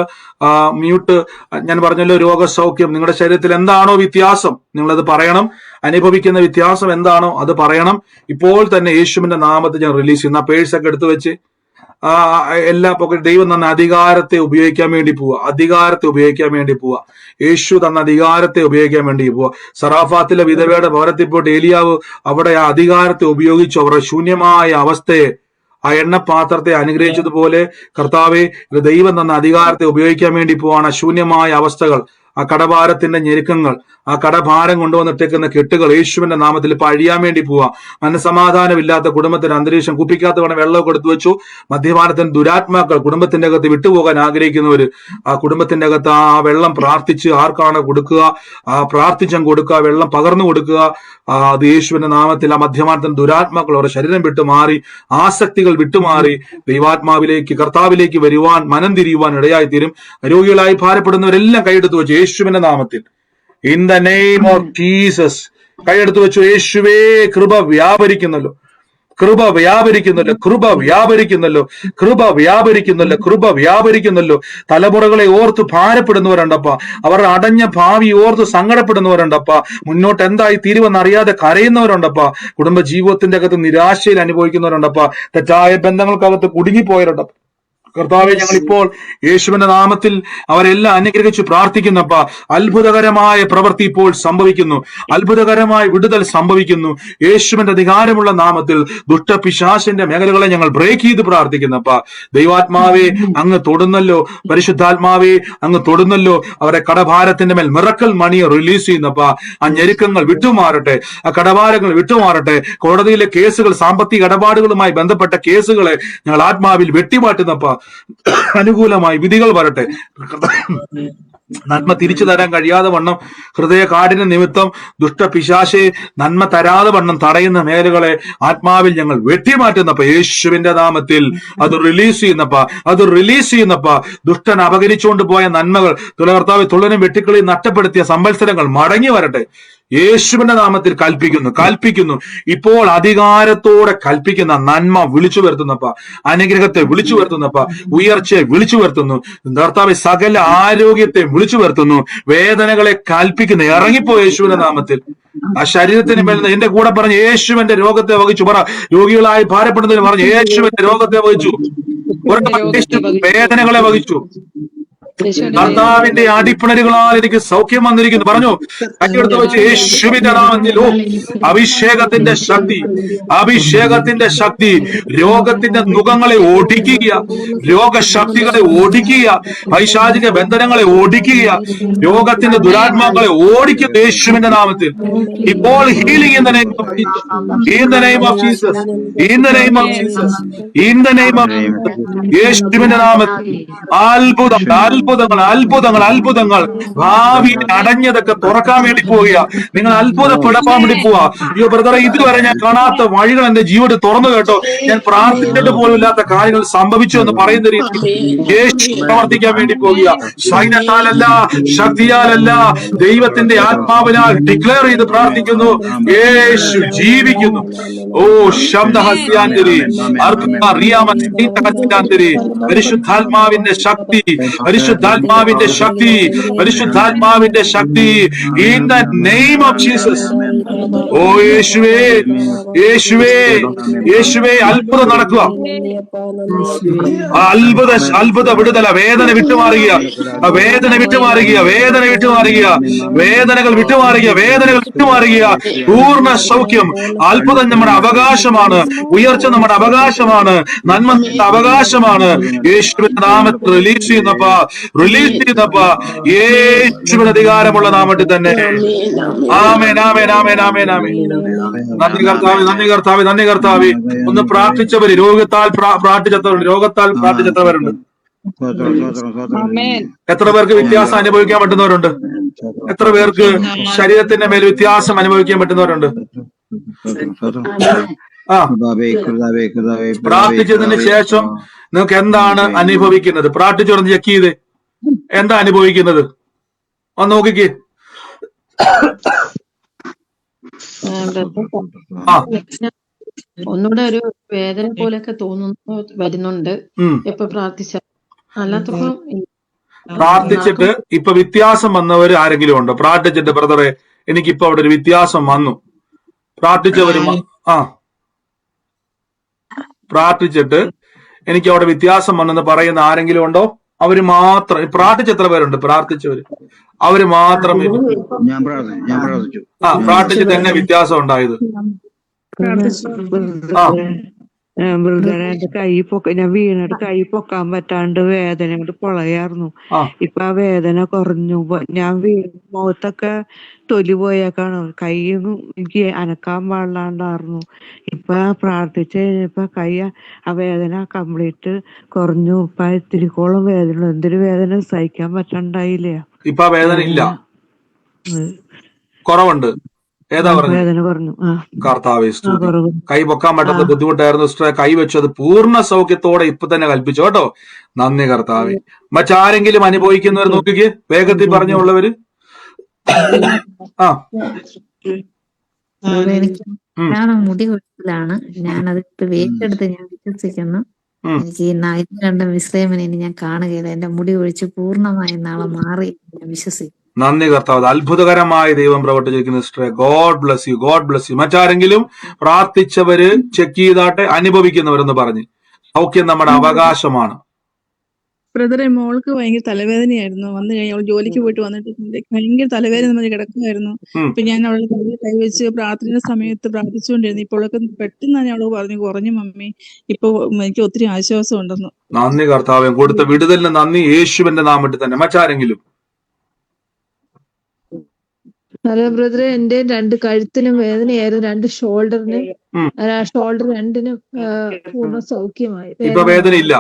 മ്യൂട്ട്, ഞാൻ പറഞ്ഞല്ലോ, രോഗസൗഖ്യം, നിങ്ങളുടെ ശരീരത്തിൽ എന്താണോ വ്യത്യാസം നിങ്ങളത് പറയണം. അനുഭവിക്കുന്ന വ്യത്യാസം എന്താണോ അത് പറയണം. ഇപ്പോൾ തന്നെ യേശുവിന്റെ നാമത്തിൽ ഞാൻ റിലീസ് ചെയ്യുന്ന പേഴ്സൊക്കെ എടുത്തു വെച്ച് എല്ലാ ദൈവം തന്ന അധികാരത്തെ ഉപയോഗിക്കാൻ വേണ്ടി പോവുക. അധികാരത്തെ ഉപയോഗിക്കാൻ വേണ്ടി പോവുക. യേശു തന്ന അധികാരത്തെ ഉപയോഗിക്കാൻ വേണ്ടി പോവുക. സറാഫാത്തിലെ വിധവയുടെ ഭവനത്തിൽ പോയിട്ട് ഏലിയാവ് അവിടെ ആ അധികാരത്തെ ഉപയോഗിച്ചു അവരുടെ ശൂന്യമായ അവസ്ഥയെ, ആ എണ്ണപാത്രത്തെ അനുഗ്രഹിച്ചതുപോലെ കർത്താവെ, ദൈവം തന്ന അധികാരത്തെ ഉപയോഗിക്കാൻ വേണ്ടി പോവാണ്. ശൂന്യമായ അവസ്ഥകൾ, ആ കടഭാരത്തിന്റെ ഞെരുക്കങ്ങൾ, ആ കടഭാരം കൊണ്ടുവന്നിട്ടേക്കുന്ന കെട്ടുകൾ യേശുവിന്റെ നാമത്തിൽ ഇപ്പൊ അഴിയാൻ വേണ്ടി പോവാ. മനസ്സമാധാനമില്ലാത്ത കുടുംബത്തിന് അന്തരീക്ഷം, കുപ്പിക്കാത്ത വേണം വെള്ളമൊക്കെ എടുത്തു വെച്ചു. മദ്യപാനത്തിന് ദുരാത്മാക്കൾ കുടുംബത്തിന്റെ അകത്ത് വിട്ടുപോകാൻ ആഗ്രഹിക്കുന്നവര്, ആ കുടുംബത്തിന്റെ അകത്ത് ആ വെള്ളം പ്രാർത്ഥിച്ച് ആർക്കാണ് കൊടുക്കുക, ആ പ്രാർത്ഥിച്ചും കൊടുക്കുക, വെള്ളം പകർന്നു കൊടുക്കുക. അത് യേശുവിന്റെ നാമത്തിൽ ആ മദ്യപാനത്തിന് ദുരാത്മാക്കൾ അവരുടെ ശരീരം വിട്ടുമാറി, ആസക്തികൾ വിട്ടുമാറി ദൈവാത്മാവിലേക്ക്, കർത്താവിലേക്ക് വരുവാൻ, മനം തിരിയുവാൻ ഇടയായി തീരും. രോഗികളായി ഭാരപ്പെടുന്നവരെല്ലാം കൈയെടുത്തു വെച്ചു യേശുവിന്റെ നാമത്തിൽ. In the name of Jesus കൈയെടുത്തു വെച്ചു. യേശുവേ, കൃപ വ്യാപരിക്കുന്നല്ലോ, കൃപ വ്യാപരിക്കുന്നല്ലോ, കൃപ വ്യാപരിക്കുന്നല്ലോ, കൃപ വ്യാപരിക്കുന്നല്ലോ, കൃപ വ്യാപരിക്കുന്നല്ലോ. തലമുറകളെ ഓർത്ത് ഭാരപ്പെടുന്നവരുണ്ടപ്പ, അവരുടെ അടഞ്ഞ ഭാവി ഓർത്ത് സങ്കടപ്പെടുന്നവരുണ്ടപ്പ, മുന്നോട്ട് എന്തായി തീരുവെന്നറിയാതെ കരയുന്നവരുണ്ടപ്പ, കുടുംബ ജീവിതത്തിന്റെ അകത്ത് നിരാശയിൽ അനുഭവിക്കുന്നവരുണ്ടപ്പ, തെറ്റായ ബന്ധങ്ങൾക്കകത്ത് കുടുങ്ങിപ്പോയവരുണ്ടപ്പ. കർത്താവെ, ഞങ്ങൾ ഇപ്പോൾ യേശുവിന്റെ നാമത്തിൽ അവരെല്ലാം അനുഗ്രഹിച്ച് പ്രാർത്ഥിക്കുന്നപ്പ. അത്ഭുതകരമായ പ്രവൃത്തി ഇപ്പോൾ സംഭവിക്കുന്നു, അത്ഭുതകരമായ വിടുതൽ സംഭവിക്കുന്നു. യേശുവിന്റെ അധികാരമുള്ള നാമത്തിൽ ദുഷ്ടപിശാചിന്റെ മേഖലകളെ ഞങ്ങൾ ബ്രേക്ക് ചെയ്ത് പ്രാർത്ഥിക്കുന്നപ്പ. ദൈവാത്മാവെ, അങ്ങ് തൊടുന്നല്ലോ, പരിശുദ്ധാത്മാവെ അങ്ങ് തൊടുന്നല്ലോ. അവരെ കടഭാരത്തിന്റെ മേൽ മിറക്കൽ മണിയെ റിലീസ് ചെയ്യുന്നപ്പ. ആ ഞെരുക്കങ്ങൾ വിട്ടുമാറട്ടെ, ആ കടഭാരങ്ങൾ വിട്ടുമാറട്ടെ. കോടതിയിലെ കേസുകൾ, സാമ്പത്തിക ഇടപാടുകളുമായി ബന്ധപ്പെട്ട കേസുകളെ ഞങ്ങൾ ആത്മാവിൽ വെട്ടിമാറ്റുന്നപ്പ. അനുകൂലമായി വിധികൾ വരട്ടെ. നന്മ തിരിച്ചു തരാൻ കഴിയാതെ വണ്ണം, ഹൃദയ കാഠിന്യ നിമിത്തം ദുഷ്ടപിശാചെ നന്മ തരാതെ വണ്ണം തടയുന്ന മേഖലകളെ ആത്മാവിൽ ഞങ്ങൾ വെട്ടിമാറ്റുന്നപ്പ. യേശുവിന്റെ നാമത്തിൽ അത് റിലീസ് ചെയ്യുന്നപ്പ, അത് റിലീസ് ചെയ്യുന്നപ്പ. ദുഷ്ടൻ അപകരിച്ചുകൊണ്ട് പോയ നന്മകൾ, കർത്താവ് തുള്ളനും വെട്ടിക്കളിയും നഷ്ടപ്പെടുത്തിയ സംവത്സരങ്ങൾ മടങ്ങി വരട്ടെ. യേശുവിന്റെ നാമത്തിൽ കൽപ്പിക്കുന്നു. ഇപ്പോൾ അധികാരത്തോടെ കൽപ്പിക്കുന്ന നന്മ വിളിച്ചു വരുത്തുന്നപ്പ, അനുഗ്രഹത്തെ വിളിച്ചു വരുത്തുന്നപ്പ, ഉയർച്ചയെ വിളിച്ചു വരുത്തുന്നു. കർത്താവേ, സകല ആരോഗ്യത്തെ വിളിച്ചു വരുത്തുന്നു. വേദനകളെ കൽപ്പിക്കുന്നു. ഇറങ്ങിപ്പോ യേശുവിന്റെ നാമത്തിൽ. ആ ശരീരത്തിന് മേൽ എന്റെ കൂടെ പറഞ്ഞ് യേശുവിന്റെ രോഗത്തെ വഹിച്ചു പറ. രോഗികളായി ഭാരപ്പെടുന്നതിന് പറഞ്ഞ് യേശുവിന്റെ രോഗത്തെ വഹിച്ചു. വേദനകളെ വഹിച്ചു. കർത്താവിന്റെ അടിപ്പിണരുകളാൽ എനിക്ക് സൗഖ്യം വന്നിരിക്കുന്നു. പറഞ്ഞു കൈയെടുത്ത് വെച്ച് യേശുവിന്റെ നാമത്തിൽ അഭിഷേകത്തിന്റെ ശക്തി രോഗത്തിന്റെ നുഖങ്ങളെ ഓടിക്കുക, രോഗശക്തികളെ ഓടിക്കുക, പൈശാചിക ബന്ധനങ്ങളെ ഓടിക്കുക, രോഗത്തിന്റെ ദുരാത്മാക്കളെ ഓടിക്കുക യേശുവിന്റെ നാമത്തിൽ. ഇപ്പോൾ healing in the name of Jesus, in the name of Jesus, in the name of Jesus, in the name of യേശുവിന്റെ നാമത്തിൽ. അത്ഭുതങ്ങൾ ഭാവിയിൽ അടഞ്ഞതൊക്കെ തുറക്കാൻ വേണ്ടി പോവുക. നിങ്ങൾ അത്ഭുതപ്പെടാൻ വേണ്ടി പോവാ. അയ്യോ ബ്രദറെ, ഇതുവരെ ഞാൻ കാണാത്ത വഴികൾ എന്റെ ജീവിതത്തിൽ തുറന്നു കേട്ടോ, ഞാൻ പ്രാർത്ഥിച്ചിട്ട് പോലും ഇല്ലാത്ത കാര്യങ്ങൾ സംഭവിച്ചു എന്ന് പറയുന്ന രീതി യേശു പ്രവർത്തിക്കാൻ വേണ്ടി പോകുക. സൈന്യത്താലല്ല, ശക്തിയാലല്ല, ദൈവത്തിന്റെ ആത്മാവിനാൽ ഡിക്ലെയർ ചെയ്ത് പ്രാർത്ഥിക്കുന്നു. യേശു ജീവിക്കുന്നു. ഓ ശബ്ദഹസ്യാന്തരി പരിശുദ്ധാത്മാവിന്റെ ശക്തി, പരിശുദ്ധാത്മാവിന്റെ ശക്തി, പരിശുദ്ധാത്മാവിന്റെ ശക്തി in the name of Jesus. ഓ യേശുവേ, യേശുവേ, യേശുവേ, അത്ഭുതം നടക്കുക. അത്ഭുത വിടുതല. വേദന വിട്ടുമാറുക, വേദന വിട്ടുമാറുക, വേദന വിട്ടുമാറുക, വേദനകൾ വിട്ടുമാറുക, വേദനകൾ വിട്ടുമാറുക. പൂർണ്ണ സൗഖ്യം. അത്ഭുതം നമ്മുടെ അവകാശമാണ്. ഉയർച്ച നമ്മുടെ അവകാശമാണ്. നന്മ നമ്മുടെ അവകാശമാണ്. യേശുവിന്റെ നാമത്തിൽ റിലീസ് ചെയ്യുന്നപ്പ, റിലീസ് ചെയ്യുന്നപ്പ, യേശുവിന്റെ അധികാരമുള്ള നാമത്തിൽ തന്നെ. ആമേൻ, ആമേൻ, ആമേൻ, ആമേൻ, ആമേൻ. നന്ദി കർത്താവേ, നന്ദി കർത്താവേ, നന്ദി കർത്താവേ. ഒന്ന് പ്രാർത്ഥിച്ചവര്, രോഗത്താൽ പ്രാർത്ഥിച്ചവരുണ്ട്. എത്ര പേർക്ക് വ്യത്യാസം അനുഭവിക്കാൻ പറ്റുന്നവരുണ്ട്? എത്ര പേർക്ക് ശരീരത്തിന്റെ മേൽ വ്യത്യാസം അനുഭവിക്കാൻ പറ്റുന്നവരുണ്ട്? പ്രാർത്ഥിച്ചതിന് ശേഷം നിങ്ങൾക്ക് എന്താണ് അനുഭവിക്കുന്നത്? പ്രാർത്ഥിച്ചോർന്ന് ചെക്ക് ചെയ്ത് എന്താ അനുഭവിക്കുന്നത് ഒന്ന് നോക്കിക്കേ. ഒന്നുകൂടെ ഒരു വേദന പോലെയൊക്കെ തോന്നുന്നു, വരുന്നുണ്ട് എപ്പൊ പ്രാർത്ഥിച്ച. അല്ലാത്തപ്പോ പ്രാർത്ഥിച്ചിട്ട് ഇപ്പൊ വ്യത്യാസം വന്നവര് ആരെങ്കിലും ഉണ്ടോ? പ്രാർത്ഥിച്ചിട്ട് ബ്രദറെ എനിക്കിപ്പോ അവിടെ ഒരു വ്യത്യാസം വന്നു, പ്രാർത്ഥിച്ചവരും പ്രാർത്ഥിച്ചിട്ട് എനിക്ക് അവിടെ വ്യത്യാസം വന്നെന്ന് പറയുന്ന ആരെങ്കിലും ഉണ്ടോ? അവര് മാത്രം. പ്രാർത്ഥിച്ചെത്ര പേരുണ്ട്? പ്രാർത്ഥിച്ചവര് അവര് മാത്രമേ. പ്രാർത്ഥിച്ചിട്ട് എന്നെ വ്യത്യാസം ഉണ്ടായത്? ബ്രദറെ, എന്റെ ഞാൻ വീണിട്ട് കൈ പൊക്കാൻ പറ്റാണ്ട് വേദന കൊണ്ട് പൊളയായിരുന്നു. ഇപ്പൊ ആ വേദന കുറഞ്ഞു. ഞാൻ മുഖത്തൊക്കെ തൊലി പോയേക്കാണ്. കൈയൊന്നും എനിക്ക് അനക്കാൻ പാടില്ലാണ്ടായിരുന്നു. ഇപ്പൊ പ്രാർത്ഥിച്ചു കഴിഞ്ഞപ്പോ ആ വേദന കംപ്ലീറ്റ് കുറഞ്ഞു. ഇപ്പൊ ഇത്തിരിക്കോളം വേദന, എന്തൊരു വേദന സഹിക്കാൻ പറ്റണ്ടായില്ല. ഇപ്പൊ വേദന ഇല്ല, കുറവുണ്ട്. ഏതാ പറഞ്ഞു? കർത്താവേ സ്തുതി. കൈ പൊക്കാൻ പറ്റാത്ത ബുദ്ധിമുട്ടായിരുന്നു സിസ്റ്ററെ, കൈ വെച്ചത് പൂർണ്ണ സൗഖ്യത്തോടെ ഇപ്പൊ തന്നെ കൽപ്പിച്ചു കേട്ടോ. നന്ദി കർത്താവേ. മറ്റാരെങ്കിലും അനുഭവിക്കുന്നവർ നോക്കിക്കേ, വേഗത്തിൽ പറഞ്ഞുള്ളവര്. ഞാൻ മുടി കൊഴിച്ചിലാണ്, ഞാനത് വേറ്റെടുത്ത് ഞാൻ വിശ്വസിക്കുന്നു. എനിക്ക് ഇതിന് രണ്ടും വിശ്രമം ഞാൻ കാണുകയില്ല. എന്റെ മുടി ഒഴിച്ച് പൂർണ്ണമായി നാളെ മാറി ഞാൻ വിശ്വസിക്കുന്നു. നന്ദി കർത്താവ്. അത്ഭുതകരമായ ദൈവം പ്രവർത്തിച്ചിരിക്കുന്ന സിസ്റ്ററെ, God bless you, God bless you. മറ്റാരെങ്കിലും പ്രാർത്ഥിച്ചവര് ചെക്ക് ചെയ്താട്ടെ, അനുഭവിക്കുന്നവരെന്ന് പറഞ്ഞ്. സൗഖ്യം നമ്മുടെ അവകാശമാണ്. ബ്രദറെ, മോൾക്ക് ഭയങ്കര തലവേദനയായിരുന്നു. വന്നു കഴിഞ്ഞാൽ അവൾ ജോലിക്ക് പോയിട്ട് വന്നിട്ട് ഭയങ്കര തലവേദന നമ്മൾ കിടക്കുമായിരുന്നു. അപ്പൊ ഞാൻ അവളുടെ കയ്യിൽ കൈവച്ച് പ്രാർത്ഥന സമയത്ത് പ്രാർത്ഥിച്ചുകൊണ്ടിരുന്നു. ഇപ്പോൾ അവൾക്ക് പെട്ടെന്ന് തന്നെ അവള് പറഞ്ഞു, കുറഞ്ഞു മമ്മി, ഇപ്പൊ എനിക്ക് ഒത്തിരി ആശ്വാസം ഉണ്ടെന്ന്. നന്ദി കർത്താവേ, കൊടുത്ത വിടുതലിന് നന്ദി, യേശുവിന്റെ നാമത്തിൽ തന്നെ. മറ്റാരെങ്കിലും? ഹലോ ബ്രദറെ, എന്റെ രണ്ട് കഴുത്തിനും വേദനയായിരുന്നു, രണ്ട് ഷോൾഡർ രണ്ടിനും പൂർണ്ണ സൗഖ്യമായി. ഇപ്പൊ വേദന ഇല്ല?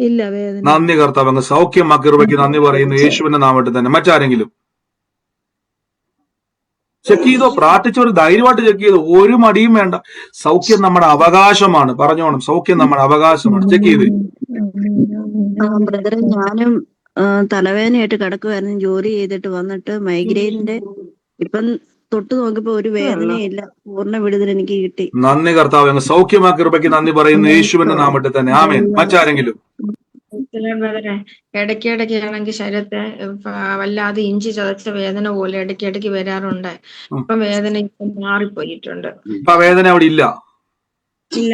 ഇല്ല, വേദന. നന്ദി കർത്താവ്, അങ്ങ് സൗഖ്യമാക്കി കൃപയ്ക്ക് നന്ദി പറയുന്നു, യേശുവിന്റെ നാമത്തിൽ തന്നെ. മറ്റാരെങ്കിലും ചെക്ക് ചെയ്തോ? പ്രാർത്ഥിച്ചവർ ധൈര്യമായിട്ട് ചെക്ക് ചെയ്തോ, ഒരു മടിയും വേണ്ട. സൗഖ്യം നമ്മുടെ അവകാശമാണ്. പറഞ്ഞോണം, സൗഖ്യം നമ്മുടെ അവകാശമാണ്. ചെക്ക് ചെയ്ത്. ബ്രദറെ, ഞാനും തലവേദനയായിട്ട് കിടക്കുമായിരുന്നു. ജോലി ചെയ്തിട്ട് വന്നിട്ട് മൈഗ്രെയിനിന്റെ ഇപ്പം തൊട്ട് നോക്കിയപ്പോ ഒരു വേദനയില്ല, പൂർണ്ണ വിടുതൽ എനിക്ക് കിട്ടി. നന്ദി കർത്താവ്, അങ്ങ് സൗഖ്യമാക്കി കൃപയ്ക്ക് നന്ദി പറയുന്നു യേശുവിന്റെ നാമത്തിൽ തന്നെ. ആമേൻ. മറ്റാരെങ്കിലും? ഇടയ്ക്കിടയ്ക്ക് ആണെങ്കിൽ ശരീരത്തെ വല്ലാതെ ഇഞ്ചി ചതച്ച വേദന പോലെ ഇടയ്ക്കിടയ്ക്ക് വരാറുണ്ട്. ഇപ്പൊ വേദന ഇപ്പം മാറിപ്പോയിട്ടുണ്ട്. ഇപ്പൊ വേദന അവിടെ ഇല്ല? ഇല്ല,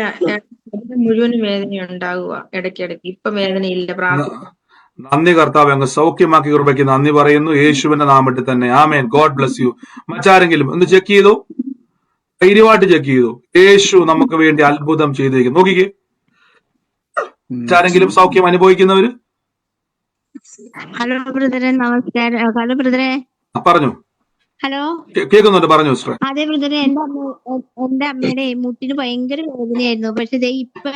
മുഴുവനും വേദന ഉണ്ടാകുക ഇടയ്ക്കിടയ്ക്ക്. ഇപ്പൊ വേദന ഇല്ല. പ്രാർത്ഥിക്കും. നന്ദി കർത്താവ്, അങ്ങ് സൗഖ്യമാക്കി കൃപയ്ക്ക് നന്ദി പറയുന്നു യേശുവിന്റെ നാമത്തിൽ തന്നെ. ആമേൻ. God bless you. മറ്റാരെങ്കിലും ഒന്ന് ചെക്ക് ചെയ്തു? ധൈര്യമായിട്ട് ചെക്ക് ചെയ്തു. യേശു നമുക്ക് വേണ്ടി അത്ഭുതം ചെയ്തിരിക്കുന്നു. നോക്കിക്കേ, മറ്റാരെങ്കിലും സൗഖ്യം അനുഭവിക്കുന്നവര്? ഹലോ ബ്രദറെ, നമസ്കാരം. ഹലോ ബ്രദറെ, പറഞ്ഞു. ഹലോ, കേൾക്കുന്നുണ്ട്, പറഞ്ഞു സിസ്റ്റർ. അതെ ബ്രദറെ, എന്റെ അമ്മയുടെ മുട്ടിന് ഭയങ്കര വേദനയായിരുന്നു. പക്ഷെ ദേ ഇപ്പൊ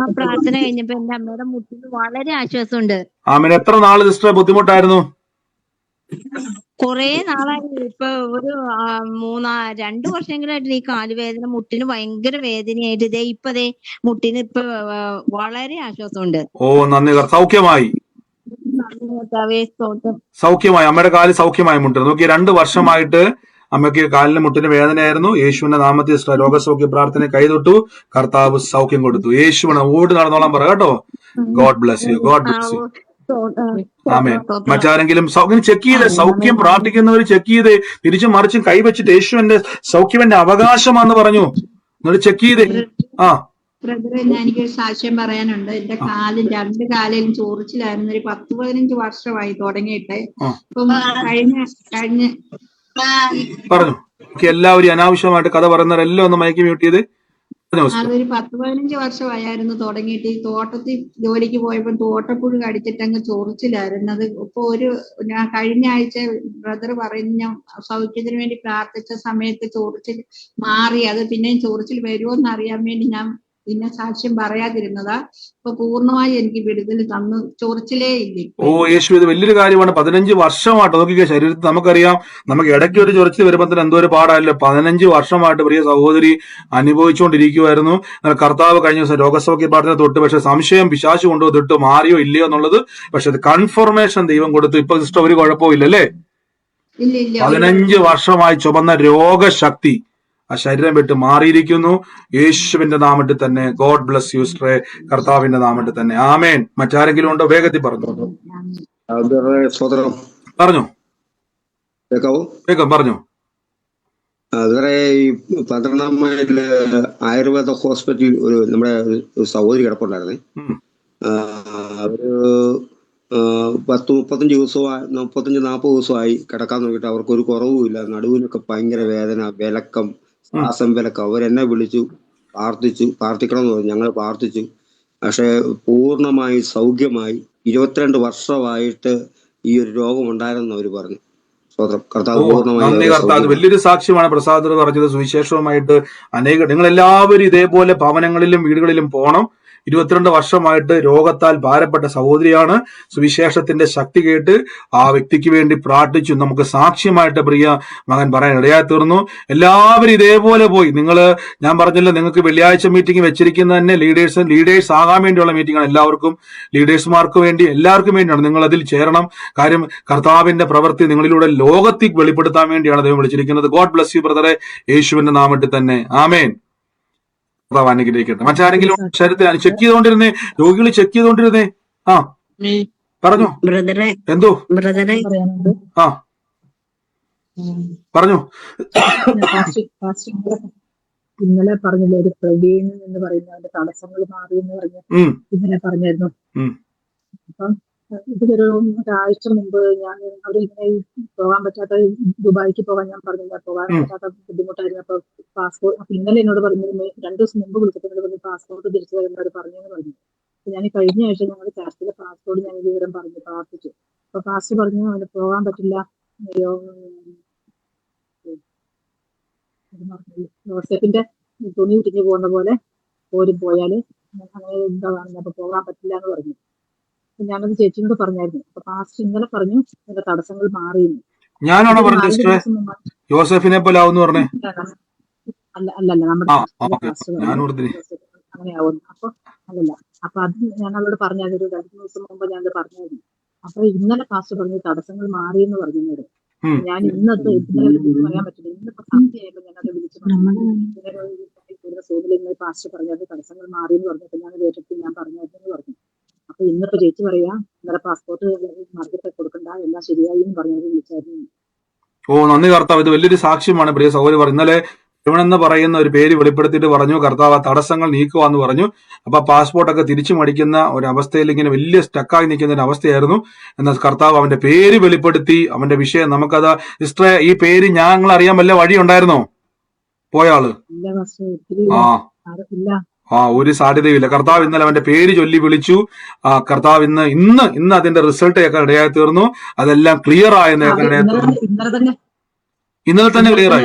ആ പ്രാർത്ഥന കഴിഞ്ഞപ്പോ എന്റെ അമ്മയുടെ മുട്ടിന് വളരെ ആശ്വാസമുണ്ട്. ആമേൻ. എത്ര നാള് സിസ്റ്റർ ബുദ്ധിമുട്ടായിരുന്നു? കൊറേ നാളായി. ഇപ്പൊ ഒരു 2 വർഷങ്ങളായിട്ട് ഈ കാലുവേദന, മുട്ടിന് ഭയങ്കര വേദനയായിട്ട് ദേ ഇപ്പൊ മുട്ടിന് ഇപ്പൊ വളരെ ആശ്വാസമുണ്ട്. ഓ നന്ദി. സൗഖ്യമായി? സൗഖ്യമായി. അമ്മയുടെ കാല് സൗഖ്യമായി. മുട്ടിന് നോക്കി 2 വർഷമായിട്ട് അമ്മയ്ക്ക് കാലിന് മുട്ടിന് വേദനയായിരുന്നു. യേശുവിന്റെ നാമത്തിൽ രോഗസൗഖ്യ പ്രാർത്ഥന കൈതൊട്ടു, കർത്താവ് സൗഖ്യം കൊടുത്തു. യേശുവിനെ ഓടി നടന്നോളാൻ പറ കേട്ടോ. God bless you. God bless you. ആമേൻ. മറ്റാരെങ്കിലും ചെക്ക് ചെയ്ത് സൗഖ്യം പ്രാർത്ഥിക്കുന്നവർ ചെക്ക് ചെയ്ത് തിരിച്ചും മറിച്ചും കൈവച്ചിട്ട് യേശുവിന്റെ സൗഖ്യം എന്റെ അവകാശമാണെന്ന് പറഞ്ഞു. എന്നിട്ട് ചെക്ക് ചെയ്തേ. ആ ബ്രദറെ, എനിക്കൊരു സാക്ഷ്യം പറയാനുണ്ട്. എന്റെ രണ്ട് കാലിലും ചോറിച്ചിലായിരുന്നു. ഒരു 10-15 വർഷമായി തുടങ്ങിയിട്ട്. ഇപ്പം കഴിഞ്ഞ പറഞ്ഞു. എല്ലാവരും അനാവശ്യമായിട്ട് കഥ പറയുന്നവരെല്ലാം ഒന്ന് മയക്കി മ്യൂട്ട് ചെയ്ത്. അതൊരു 10-15 വർഷമായിരുന്നു തുടങ്ങിയിട്ട്. ഈ തോട്ടത്തിൽ ജോലിക്ക് പോയപ്പോൾ തോട്ടപ്പുഴു കടിച്ചിട്ട് അങ്ങ് ചോറിച്ചിലായിരുന്നു. അത് ഇപ്പൊ ഞാൻ കഴിഞ്ഞ ആഴ്ച ബ്രദർ പറഞ്ഞു, ഞാൻ സൗഖ്യത്തിന് വേണ്ടി പ്രാർത്ഥിച്ച സമയത്ത് ചോറിച്ചിൽ മാറി. അത് പിന്നെയും ചോറിച്ചിൽ വരുമോ എന്ന് അറിയാൻ വേണ്ടി ഞാൻ പിന്നെ സാക്ഷ്യം പറയാതിരുന്നതാ. ഇപ്പൊ പൂർണ്ണമായി എനിക്ക് വിടുതൽ തന്നു. ചോറിച്ചിലേ ഇല്ല. ഓ യേശു, ഇത് വലിയൊരു കാര്യമാണ്. 15 വർഷമായിട്ട് നോക്കിയ ശരീരത്തിൽ നമുക്കറിയാം, നമുക്ക് ഇടയ്ക്ക് ഒരു ചൊറിച്ചിൽ വരുമ്പോൾ തന്നെ എന്തോ ഒരു പാടായല്ലോ. 15 വർഷമായിട്ട് പ്രിയ സഹോദരി അനുഭവിച്ചുകൊണ്ടിരിക്കുവായിരുന്നു. കർത്താവ് കഴിഞ്ഞ ദിവസം രോഗസൗഖ്യ പ്രാർത്ഥന തൊട്ട്, പക്ഷെ സംശയം പിശാച് കൊണ്ടു തൊട്ട് മാറിയോ ഇല്ലയോ എന്നുള്ളത്, പക്ഷെ അത് കൺഫർമേഷൻ ദൈവം കൊടുത്തു. ഇപ്പൊ സിസ്റ്റർ ഒരു കുഴപ്പമില്ല അല്ലേ? 15 വർഷമായി ചുമന്ന രോഗശക്തി ആ ശരീരം വിട്ട് മാറിയിരിക്കുന്നു യേശുവിന്റെ നാമത്തിൽ തന്നെ. ഗോഡ് ബ്ലസ് യു സിസ്റ്ററെ, കർത്താവിന്റെ നാമത്തിൽ തന്നെ. ആമേൻ. മറ്റാരെങ്കിലും ഉണ്ടോ? വേഗത്തിൽ പറഞ്ഞു. പറഞ്ഞു. വേഗം പറഞ്ഞു. അതുവരെ ഈ 12-ാം മൈലില് ആയുർവേദ ഹോസ്പിറ്റലിൽ നമ്മുടെ സഹോദരി കിടപ്പുണ്ടായിരുന്നേ. അവര് 35 ദിവസമായി 40 ദിവസമായി കിടക്കാൻ നോക്കിയിട്ട് അവർക്കൊരു കുറവുമില്ല. നടുവിനൊക്കെ ഭയങ്കര വേദന, വിലക്കം, ശ്വാസം വിലക്കം. അവരെന്നെ വിളിച്ചു പ്രാർത്ഥിക്കണം എന്ന് പറഞ്ഞു. ഞങ്ങൾ പ്രാർത്ഥിച്ചു. പക്ഷെ പൂർണ്ണമായി സൗഖ്യമായി. 22 വർഷമായിട്ട് ഈ ഒരു രോഗം ഉണ്ടായിരുന്നെന്ന് അവർ പറഞ്ഞു. കർത്താവ് പൂർണ്ണമായി. വലിയൊരു സാക്ഷ്യമാണ് പ്രസാദ് പറഞ്ഞത്. സുവിശേഷവുമായിട്ട് നിങ്ങൾ എല്ലാവരും ഇതേപോലെ ഭവനങ്ങളിലും വീടുകളിലും പോകണം. 22 വർഷമായിട്ട് രോഗത്താൽ ഭാരപ്പെട്ട സഹോദരിയാണ്. സുവിശേഷത്തിന്റെ ശക്തി കേട്ട് ആ വ്യക്തിക്ക് വേണ്ടി പ്രാർത്ഥിച്ചു. നമുക്ക് സാക്ഷ്യമായിട്ട് പ്രിയ മകൻ പറയാൻ ഇടയായി തീർന്നു. എല്ലാവരും ഇതേപോലെ പോയി. ഞാൻ പറഞ്ഞല്ലോ, നിങ്ങൾക്ക് വെള്ളിയാഴ്ച മീറ്റിംഗ് വെച്ചിരിക്കുന്ന തന്നെ ലീഡേഴ്സ് ആകാൻ വേണ്ടിയുള്ള മീറ്റിംഗ് ആണ്. എല്ലാവർക്കും, ലീഡേഴ്സ്മാർക്ക് വേണ്ടി, എല്ലാവർക്കും വേണ്ടിയാണ്. നിങ്ങൾ അതിൽ ചേരണം. കാര്യം കർത്താവിന്റെ പ്രവൃത്തി നിങ്ങളിലൂടെ ലോകത്തിൽ വെളിപ്പെടുത്താൻ വേണ്ടിയാണ് ദൈവം വിളിച്ചിരിക്കുന്നത്. ഗോഡ് ബ്ലസ് യു ബ്രദറെ, യേശുവിന്റെ നാമത്തിൽ തന്നെ. ആമേൻ. അനുഗ്രഹിക്കട്ടെ. മറ്റാരെങ്കിലും ശരീരത്തിൽ ചെക്ക് ചെയ്തോണ്ടിരുന്നേ? രോഗികൾ ചെക്ക് ചെയ്തോണ്ടിരുന്നേ? ആ പറഞ്ഞു. എന്തോ? ആ പറഞ്ഞു. ഇന്നലെ പറഞ്ഞില്ലേ, ഒരു പ്രവീൺ എന്ന് പറയുന്നവന്റെ തടസ്സങ്ങൾ മാറി എന്ന് പറഞ്ഞു. ഇന്നലെ പറഞ്ഞായിരുന്നു. അപ്പം ഇതൊരു ഒരാഴ്ച മുമ്പ് ഞാൻ അവരിങ്ങനെ പോകാൻ പറ്റാത്ത, ദുബായിക്ക് പോകാൻ ഞാൻ പറഞ്ഞില്ല, പോകാൻ പറ്റാത്ത ബുദ്ധിമുട്ടായിരുന്നു. അപ്പൊ പാസ്പോർട്ട്, അപ്പൊ ഇന്നലെ എന്നോട് പറഞ്ഞിരുന്നു, 2 ദിവസം മുമ്പ് വിളിച്ചിട്ട് പറഞ്ഞു പാസ്പോർട്ട് തിരിച്ചു വരുന്നവർ പറഞ്ഞെന്ന് പറഞ്ഞു. അപ്പൊ ഞാൻ കഴിഞ്ഞ ആഴ്ച ഞങ്ങളുടെ ചർച്ചിലെ പാസ്പോർട്ട് ഞാൻ വിവരം പറഞ്ഞു പ്രാർത്ഥിച്ചു. അപ്പൊ പാസ്റ്റ് പറഞ്ഞു അവന് പോകാൻ പറ്റില്ല, ജോസഫിന്റെ തുണി ഉരിഞ്ഞു പോകുന്ന പോലെ പോരും പോയാല് അങ്ങനെ എന്താ കാണുന്നത്, അപ്പൊ പോകാൻ പറ്റില്ല എന്ന് പറഞ്ഞു. ഞാനത് ചേച്ചിയോട് പറഞ്ഞായിരുന്നു. അപ്പൊ പാസ്റ്റ് ഇന്നലെ പറഞ്ഞു എന്റെ തടസ്സങ്ങൾ മാറിയിരുന്നു. ഞാനാണോ പറഞ്ഞത് യോസഫിനെ പോലെ ആവുന്നു പറഞ്ഞേ? അല്ലല്ല, നമ്മുടെ അങ്ങനെയാവുന്നു. അപ്പൊ അല്ലല്ല, അപ്പൊ അത് ഞാൻ അവരോട് പറഞ്ഞത് ഒരു 2 ദിവസം മുമ്പ് ഞാനത് പറഞ്ഞായിരുന്നു. അപ്പൊ ഇന്നലെ പാസ്റ്റ് പറഞ്ഞു തടസ്സങ്ങൾ മാറിയെന്ന് പറഞ്ഞു എന്നോട്. ഞാൻ ഇന്നത്തെ ഇന്നലെ വിളിച്ച് പറയാൻ പറ്റില്ല, ഇന്നിപ്പോ സന്ധ്യയായപ്പോ ഞാൻ അത് വിളിച്ച് പറഞ്ഞു. ഇന്നലെ കൂടുതൽ സോമിലിങ്ങൾ പാസ്റ്റർ പറഞ്ഞത് തടസ്സങ്ങൾ മാറി എന്ന് പറഞ്ഞപ്പോ ഞാൻ കേട്ടിട്ട് ഞാൻ പറഞ്ഞായിരുന്നു പറഞ്ഞു. അപ്പൊ ഇന്നിപ്പോ ചേച്ചി പറയാ ഇന്നലെ പാസ്പോർട്ട് മാർക്കറ്റ് കൊടുക്കണ്ട, എല്ലാം ശരിയായി എന്ന് പറഞ്ഞത് വിളിച്ചായിരുന്നു. ഓ നന്ദി കർത്താവ്, ഇത് വലിയൊരു സാക്ഷ്യമാണ് പ്രിയ സഹോദരി. ഇന്നലെ എന്ന് പറയുന്ന ഒരു പേര് വെളിപ്പെടുത്തിയിട്ട് പറഞ്ഞു കർത്താവ് തടസ്സങ്ങൾ നീക്കുവാന്ന് പറഞ്ഞു. അപ്പൊ പാസ്പോർട്ടൊക്കെ തിരിച്ചു മടിക്കുന്ന ഒരു അവസ്ഥയിൽ ഇങ്ങനെ വലിയ സ്റ്റക്കായി നിൽക്കുന്ന ഒരു അവസ്ഥയായിരുന്നു. എന്നാൽ കർത്താവ് അവന്റെ പേര് വെളിപ്പെടുത്തി അവന്റെ വിഷയം നമുക്കത് ഇഷ്ടേ. ഈ പേര് ഞങ്ങൾ അറിയാൻ വല്ല വഴി ഉണ്ടായിരുന്നോ പോയാള്? ഒരു സാധ്യതയില്ല. കർത്താവ് ഇന്നലെ അവന്റെ പേര് ചൊല്ലി വിളിച്ചു. കർത്താവ് ഇന്ന് അതിന്റെ റിസൾട്ട് ഒക്കെ ഇടയായി തീർന്നു. അതെല്ലാം ക്ലിയർ ആയെന്നൊക്കെ ഇടയായി തീർന്നു. ഇന്നലെ തന്നെ ക്ലിയർ ആയി.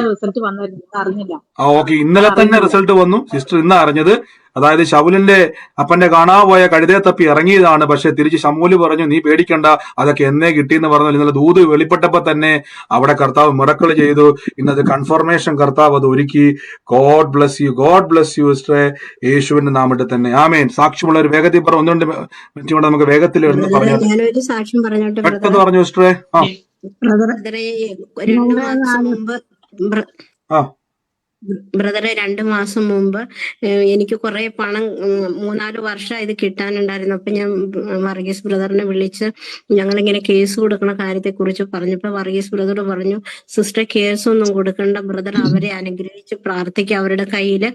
ഓക്കെ, ഇന്നലെ തന്നെ റിസൾട്ട് വന്നു. സിസ്റ്റർ ഇന്ന് അറിഞ്ഞത്, അതായത് ശൗലിന്റെ അപ്പന്റെ കാണാപോയ കഴുതയെ തപ്പി ഇറങ്ങിയതാണ്. പക്ഷെ തിരിച്ച് ശമൂല് പറഞ്ഞു നീ പേടിക്കണ്ട, അതൊക്കെ എന്നേ കിട്ടിയെന്ന് പറഞ്ഞാൽ ഇന്നലെ ദൂത് വെളിപ്പെട്ടപ്പോ തന്നെ അവിടെ കർത്താവ് മിറക്കിൾ ചെയ്തു. ഇന്നത് കൺഫർമേഷൻ കർത്താവ് അത് ഒരുക്കി. God bless you, God bless U സിസ്റ്ററെ, യേശുവിന്റെ നാമത്തിൽ തന്നെ ആമേൻ. സാക്ഷ്യമുള്ള ഒരു വേഗത്തിൽ പറഞ്ഞു, 1-2 മിനിറ്റ് കൊണ്ട് നമുക്ക് വേഗത്തിൽ എടുത്ത് പറയാം. ഞാനൊരു സാക്ഷ്യം പറഞ്ഞോട്ടെ പെട്ടെന്ന് പറഞ്ഞു സിസ്റ്ററെ. ബ്രദറെ 2 മാസം മുമ്പ് എനിക്ക് കുറെ പണം 3-4 വർഷം ഇത് കിട്ടാനുണ്ടായിരുന്നു. അപ്പൊ ഞാൻ വർഗീസ് ബ്രദറിനെ വിളിച്ച് ഞങ്ങളിങ്ങനെ കേസ് കൊടുക്കുന്ന കാര്യത്തെ കുറിച്ച് പറഞ്ഞപ്പോ വർഗീസ് ബ്രദർ പറഞ്ഞു സിസ്റ്റർ കേസ് ഒന്നും കൊടുക്കണ്ട, ബ്രദർ അവരെ അനുഗ്രഹിച്ച് പ്രാർത്ഥിക്കുക, അവരുടെ കയ്യില്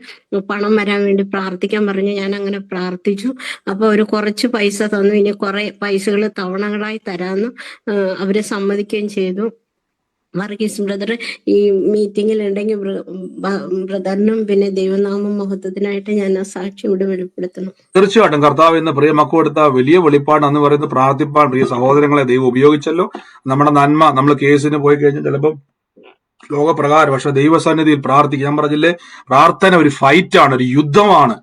പണം വരാൻ വേണ്ടി പ്രാർത്ഥിക്കാൻ പറഞ്ഞു. ഞാൻ അങ്ങനെ പ്രാർത്ഥിച്ചു. അപ്പൊ അവര് കുറച്ച് പൈസ തന്നു, ഇനി കുറെ പൈസകൾ തവണകളായി തരാന്ന് അവര് സമ്മതിക്കുകയും ചെയ്തു. വർഗീസ് ബ്രദർ ഈ മീറ്റിംഗിൽ ഉണ്ടെങ്കിൽ ബ്രദറിനും പിന്നെ ദൈവനാമം മഹത്വത്തിനായിട്ട് ഞാൻ ആ സാക്ഷി ഇവിടെ വെളിപ്പെടുത്തണം. തീർച്ചയായിട്ടും കർത്താവ് ഇന്ന് പ്രിയ മക്കൾ കൊടുത്ത വലിയ വെളിപ്പാട് എന്ന് പറയുന്നത് പ്രാർത്ഥിപ്പാൻ പ്രിയ സഹോദരങ്ങളെ ദൈവം ഉപയോഗിച്ചല്ലോ. നമ്മുടെ നന്മ, നമ്മൾ കേസിന് പോയി കഴിഞ്ഞാൽ ചിലപ്പോൾ ലോകപ്രകാരം, പക്ഷെ ദൈവസന്നിധിയിൽ പ്രാർത്ഥിക്കുക. ഞാൻ പറഞ്ഞില്ലേ, പ്രാർത്ഥന ഒരു ഫൈറ്റാണ്, ഒരു യുദ്ധമാണ്.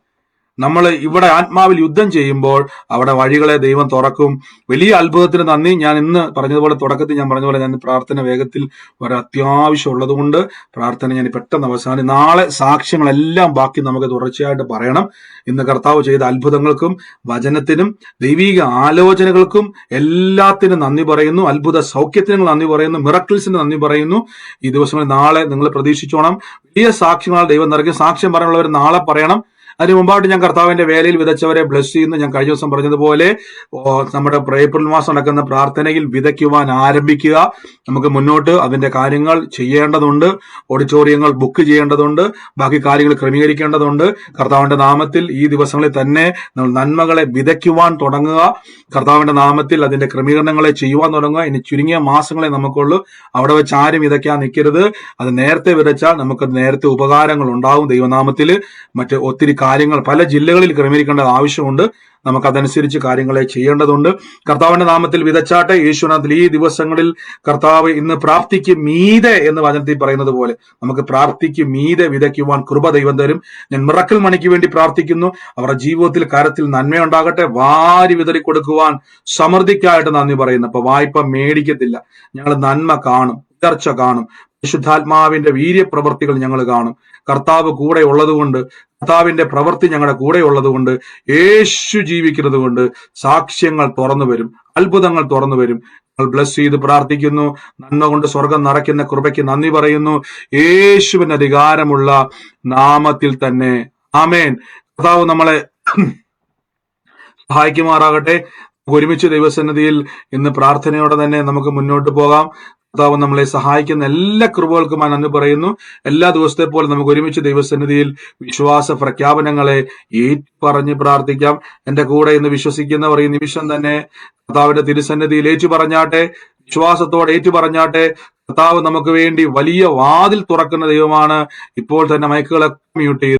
നമ്മൾ ഇവിടെ ആത്മാവിൽ യുദ്ധം ചെയ്യുമ്പോൾ അവിടെ വഴികളെ ദൈവം തുറക്കും. വലിയ അത്ഭുതത്തിന് നന്ദി. ഞാൻ ഇന്ന് പറഞ്ഞതുപോലെ തുടക്കത്തിൽ ഞാൻ പറഞ്ഞതുപോലെ ഞാൻ പ്രാർത്ഥന വേഗത്തിൽ ഒരു അത്യാവശ്യം ഉള്ളത് കൊണ്ട് പ്രാർത്ഥന ഞാൻ പെട്ടെന്ന് അവസാനം. നാളെ സാക്ഷ്യങ്ങളെല്ലാം ബാക്കി നമുക്ക് തുടർച്ചയായിട്ട് പറയണം. ഇന്ന് കർത്താവ് ചെയ്ത അത്ഭുതങ്ങൾക്കും വചനത്തിനും ദൈവിക ആലോചനകൾക്കും എല്ലാത്തിനും നന്ദി പറയുന്നു. അത്ഭുത സൗഖ്യത്തിന് നന്ദി പറയുന്നു. മിറക്കിൾസിന് നന്ദി പറയുന്നു. ഈ ദിവസങ്ങളിൽ നാളെ നിങ്ങൾ പ്രതീക്ഷിച്ചോണം. വലിയ സാക്ഷ്യങ്ങൾ ദൈവം നിറയ്ക്കും. സാക്ഷ്യം പറയാനുള്ളവർ നാളെ പറയണം. അതിന് മുമ്പായിട്ട് ഞാൻ കർത്താവിന്റെ വേലയിൽ വിതച്ചവരെ ബ്ലസ് ചെയ്യുന്നു. ഞാൻ കഴിഞ്ഞ ദിവസം പറഞ്ഞതുപോലെ നമ്മുടെ ഏപ്രിൽ മാസം നടക്കുന്ന പ്രാർത്ഥനയിൽ വിതയ്ക്കുവാൻ ആരംഭിക്കുക. നമുക്ക് മുന്നോട്ട് അതിന്റെ കാര്യങ്ങൾ ചെയ്യേണ്ടതുണ്ട്. ഓഡിറ്റോറിയങ്ങൾ ബുക്ക് ചെയ്യേണ്ടതുണ്ട്. ബാക്കി കാര്യങ്ങൾ ക്രമീകരിക്കേണ്ടതുണ്ട്. കർത്താവിന്റെ നാമത്തിൽ ഈ ദിവസങ്ങളിൽ തന്നെ നമ്മൾ നന്മകളെ വിതയ്ക്കുവാൻ തുടങ്ങുക. കർത്താവിന്റെ നാമത്തിൽ അതിന്റെ ക്രമീകരണങ്ങളെ ചെയ്യുവാൻ തുടങ്ങുക. ഇനി ചുരുങ്ങിയ മാസങ്ങളെ നമുക്കുള്ളൂ. അവിടെ വെച്ച് ആരും വിതയ്ക്കാൻ നിൽക്കരുത്. അത് നേരത്തെ വിതച്ചാൽ നമുക്ക് നേരത്തെ ഉപകാരങ്ങൾ ഉണ്ടാവും ദൈവനാമത്തിൽ. മറ്റ് ഒത്തിരി കാര്യങ്ങൾ പല ജില്ലകളിൽ ക്രമീകരിക്കേണ്ടത് ആവശ്യമുണ്ട്. നമുക്കതനുസരിച്ച് കാര്യങ്ങളെ ചെയ്യേണ്ടതുണ്ട്. കർത്താവിന്റെ നാമത്തിൽ വിതച്ചാട്ടെ. യേശുനാമത്തിൽ ഈ ദിവസങ്ങളിൽ കർത്താവ് ഇന്ന് പ്രാപ്തിക്ക് മീതെ എന്ന് വചനത്തിൽ പറയുന്നത് പോലെ നമുക്ക് പ്രാപ്തിക്ക് മീതെ വിതയ്ക്കുവാൻ കൃപ ദൈവം തരും. ഞാൻ മിറക്കിൾ മണിക്ക് വേണ്ടി പ്രാർത്ഥിക്കുന്നു. അവരുടെ ജീവിതത്തിൽ കാര്യത്തിൽ നന്മയുണ്ടാകട്ടെ. വാരി വിതറി കൊടുക്കുവാൻ സമൃദ്ധിക്കായിട്ട് നന്ദി പറയുന്നു. അപ്പൊ വായ്പ മേടിക്കത്തില്ല. ഞങ്ങൾ നന്മ കാണും, ഉയർച്ച കാണും. പരിശുദ്ധാത്മാവിന്റെ വീര്യപ്രവർത്തികൾ ഞങ്ങൾ കാണും. കർത്താവ് കൂടെ ഉള്ളതുകൊണ്ട്, കർത്താവിന്റെ പ്രവൃത്തി ഞങ്ങളുടെ കൂടെ ഉള്ളതുകൊണ്ട്, യേശു ജീവിക്കുന്നത് കൊണ്ട് സാക്ഷ്യങ്ങൾ തുറന്നു വരും, അത്ഭുതങ്ങൾ തുറന്നു വരും. ഞങ്ങൾ ബ്ലസ് ചെയ്ത് പ്രാർത്ഥിക്കുന്നു. നന്മ കൊണ്ട് സ്വർഗം നിറയ്ക്കുന്ന കൃപയ്ക്ക് നന്ദി പറയുന്നു. യേശുവിന് അധികാരമുള്ള നാമത്തിൽ തന്നെ ആമേൻ. കർത്താവ് നമ്മളെ സഹായിക്കുമാറാകട്ടെ. ഒരുമിച്ച് ദൈവസന്നിധിയിൽ ഇന്ന് പ്രാർത്ഥനയോടെ തന്നെ നമുക്ക് മുന്നോട്ട് പോകാം. കർത്താവ് നമ്മളെ സഹായിക്കുന്ന എല്ലാ കൃപകൾക്കും നന്ദി പറയുന്നു. എല്ലാ ദിവസത്തെ പോലെ നമുക്ക് ഒരുമിച്ച് ദൈവസന്നിധിയിൽ വിശ്വാസ പ്രഖ്യാപനങ്ങളെ ഏറ്റുപറഞ്ഞ് പ്രാർത്ഥിക്കാം. എന്റെ കൂടെ ഇന്ന് വിശ്വസിക്കുന്നവർ ഈ നിമിഷം തന്നെ കർത്താവിന്റെ തിരുസന്നിധിയിൽ ഏറ്റുപറഞ്ഞാട്ടെ. വിശ്വാസത്തോടെ ഏറ്റുപറഞ്ഞാട്ടെ. കർത്താവ് നമുക്ക് വേണ്ടി വലിയ വാതിൽ തുറക്കുന്ന ദൈവമാണ്. ഇപ്പോൾ തന്നെ മൈക്കുകളൊക്കെ മ്യൂട്ട് ചെയ്തു.